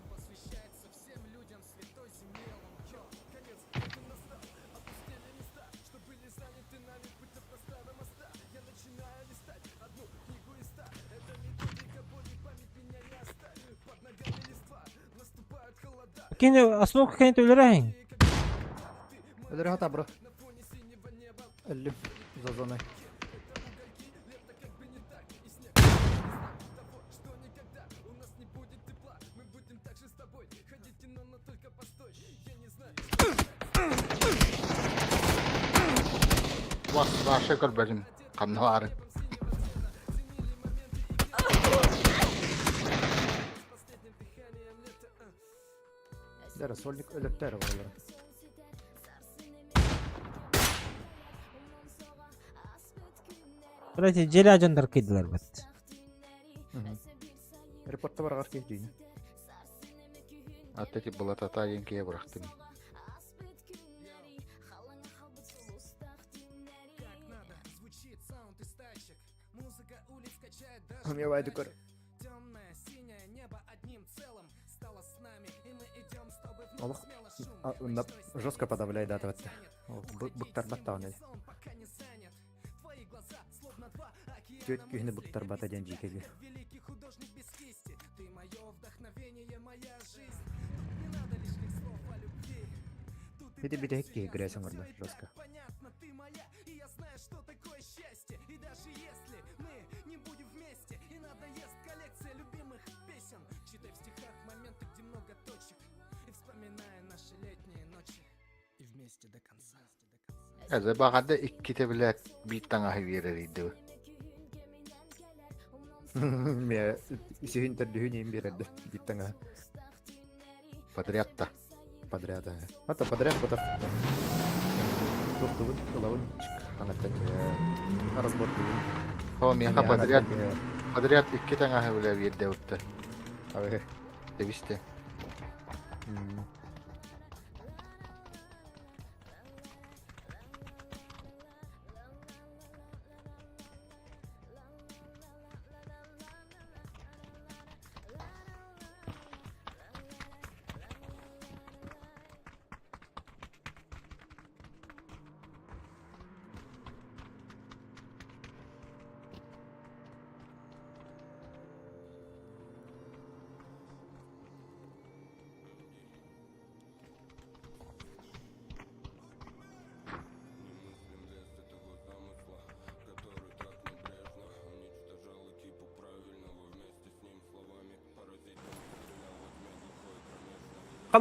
Kendi основка kendi öldürəyin. Ölür hata bro. Öldüm. За зоной. Ваша көрбәдім. Қамны барын. Дәрі сольник өліктері болар. Блядь, жел ажандар кыйдылар бат. Репортта бар ғар кейдейін. Аттети бұла татайын кие бұрақтым. Мне вайды көр. Олық жестко подавляет атыватты. Бұқтар баттауын еді. Төт күйіні бұқтар бата ден жекеге. Еде біде хекке грязың орда жестко. Әзі бағады иккете біләк бит таңағы берер еді. Мен сүйін түрдігін ең береді биттіңі. Подрядта. Подряд, ага. Это подряд, вот это. Туфтувын, лавынчик, анаттан разбор дейін. О, меха подряд икке таңағы біләк берді өтті. Ага. Дебісті.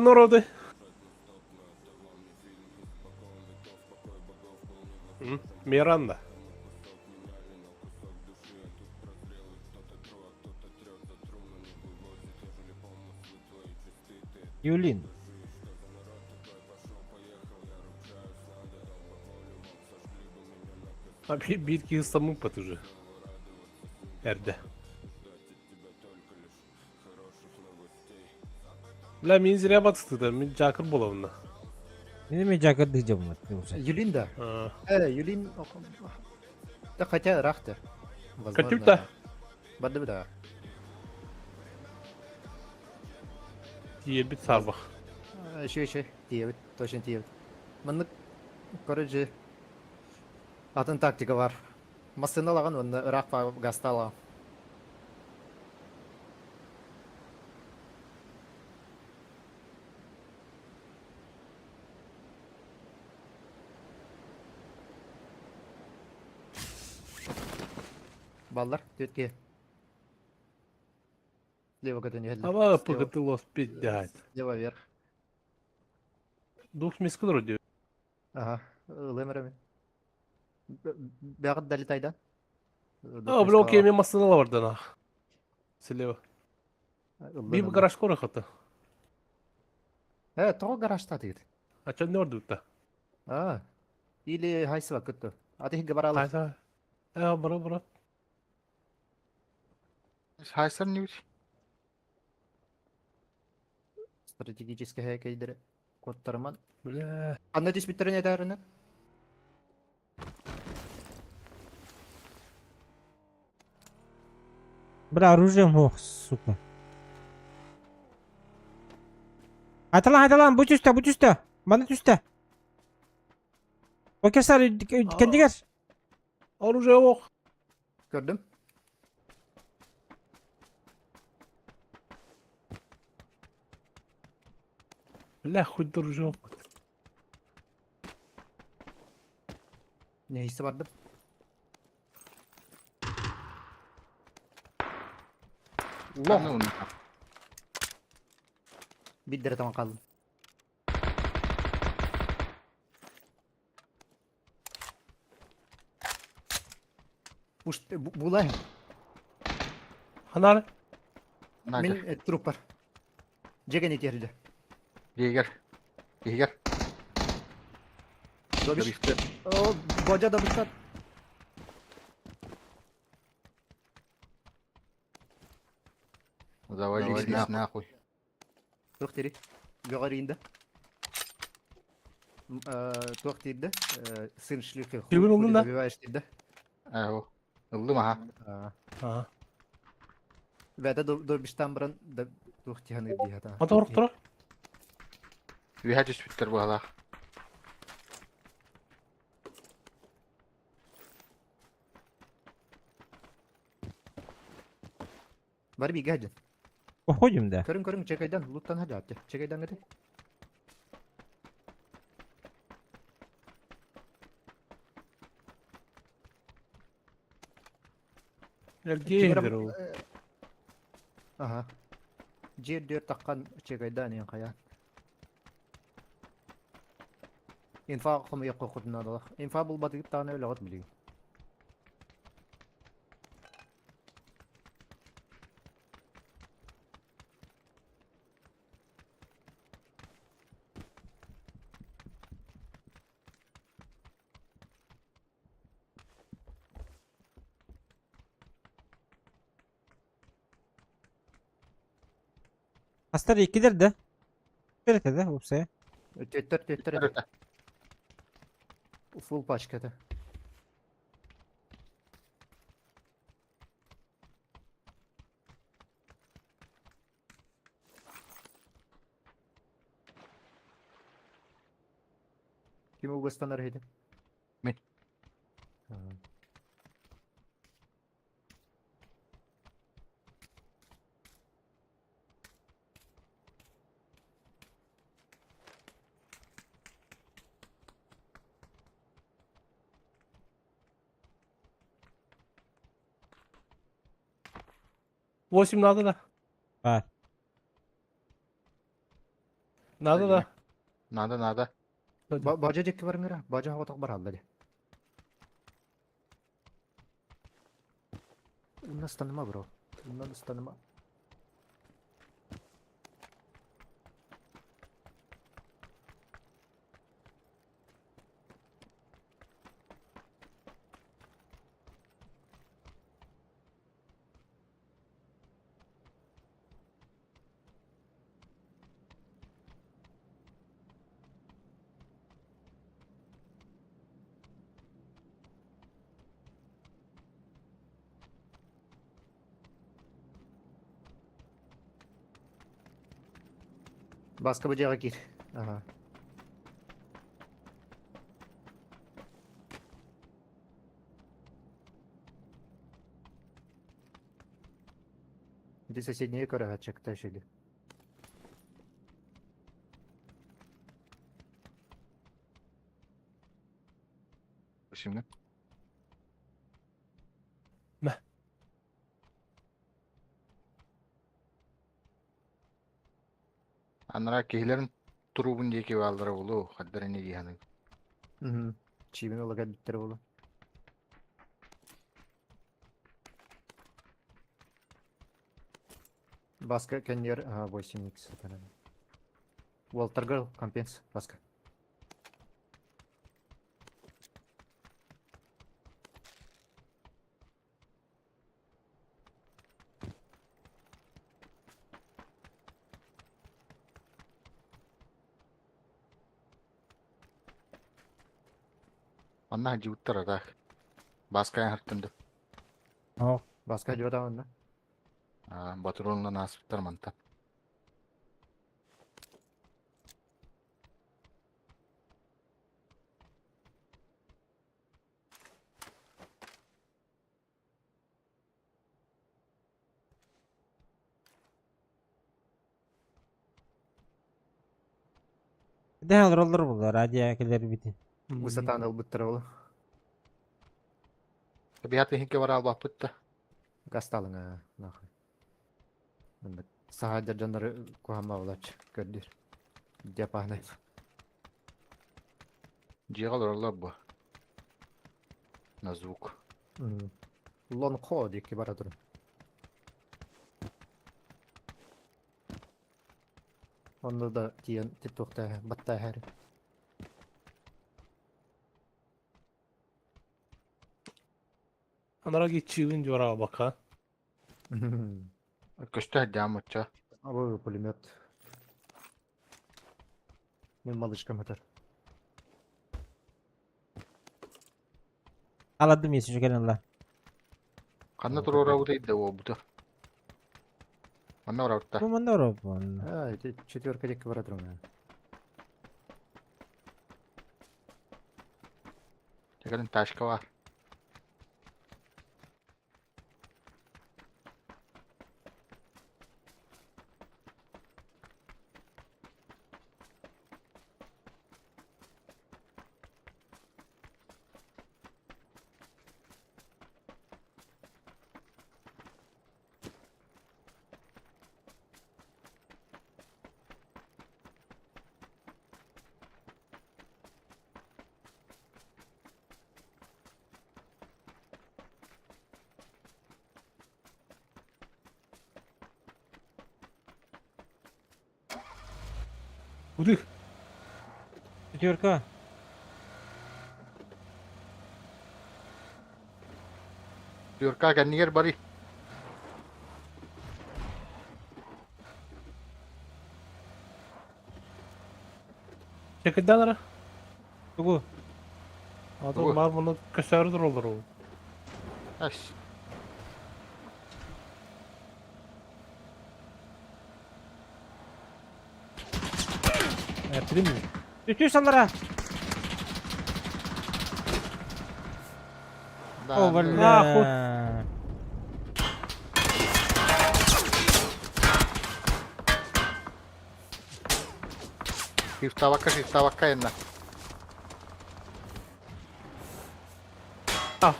Народы. Миранда. Юлин. А битки саму потуже. Эрде. Бля, мен зря батысты да, мен жақыр боламын. Мен мен жақыр дейдем. Юлин да. Юлин. Да хотя рахты. Катюта. Бады да. Тиебит сарбах. Еще. Тиебит, точно тиебит. Мынны короче атын тактика бар. Масыналаған онда рахпа гастала. Баллар, төтке. Слева көтөн ехали. Ама поготыло спиддяйт. Слева вверх. Дух мискалар диyor. Ага, лемереме. Бягат долетайда. Aa blok yemeği masasına var oradan ah. Слева. Bir garaj koru katı. того гаражта тигит. Açan ne orada bitti? Или хайсыва көттө. Атеге баралы. Haysa. Bura. Хайсар не үч. Стратегический хакейдер. Коттарман. Бля. Анда тис биттерен этәренә. Бля, оружием, ох, сука. Айталан, будь üstte. Bana üstte. O keser, kendi gel. Oraya bak. Gördüm. Bля, хоть oraya bak. Ne hissi vardı? Lan onu. Bir dere tamam kaldım. Булай. Hanar. Мен труп бар. Жеген етерді. Егер. Добиш. О, божа да быстат. Завалились нахуй. Тух тери. Жоғарыйында. Тух тирді. Сын шлюхи. Килбин олдун да? Добиваешь тирді. Эго. Ылдым аха. Ha. Вәді добиштан бұрын тух тиханы дейхата. Ata oruk tura. Виха жүз биттер bu hala. Бар биге хаджан. Уходим да. Көрің, чекайдан. Луттан хаджа атты. Чекайдан гады. Gelgedir o. Ага. Жер дөр таққан чекайдан ең қая. Инфа қымы еққа құдын адылық. Инфа бұл батығып тағына өлі ғыт білейін. Hastari ikidir de. Nerede de upsaya. Төттір. Фул пачкады. Ким угостанар еді? Мен. Восемь надо да. Var. Надо да. Надо. Бажа жекке барыңыра. Бажа хаватақ бар алды. Унна станыма, бро. Унна станыма. Басқа бір жаға кир. Ага. Иди соседние кора чектай шели. Şimdi. Anlara kihilerin turubun deki valdıra bulu. Kaddarını giyanı. Чивин олагат биттер болу. Баска кеннер 8x. Уолтергал компенс баска. Anna hacı uttara da. Baskaya harttındı. О, Баска жода онда. Batıroluna nasiptar manta. Дәл роллар булды, радиакелер бити. Высотан ыл биттер болу. Bir hatı hinke var al bakpıtta. Гасталыңа нахуй. Мында сагадар жандар кухамма болач. Көрдүр. Депахнай. Ciğal oralar bu. Na звук. Лон ко деки бара тур. Онда да тиен тиктокта батта хәр. Anara geçiğin jora baka. Köşte hadi amutça. Абы пулемет. Мен малышкам атар. Aladım yesin şu kenarla. Kanna tur ora udaydı o budu. Anna ora utta. Bu manda var bu. Это четверка деки бара тур. Tekerin taşka var. Udu. Четверка. Diyor kendine yer bari. Çekildi anara. Bu. Adam var bunu kaşarıdır olur o. Aş. Yapayım mı? Düşür sallara. O valla. Shift tabakka yenna. Valla.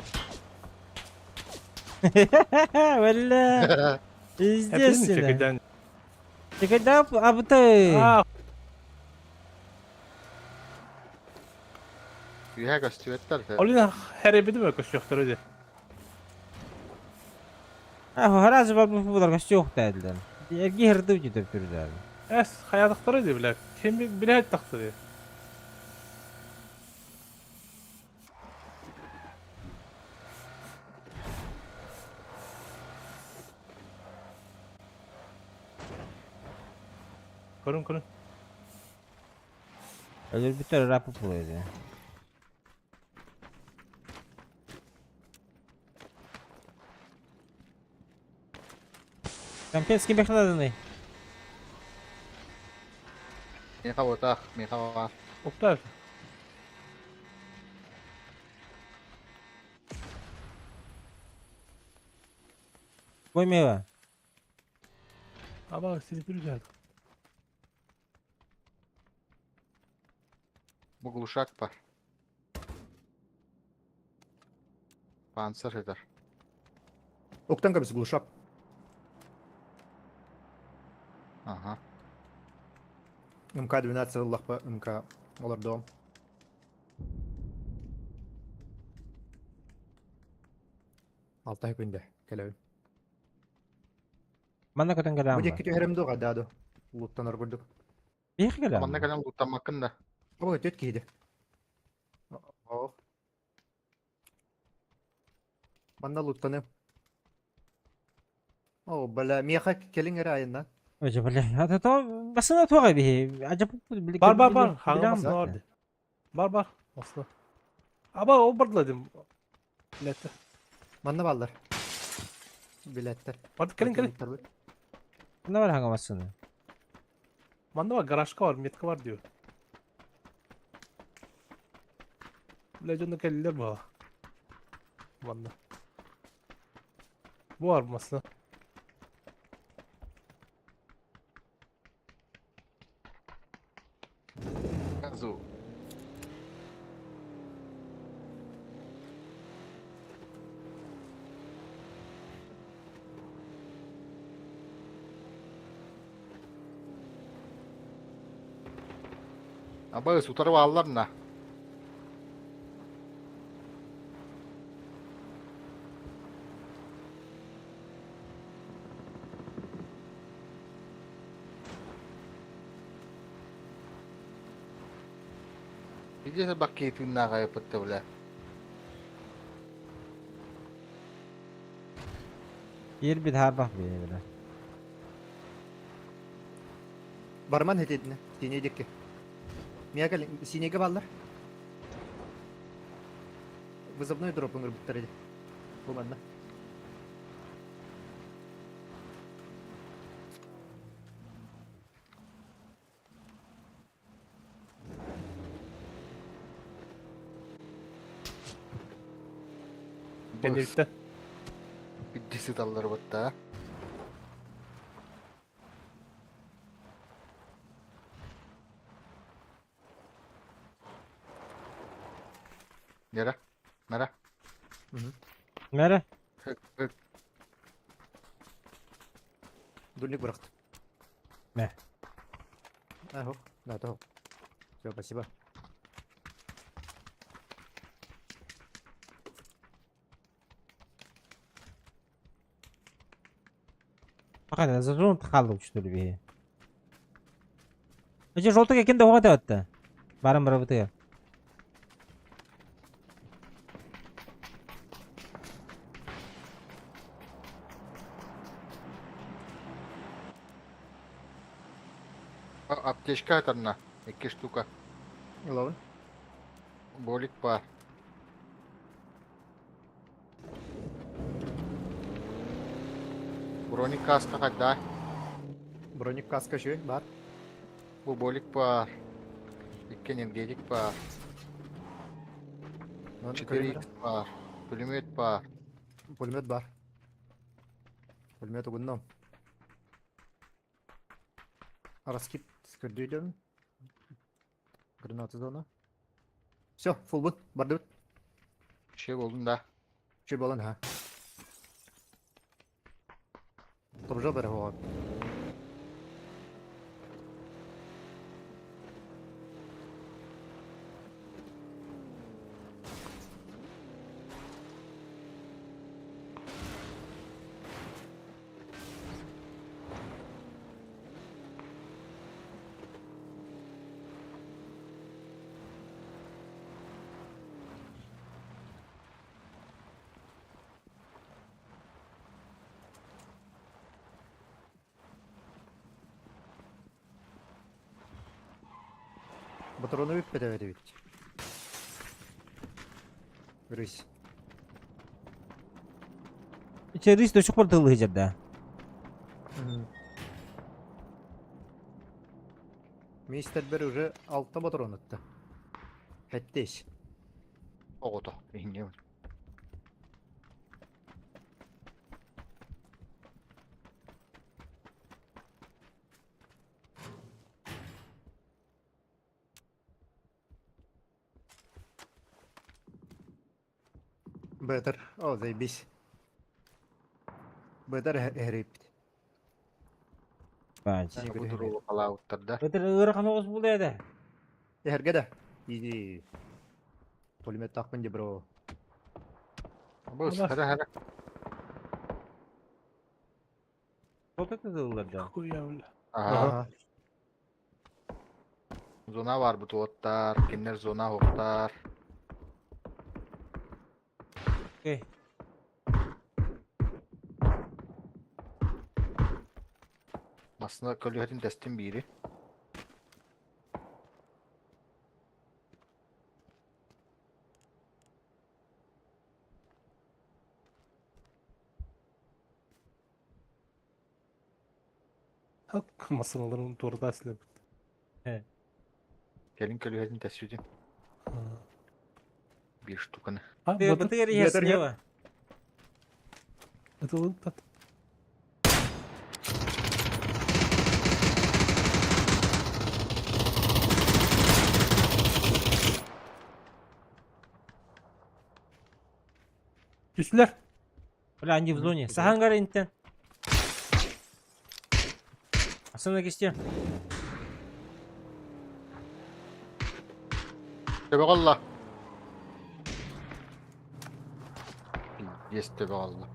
Yapayım mı İzliyorsun. çekilden? Çekildi abıtı. Yühe gösteriyorlar. Olina her ebedi mi koşuyorlar öyle? Harazı var bu kadar yok dediler. Girdi gidiyor türler. Es hayatıkları öyle bile. Kim bile et taktı diye. Kurun. Ölür bir tane rapı buluyordu. Kempinski bekledin mi? Mika otak, Mika var. Oktar. Koy meyve. Ama siz bir güzel. Bu gluşak var. Panzer eder. Октанга без глушак. Aha. МК-12 ыллахпа, МК олордоом. Алтай күнде, келебин. Bana kadar Бу gelen var. декки төһөрөм дуга даадо. Улуттанар курдук. Bir gelen Aman ne var. kadar utanmakın da. О, төт кийди. О. Манна луттаны. О, бала мияха келиңер айында. Önce böyle. Hatta tamam. Basına tuğa bir. Acaba Бар. Хаңа масына бар де. Бар. Масына. Аба о бардыла дем. Билетті. Манна балдар. Билеттер. Барды келin. Ne var hangi basını? Manda var, garajka var, metka var diyor. Legend'da kelliler bu. Manda. Bu var masına. Gazu. Aba sutarı bağlılar mı? Gideceğiz bak keyfinden kayıpıttı bile. Bir daha bak bir böyle. Барман хететине. Сине декке. Мия келин, синеге балдар. Вызывной дроп ыңыр биттер эди. Бу манда. Kendilikte. Bir disit alır batta. Nere? Nere? Nere? Дульник быракты. Не. Ахо, да, то. Всё, спасибо. Fakat zırhını tıkaldı uçtu bir. Önce жолтық екен де оға да өтті. Барым бір бұты. Аптечка одна. 2 штука. Ловын. Болик бар. Броник каска қайда? Броник каска şu бар. Bu болик бар. 2 энергетик бар. 4x бар. Пулемет бар. Пулемет бар. Пулемет угунном. Раскид скырдыйдым. Гранаты зона. Все, full boot. Барды. Şey oldun da. Şey болан ha. Тобжа бері оған. Патроны өппеді әді бет. Рысь. İçeri işte çok bir hıcır da. Мистер бір уже 6 патрон атты. Хәттеш. Oğdu. İngem. Бетер. О, заебись. Бетер әрейіп. Bence. Yani Bu götür. duru kalawutlarda. Betir ırkan oğuz bulu ede. Herge de. İyi. Polimet takınca bro. Bu Allah. hara. Foto kızıllarda. Kuy ya öyle. Aha. Aha. Zona var bu tuottar. Kinler zona hoktar. Okey. Aslında kölühetin testin biri. Hak masalaların torda aslı. Gelin kölühetin testi. Bir ştukını. Ha Betir batır. betir yersin ya var. Atılın tat. Üstler. Бля, они в зоне. Сахангар интен. Aslında geçeceğim. Tebe Allah. Yes tebe Allah.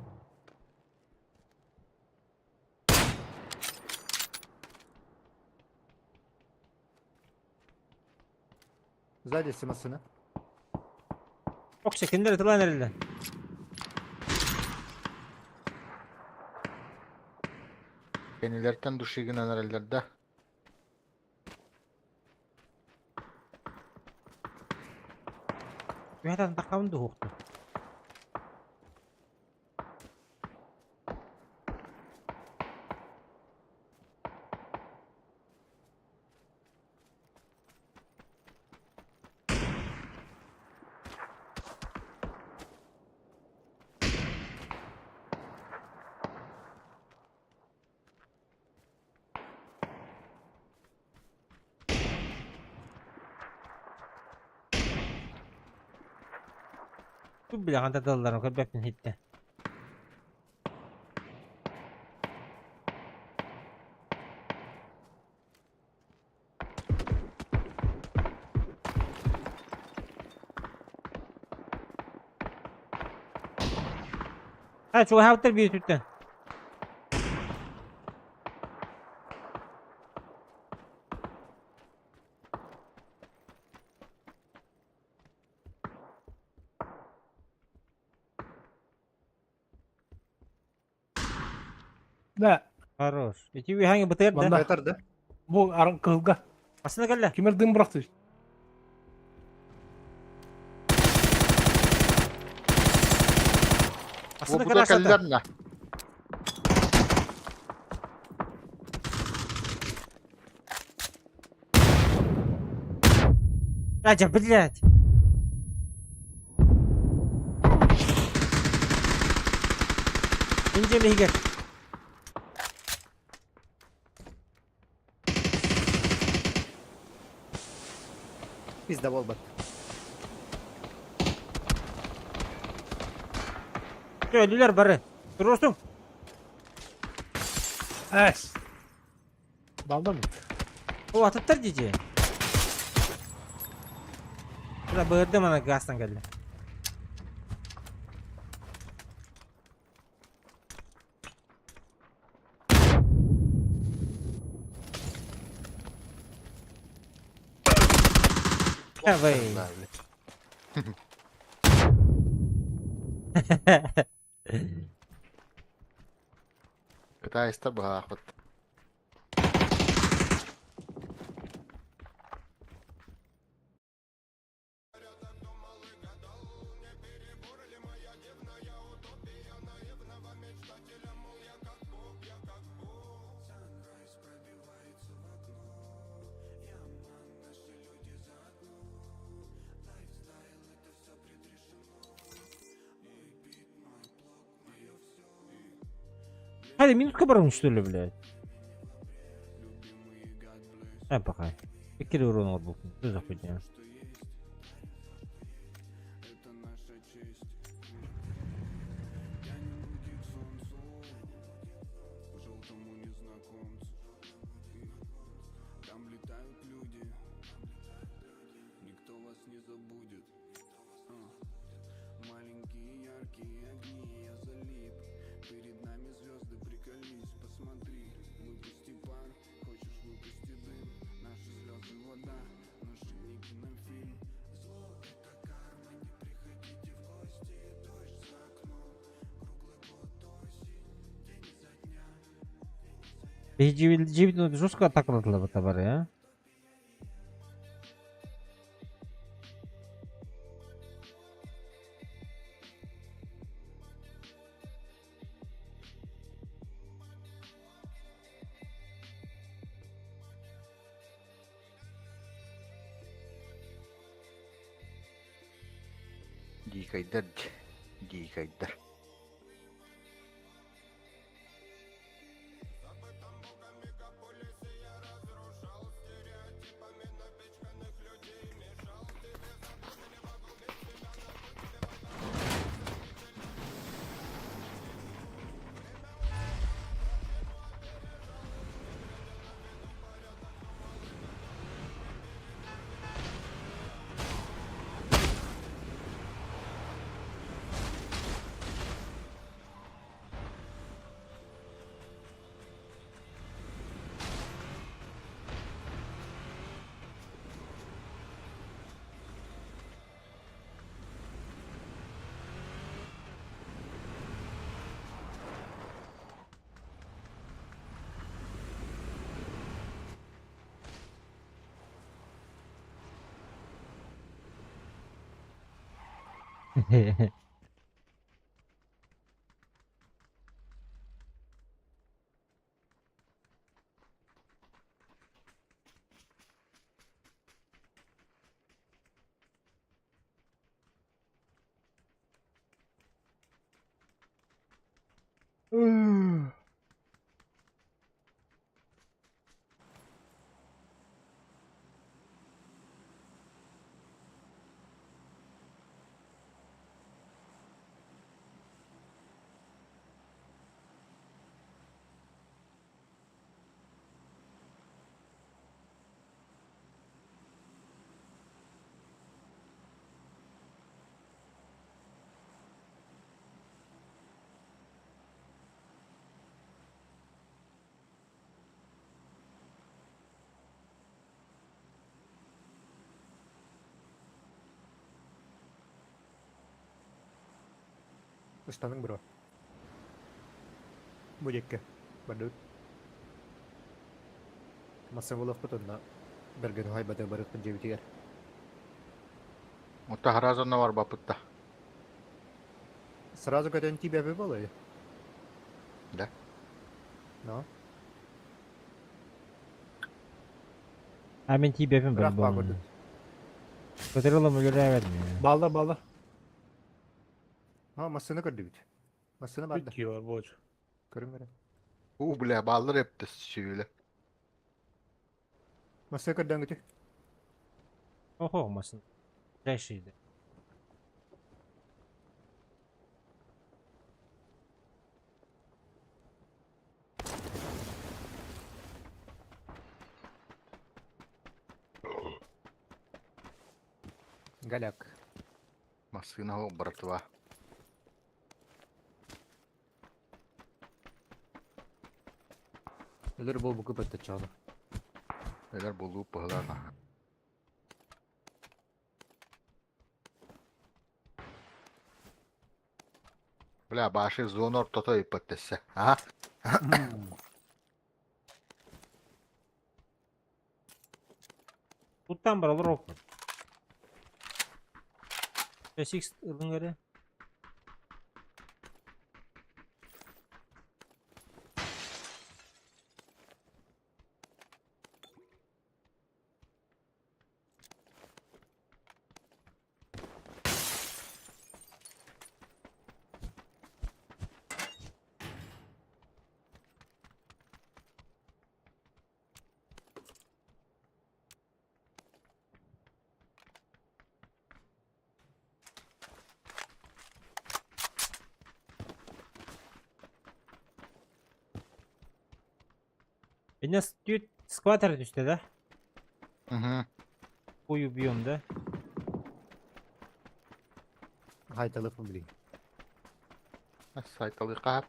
Sзади Симасына. Çok şekilde atılan elden. Yenilerden duşu ginen herhalde. Bir hatan takımın da huktu. Bu bile kanta dallarım kabepin hitte. Ha çok hafter bir tütten. Ne? Хорош. İki bir hangi bıtır da. Vallahi. Beterdi. Bu aran kılga. Aslında gel. Kimer dım bıraktı. Aslında Bu da gel aşağıda. keller ne? Раджа, блядь. İnce mi higel? Pizda bol bak. Ölüler barı. Durursun. Es. Dalda mı? O atıptır cici. Burada bağırdı bana gazdan geldi. Vay. Kita esta bahakot. Hadi минутка барон что ли, блядь? Пока. Какие урон был? Что за хуйня? Джибит жестко атаковала bu tabar ya. Дикайдар. Дикайдар. Ustanın bro. Bu jekke. Badut. Masa wolof putunda. Bergen hay bada barut penjevitigar. Mutta harazonna var baputta. Сразу когда они тебя выбыло? Да. Ну, Hemen tip yapayım bırak ben bak bunu. orada. Götürelim öyle vermiyor. Balda balda. Ha masını kırdı bit. Masını vardı. Bitki var boç. Kırın verin. Bля, ballar hep de şöyle. Masını kırdan gitti. Oh olmasın. Flash'ıydı. Голяк. Машина, братва. Ölür bol bu kıpıttı çağlı. Neler bulduğu pıhlarına. Bля, başı zonor toto ipatese. Ha? Buradan buralar oku. 5x ılınları. Beni diyor squatter düştü de. Hı hı. Boyu biyomda. Haytalık mı bileyim. Saytalı kap.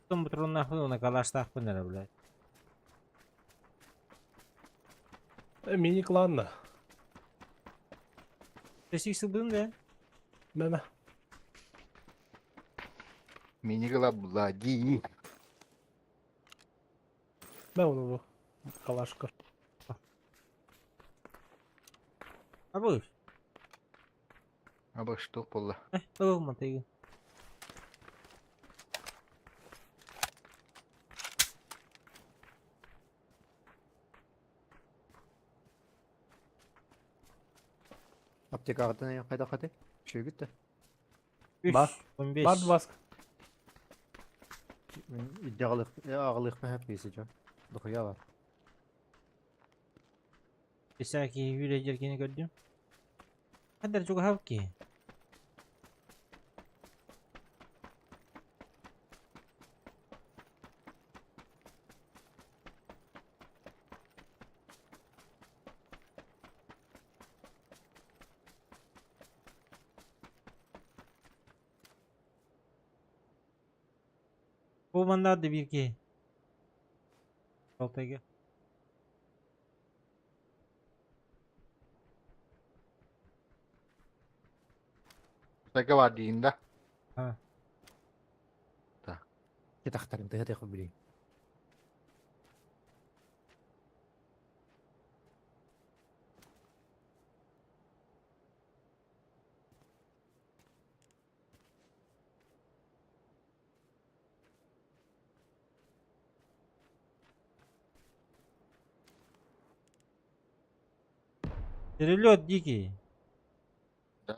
Tutun bu turun naklı ona kalaştak bu nere blядь. Mini klanla. Teşvik sıldın da. Meme. Mini glablaди. Ben onu bu. Kalaşkar. Ha buyur. Абы что было? Tamam mı teygi? Aptek ağırdan ya kayda kayda. Şey gitti. 3, Bak. 15. Var bask. İddialık. Ya ağırlık mı hep yiyeceğim. Dokuya var. Bir sonraki yürüyeceğini gördüm. Kadar çok hav ki. Bu banda da bir ki. Koltuğa. Така вадинда. Ha. Ya taxtarım da hadi bileyim. Перелет дикий. Да.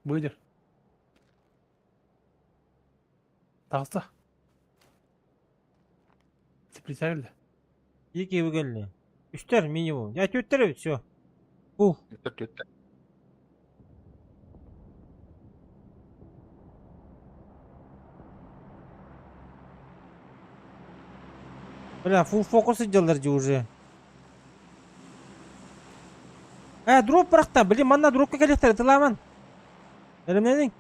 Выйдешь. Тағыста. Специально. Дикий выгодный. Üstler minimum. Ya tötleri все. Bu. Это. Бля, full фокус сделали уже. Дроп бырақта. Блин, мана дропқа келектер. Тыламан. Әлемненің.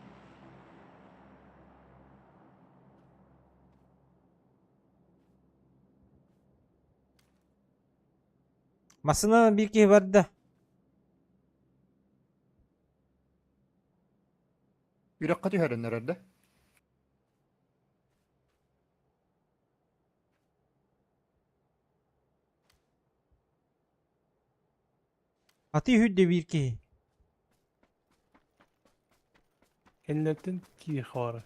Масына bir kişi vardı. Yürek katı herhalde nerede? Atı hüdde bir kişi. Kendilerden ki xabarı.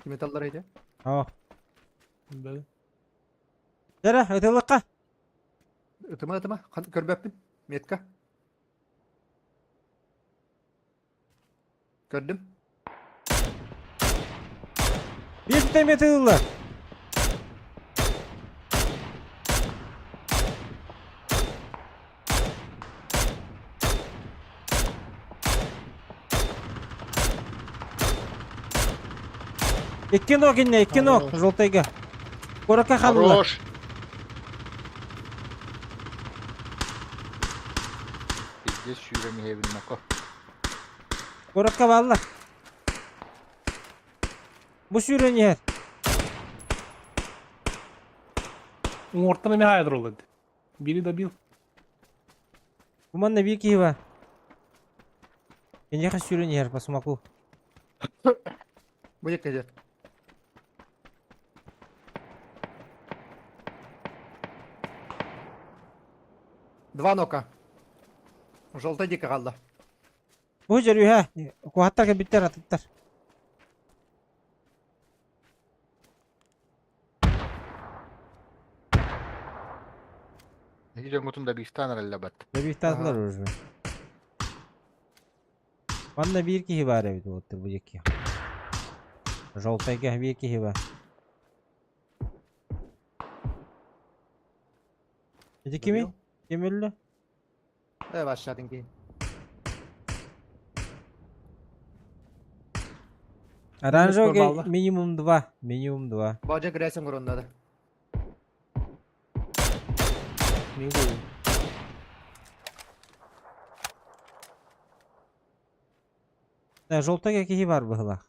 Metallarıydı. Oh. Ben. Dere, ötelikka. Itıma. Körbeptim. Metka. Gördüm. Bir tutam yatırdılar. İki nok inne, iki nok. Желтайга. Коракка қалдылар. Хорош. Здесь yürümeye bilmek o. Коракка bağlılar. Bu sürün yer. Ортаны мен айдыр ол енді. Бiri добил. У мене bir kişi var. Кенеха sürün yer, посмотрю. Bu yakacak. Два нока. Желтая дика kaldı. Bu jürüyor ha. Kuhatlarga bitter atıtlar. Видишь, вот он добистан раллабат. Ve bir tatlılar уже. Bana bir kişi var evde otur bu iki. Желтайга bir kişi var. Dedi kimi? Kim öldü? Evet aşağıdaki. Оранжевый балла. минимум 2. Минимум 2. Божа грязь уронда да. Мinggu. Желтый какие бар было?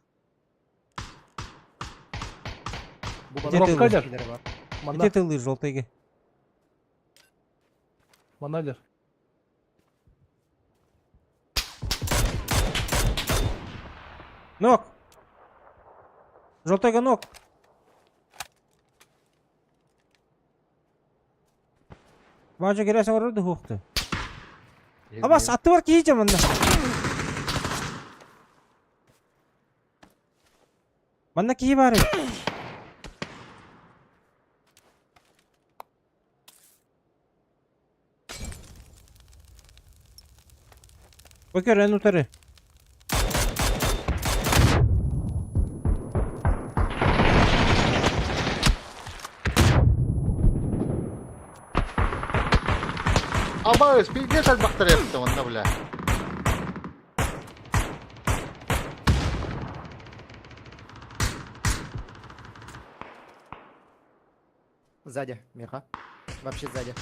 Bu Где bala ты Drop'ta лыж? eder. şeyleri var. Mana, Где ты лыж желтый? mana eder. Ног! Желтый ног! Бачу кересен орды хуқты. Абас атты бар кейтем мында. Мында кей бар. Bakıyor en utarı. Абайс, пиздец от бактериев-то он, бля. Сзади, Миха. Вообще сзади.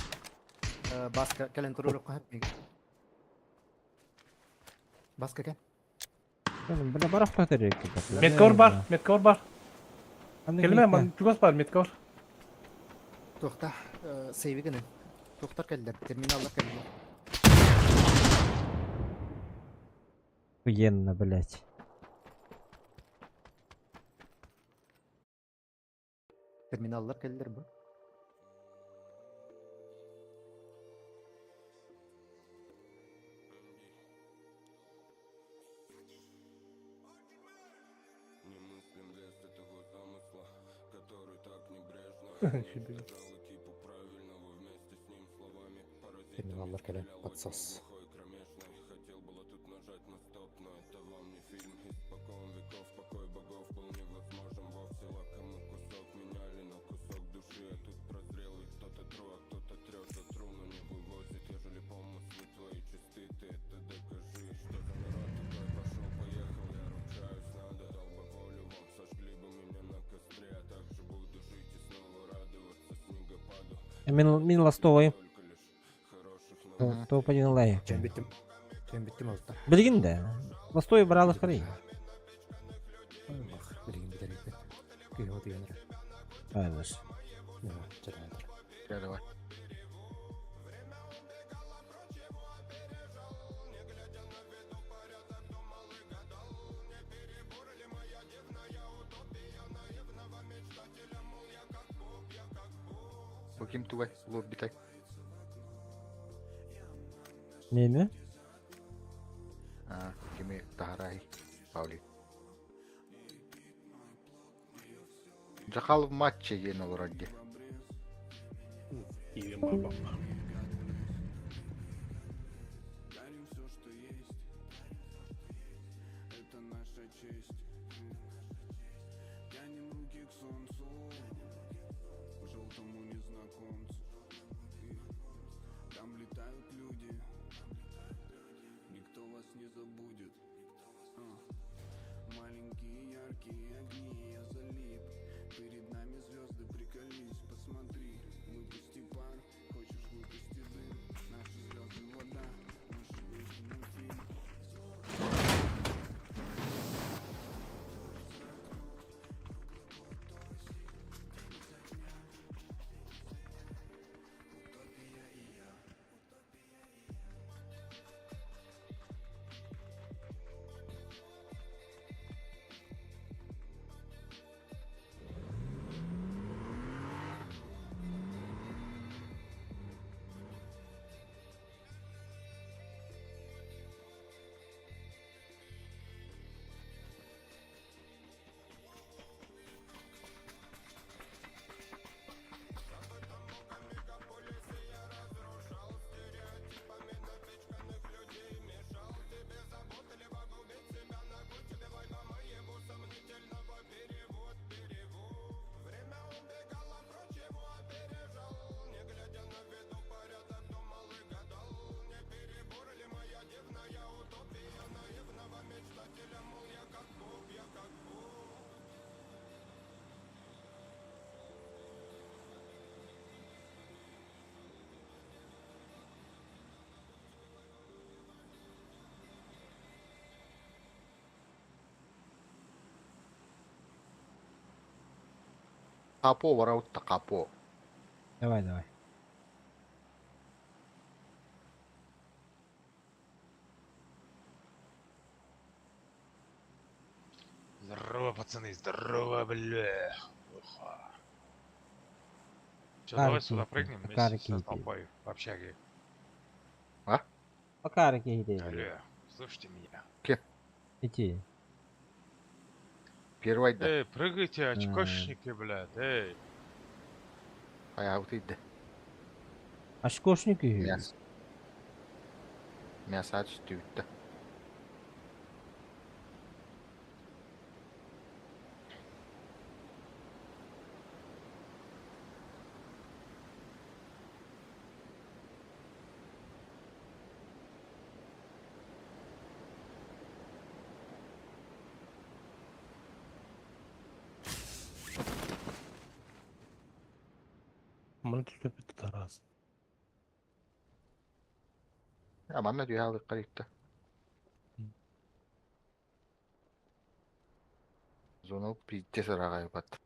Баска, кален туруру кахат мига. Баска кен. Bana barak tutarı. Metkor bar, metkor bar. Kelme, man çugas bar, metkor. Toxta, seyvi gene. Toxtar keldiler, terminallar keldiler. Охуенно, блять. Terminallar keldiler bu. Terminallar kelen, подсос. Min lastовый. Топ-1 лай. Чем bittim oldu. Bilgin de. Lastовый брал скорее. Bilgin bilir ekten. Kıyho diyenler. Aynen. Ya, çadandır. Gel давай. Bakayım Tugay, lobby tay. Neyini? Ha, kimi taharay, Pavli. Жахал в матче eno вроде. İyi baba. Капо var avutta kapı. Давай, давай. Здорово, пацаны, здорово, бля. Че, Карики давай сюда идти, прыгнем вместе карики со идти. толпой в общаге. Пока руки иди. Алло, слушайте меня. Иди. Первый да. Эй, прыгайте, очкошники, блядь, эй. Ayağı tıydı. Ашкошник iyi. Мяс. Мясо açtı. Bana tütüp tutar az. Ya bana diyor aldık kayıtta. Zonu pizza sıra kaybat.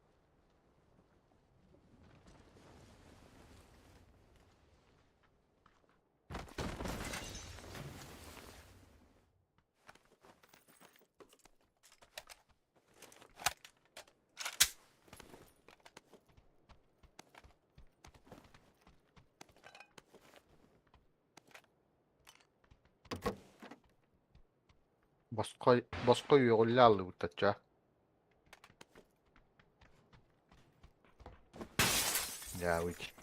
Bosko yoğullu aldı bu taça. Ya uç.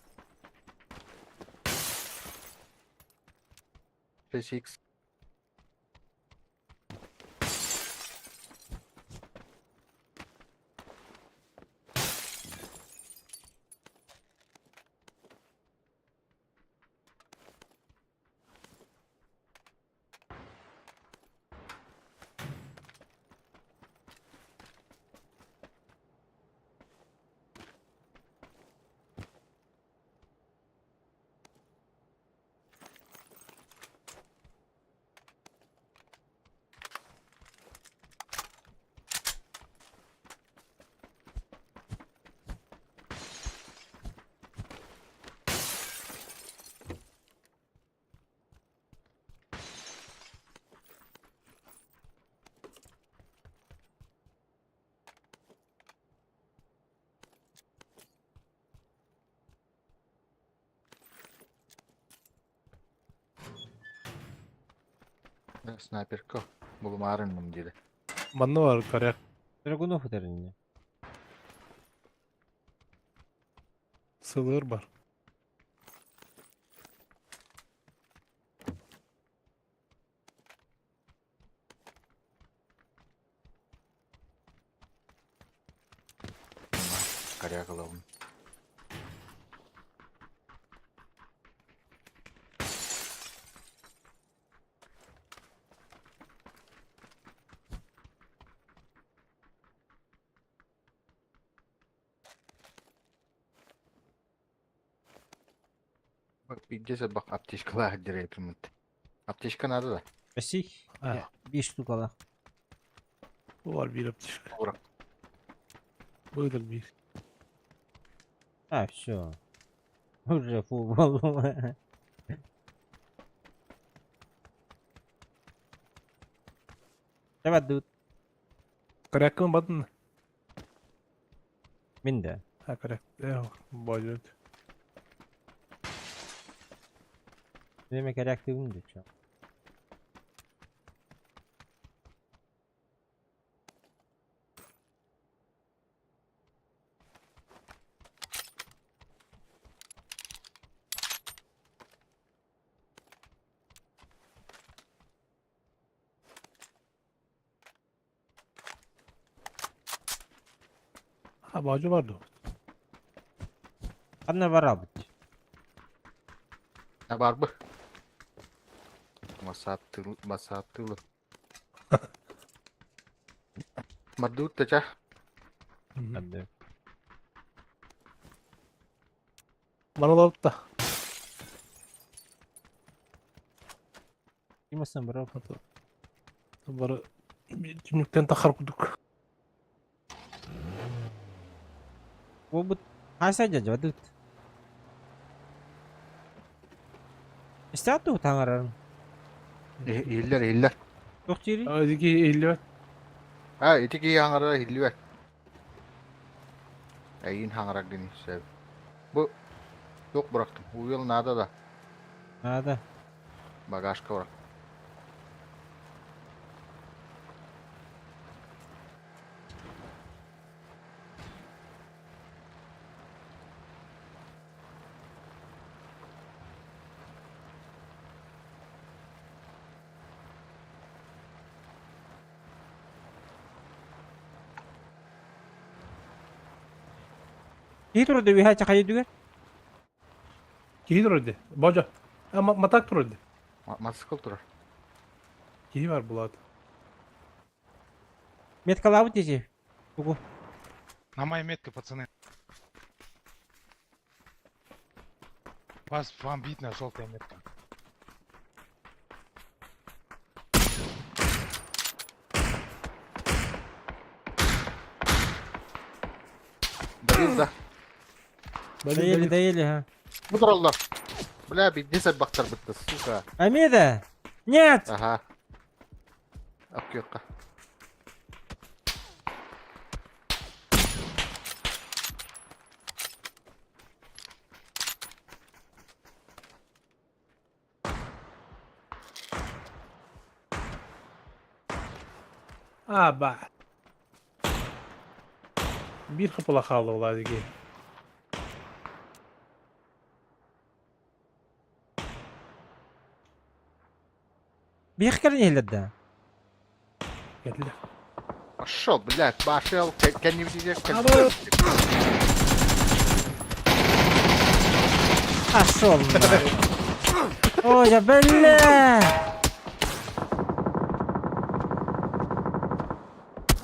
Physics. Снайперка. Бұл арынмын dedi. Bana var karyak. Dragunov ederin. Sığır var. Karya kılavun. Bak bir bak apteşkalar direkt. Apteşka nerede da? Спасибо. Ha, Bir штука la. bu var bir yapışık. Bırak. Buyurun bir. А, все. Уже футбол. Давай, дуд. Karyak mı badın? Min de. Ha karyak. Yok. Boyut. Demek reaktifim de şu an. Ha bağcı vardı. Anne var abi. Ne var bu? Masa attı. Mardut taça. Hadi. Bana da alıp da. Kimsin bro? Bana kimlikten takar kuduk. O bu kaysa jaja dut. İstatu tangaran. Hiller. Çok jiri. Ödeki 50 Ha, itiki hangara hilliver. Ayin hangarak deni sev. Bu yok bıraktım. Bu yıl nada da Nada. bagajka bırak. Hitro de biha çakayı düger. Kihi dururdu. Boca. Matak dururdu. Motosikl turar. Kihi var bulat. Метка лавы течи. Тугу. На моей метке, пацаны. Вас, вам видно желтая метка. Даю да. Доели, доели, га. Bu duralda. Бля, bir dese baktır bitti, сука. Амеда! Нет! Aha. Akıyorka. Aba. Bir kapıla kaldı olaydı ki. بيخكرني هلدا. Geldiler. Шо, блядь, башел, кен не видишь, кен. Пошел нахуй. Ой, я бля!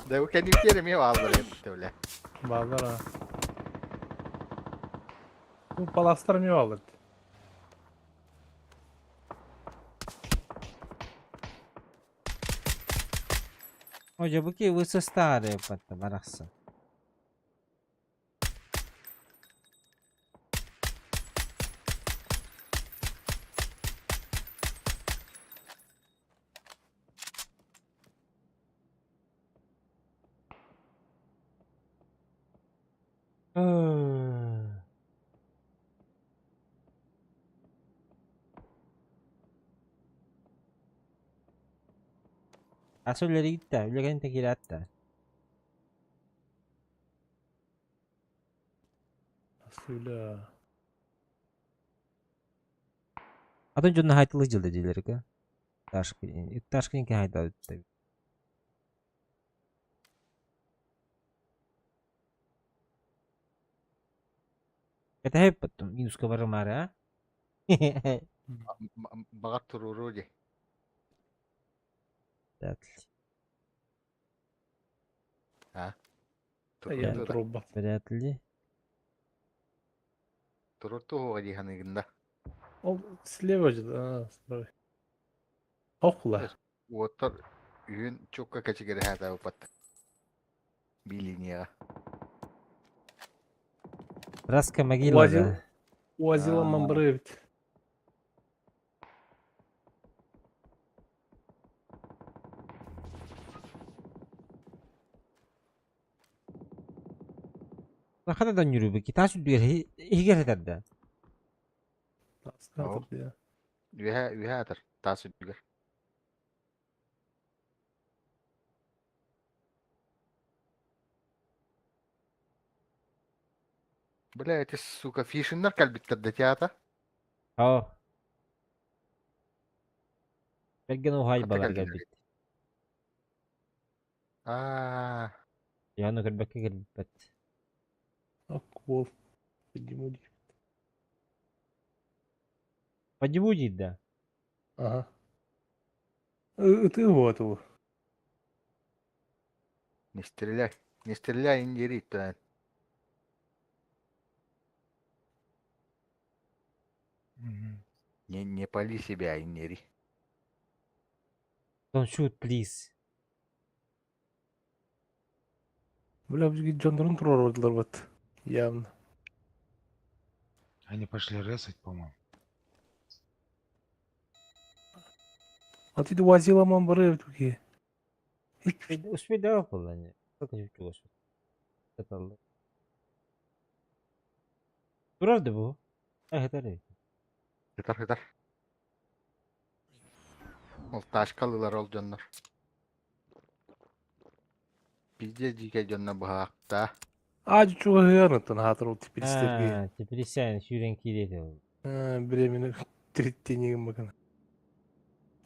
Да, кен не видишь, mi vardır hep öyle. Bağlar ha. Bu palaslar mı alır? Hoca bu ki vısı stare patta baraksa. Asolleri gitti. Öyle kendi tekiri attı. Söyle. Adın cunna haytalı cıldı dileri ki. Taşkın ki haytalı tabi. Kata hep battım. Minus kabarı mara. Bagat tururu je. Tatlı. Ha? Ya Tururu da. tروبة. Tatlı. Tururu tu hoji hanigında. O слева же, справа. Около. Otur üyün çok kaçı geri hata upat. Bir linya. Раска могила, Увозил, да. увозила мамбревит. Hakikaten yürü bu ki. Taş diyor. Higer eder de. Скатер ya. Üye atar. Tasu düger. Блять, сука, фишинler kalbittirdi tiyata. Ha. Belgen o hay Hatta balar geldi. geldi. Aaa. Yani kalbeke geldi. Акул. Подниму. Подивуди, да. Ага. Ты вот его. Не стреляй. Не стреляй, не дери, да. Не пали себя и не ри. Don't shoot, please. Бля, бізге жандарын тұрар ордылар бат. Явно. Они пошли резать, по-моему. А ты возила мамбары в туге. Успей давай полане. Сколько чего успей? Это алды. Durardı bu. Evet. Yeter yeter. Ол ташкалылар ол жоннор. Bizde dike jonna bahakta. Acı çok hıyanıttın hatır ol tipilistlerge. Ha, Tbilisi şuren kiriydi. Bilemini tiritteniğin bakın.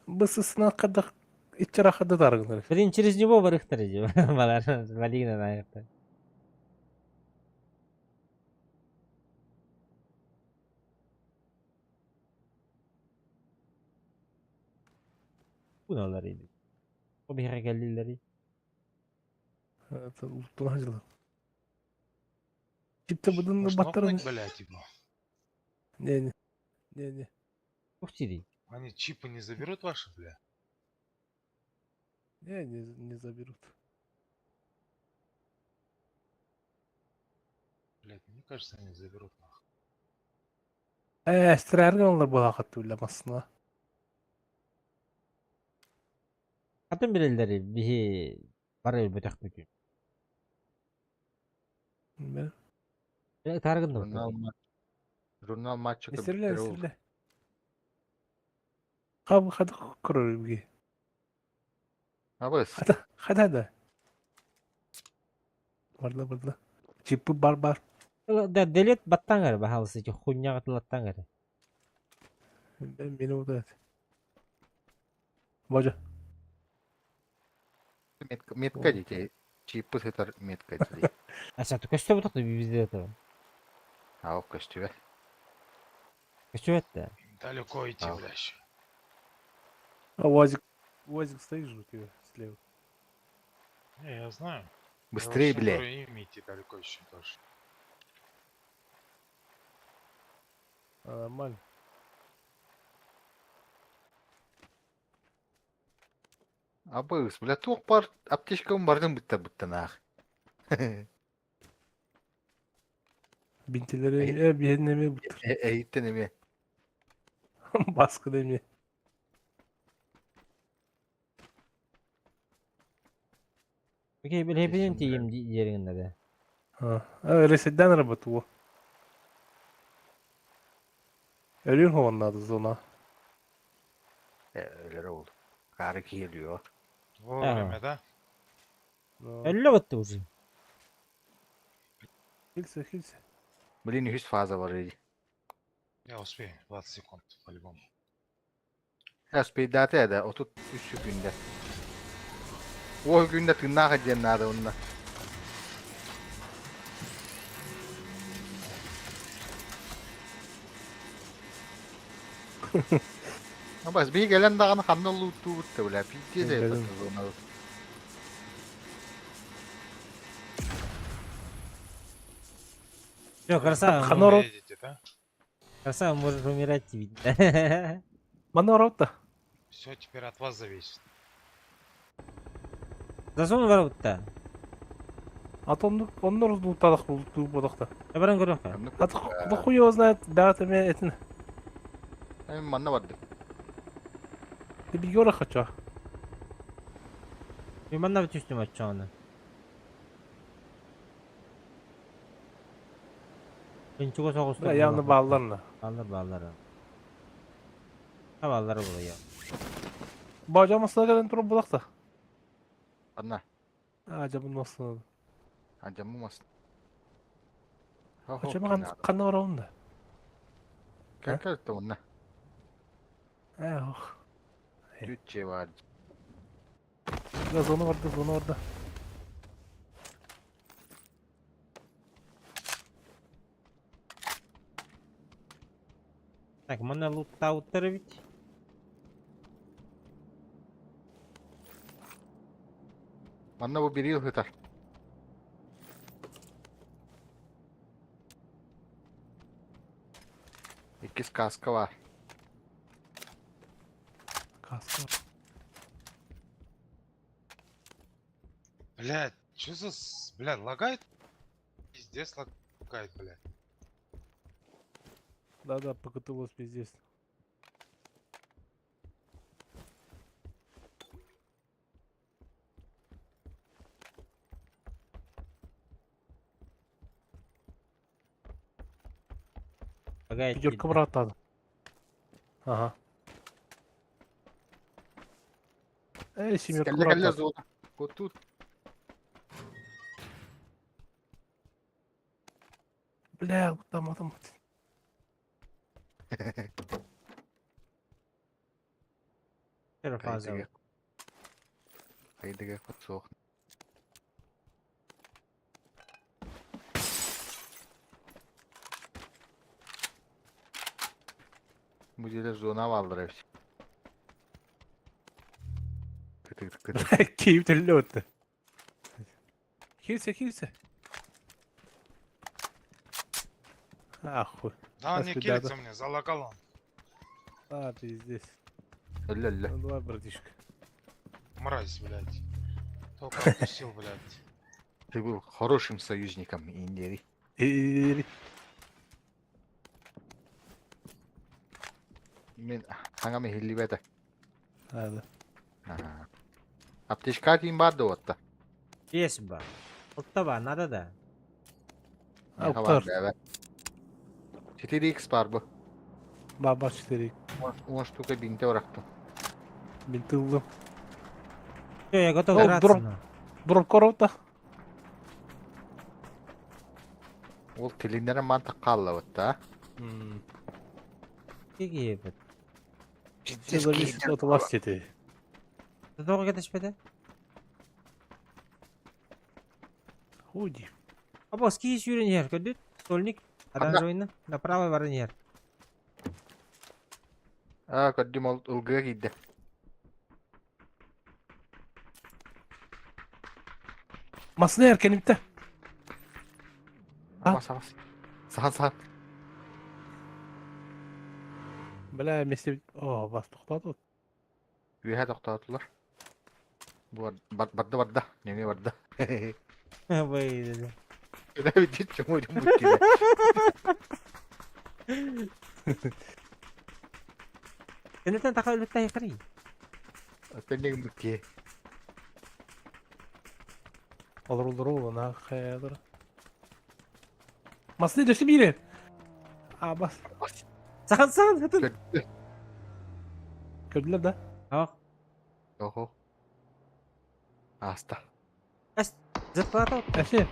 Bısısına kadar içeri kadar dargınlar. Блин, через него вырыхтарыжы. Балар валигна наякта. Bunalar idi. O bir geldileri. Ulan hacılar. Çipte bıdın Может, battarın. нокнуть, блядь, его? Не. Уфтири. Они чипы не заберут ваши, бля? Не заберут. Блядь, мне кажется, они заберут, нахуй. Estirergen onlar bu hakat uylamasına. Hatun birelleri bihi barı bıçak bütün. Ben. Targın da. Jurnal maçı Esirle. Hadi kurur bir. Abız. Hadi. Barla. Çipi bar. Da delet battan galiba halısı ki hunya katılattan galiba. Beni o da et. Baca. Метка дите. Чипы сетар метка дите. Asa tu köşte budak da bir bizde de. А ок костюве. Köşte de. Далеко идти, А. бля, еще. А Уазик стоишь же у тебя слева. Не, я знаю. Быстрее, Я бля. вообще говорю, им идти далеко еще тоже. Нормально. Абыз, бля, тук бар, аптечкам бардың бітті нах. Bintileri bir yenileme bu. Eğitten emi. Baskı demi. Peki bir hepinin tiyim yerinde de. Resetten araba bu. Ölüyorsun havalarda ona. Öyle oldu. Karı geliyor. Вовремя, да? Öyle battı ucu. Hilse. Блин, 100 фаза var idi. Я успею. 20 секунд, по-любому. Ya speedate ya da 33 günde. O günde tırnak edeceğim nerede onunla. Ama bir gelen dağını kanlı loot'u vurdu bile. Bir de yapacağız onu. Yok красава. Канору. Видите, да? Красава может умирать видно. Bana orada. Все теперь от вас зависит. Засун var butta. Atomluk onlar lootladık bulduk da. Ben görüyorum ki. Hadi kuyu ozna dağıtma etini. Hemen manna vardı. Bir göre kaça. Bir bana bir üstüme açacağım onu. Ben çok uzak usta. Yanına bağlarına. Bağlar. Ha bağlar buraya. Bacamasına gelen durum bulak da. Anna. Acaba nasıl oldu? Acamı masın. Acaba kanı var onda. Kanka da onunla. Oh. Bütçe var. Zonu vardı. Так, мене лута утервіть. Manna bu bir yıl yeter. İkiz kaska var. Kaskı var. Блядь, что за... Блядь, лагает? Пиздец, лагает, блядь. Да, покатылось пиздец. Погоди. Пятерка братан. Ага. Семерка Кәлле братан. зона. Вот тут. Бля, вот там. Şöyle fazla. Haydi kut soğuk. Bu жерде зона vardır hepsi. Kıtır. Keyif telli öttü. Kilse. Ah хуй. Да, он Нас не ребята. килится мне, залагал он. А, пиздец. Ля-ля. Ну давай, братишка. Мразь, блядь. Только отпустил, блядь. Ты был хорошим союзником, Индии. Мен хангаме хилли бета. Hadi. Аптечка atayım vardı otta. Есть бар. Вот var, надо да. Ha, Ne var kurtar. be evet. 4x var bu. Baba 4. 10 штука бинте bıraktım. Бинтылдым. Все, я готов О, драться. дрон. ну. Дроп коробта. Ол тилиндere mantık kaldı otta. Фиги ебать. Все зависит от власти. Ты долго кетишпеди? Худи. А бос киіз үйрен ер, көрдүт? Стольник. Адам Ага. жойны. Направо барын ер. Aa gördüm ılgıya gitti. Masını erken bitti. Ha? Bas bas. Sağ. Бля, вместе... О, вас тоқтады. Üye toxtadılar. Bu vardı. Ne vardı? Ой, да. Öyle bir dit çumuydum bu gibi. Кенеттен тақай өлікті айқырый. Öpenek bu ki. Olur, ona hayır. Masını düştü biri. Aa bas. Саған, hıtın. Gördüler de. Ақ, Oho. Hasta. әс, зыртылаты от. Әше.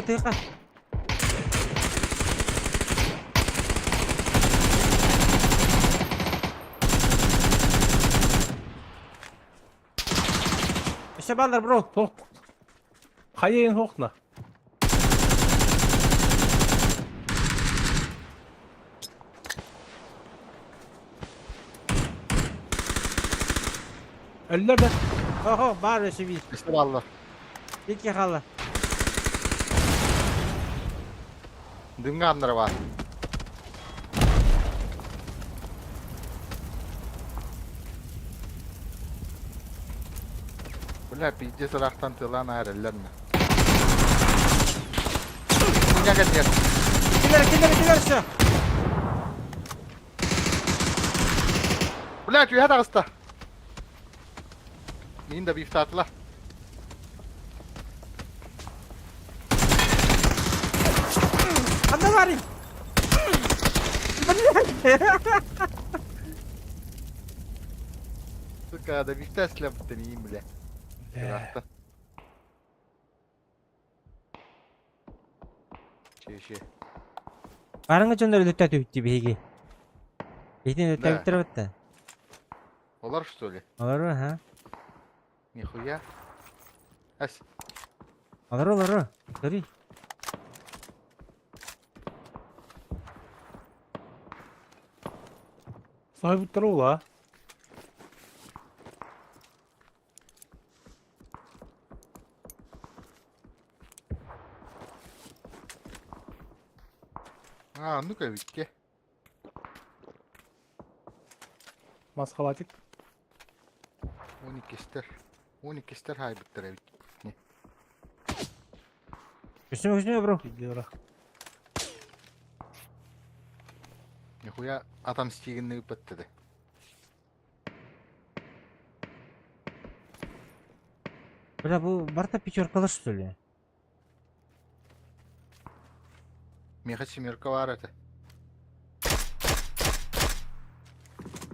Тыйқа. Еще балдар, бро. Тоқ. Қайын тоқна. Öldüler de. Охо, бар еще бит. İşte vallahi. Битке қалы. Dün kanları var. Bunlar piyce sıraktan tılan ayrılarına. Dünya geldi. Киллер, все. Bunlar tüye de hasta. Min de bir tatlılar. Анда барин. Suka da bir teslim deneyim bile. Sırakta. Şey. Барыңа жондар өлікті өтті бейге. Бейтін өлікті Да. өттіріп өтті. Olar что ли? Олар ва, ха? Нихуя. Ась. Олар. Көрей. Sahip tarafı la. А, ну-ка, Витьке. Маскалатик. 12 стер хайбыттар эбит. Күсүмө, бро. Пидера. Нихуя атам стигинни ыппаттады. Бля, бу барта пятеркалы, что ли? Меха семерка бар это.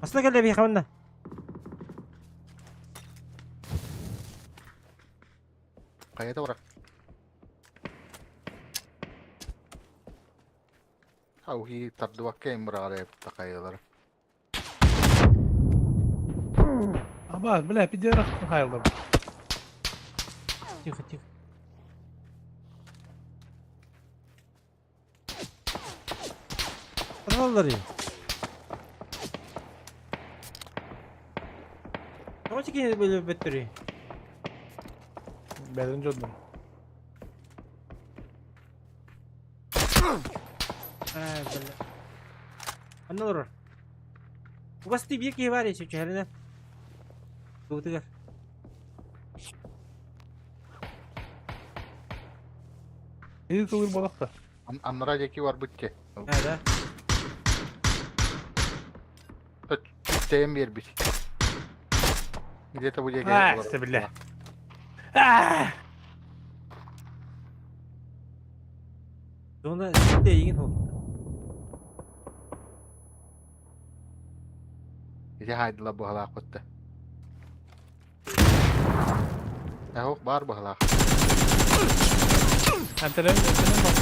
Асла келе бейхамында. Кайда барак? Ауhi тардуакка эмбрааре такайылар. Аба, бля, пидера хайылдым. Тихо. Подвалдар им. Давайте кинь были в батареи. Бәлін жодым. Бля. Аннор. У вас ты беги варишь, чухарина. Кутыгар. Еді кылыр болақта. Аннара жеки бар битке. Да. Чүттейін бербіш. Где-то будет бля. Сонда сізде еген ол. Где хайдыла бұғалақ көтті. Әуқ бар бұғалақ. Әмтелем бар.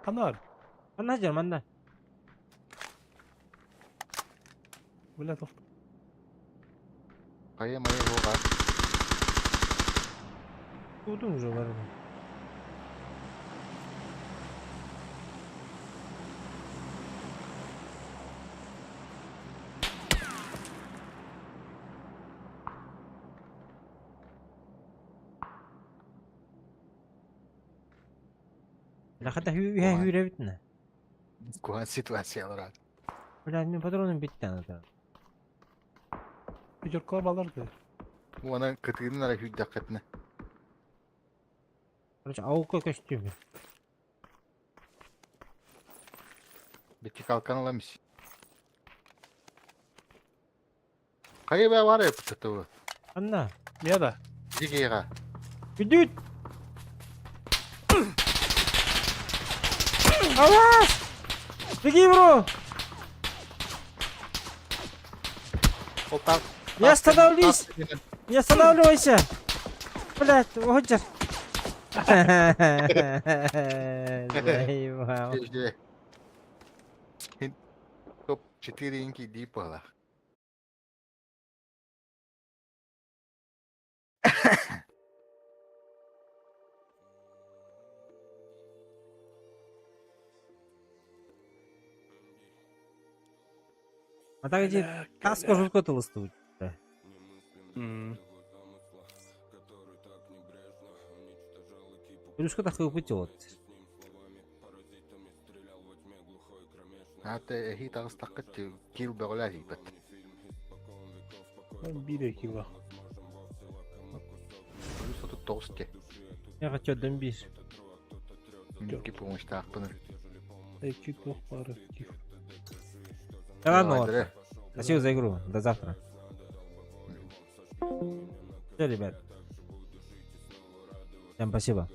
Канар. Манда жер, манда. Бля, тофт. Қайы майы бұға. Тудың уже бар. Лахата хүйре битне. Куан ситуациялар. Бля, мен патроным битті анатар. Пидеркалар баларды. Оның кытыгының ара хүйдақ кетіне. Короче, ауылға көштім. Бетті қалқан аламыз. Қайы бә бар епті тұғы? Анда. Неда? Дегейға. Үдүт! Аваз! Беги, бро! Не остановись! Не останавливайся! Блять, Роджер! Заебал. Топ-4 инки дипала. А так эти каско жутко толстую. Плюшка так и упутил. А ты хи тағыстаққа кил бәғіла хипет. Бире кила. Плюс отут тоғыске. Я хочу дембиш. Мемки помощь тақпыны. Эки тоқ бары. Да ладно. Спасибо за игру. До завтра. Все, ребят. Всем спасибо.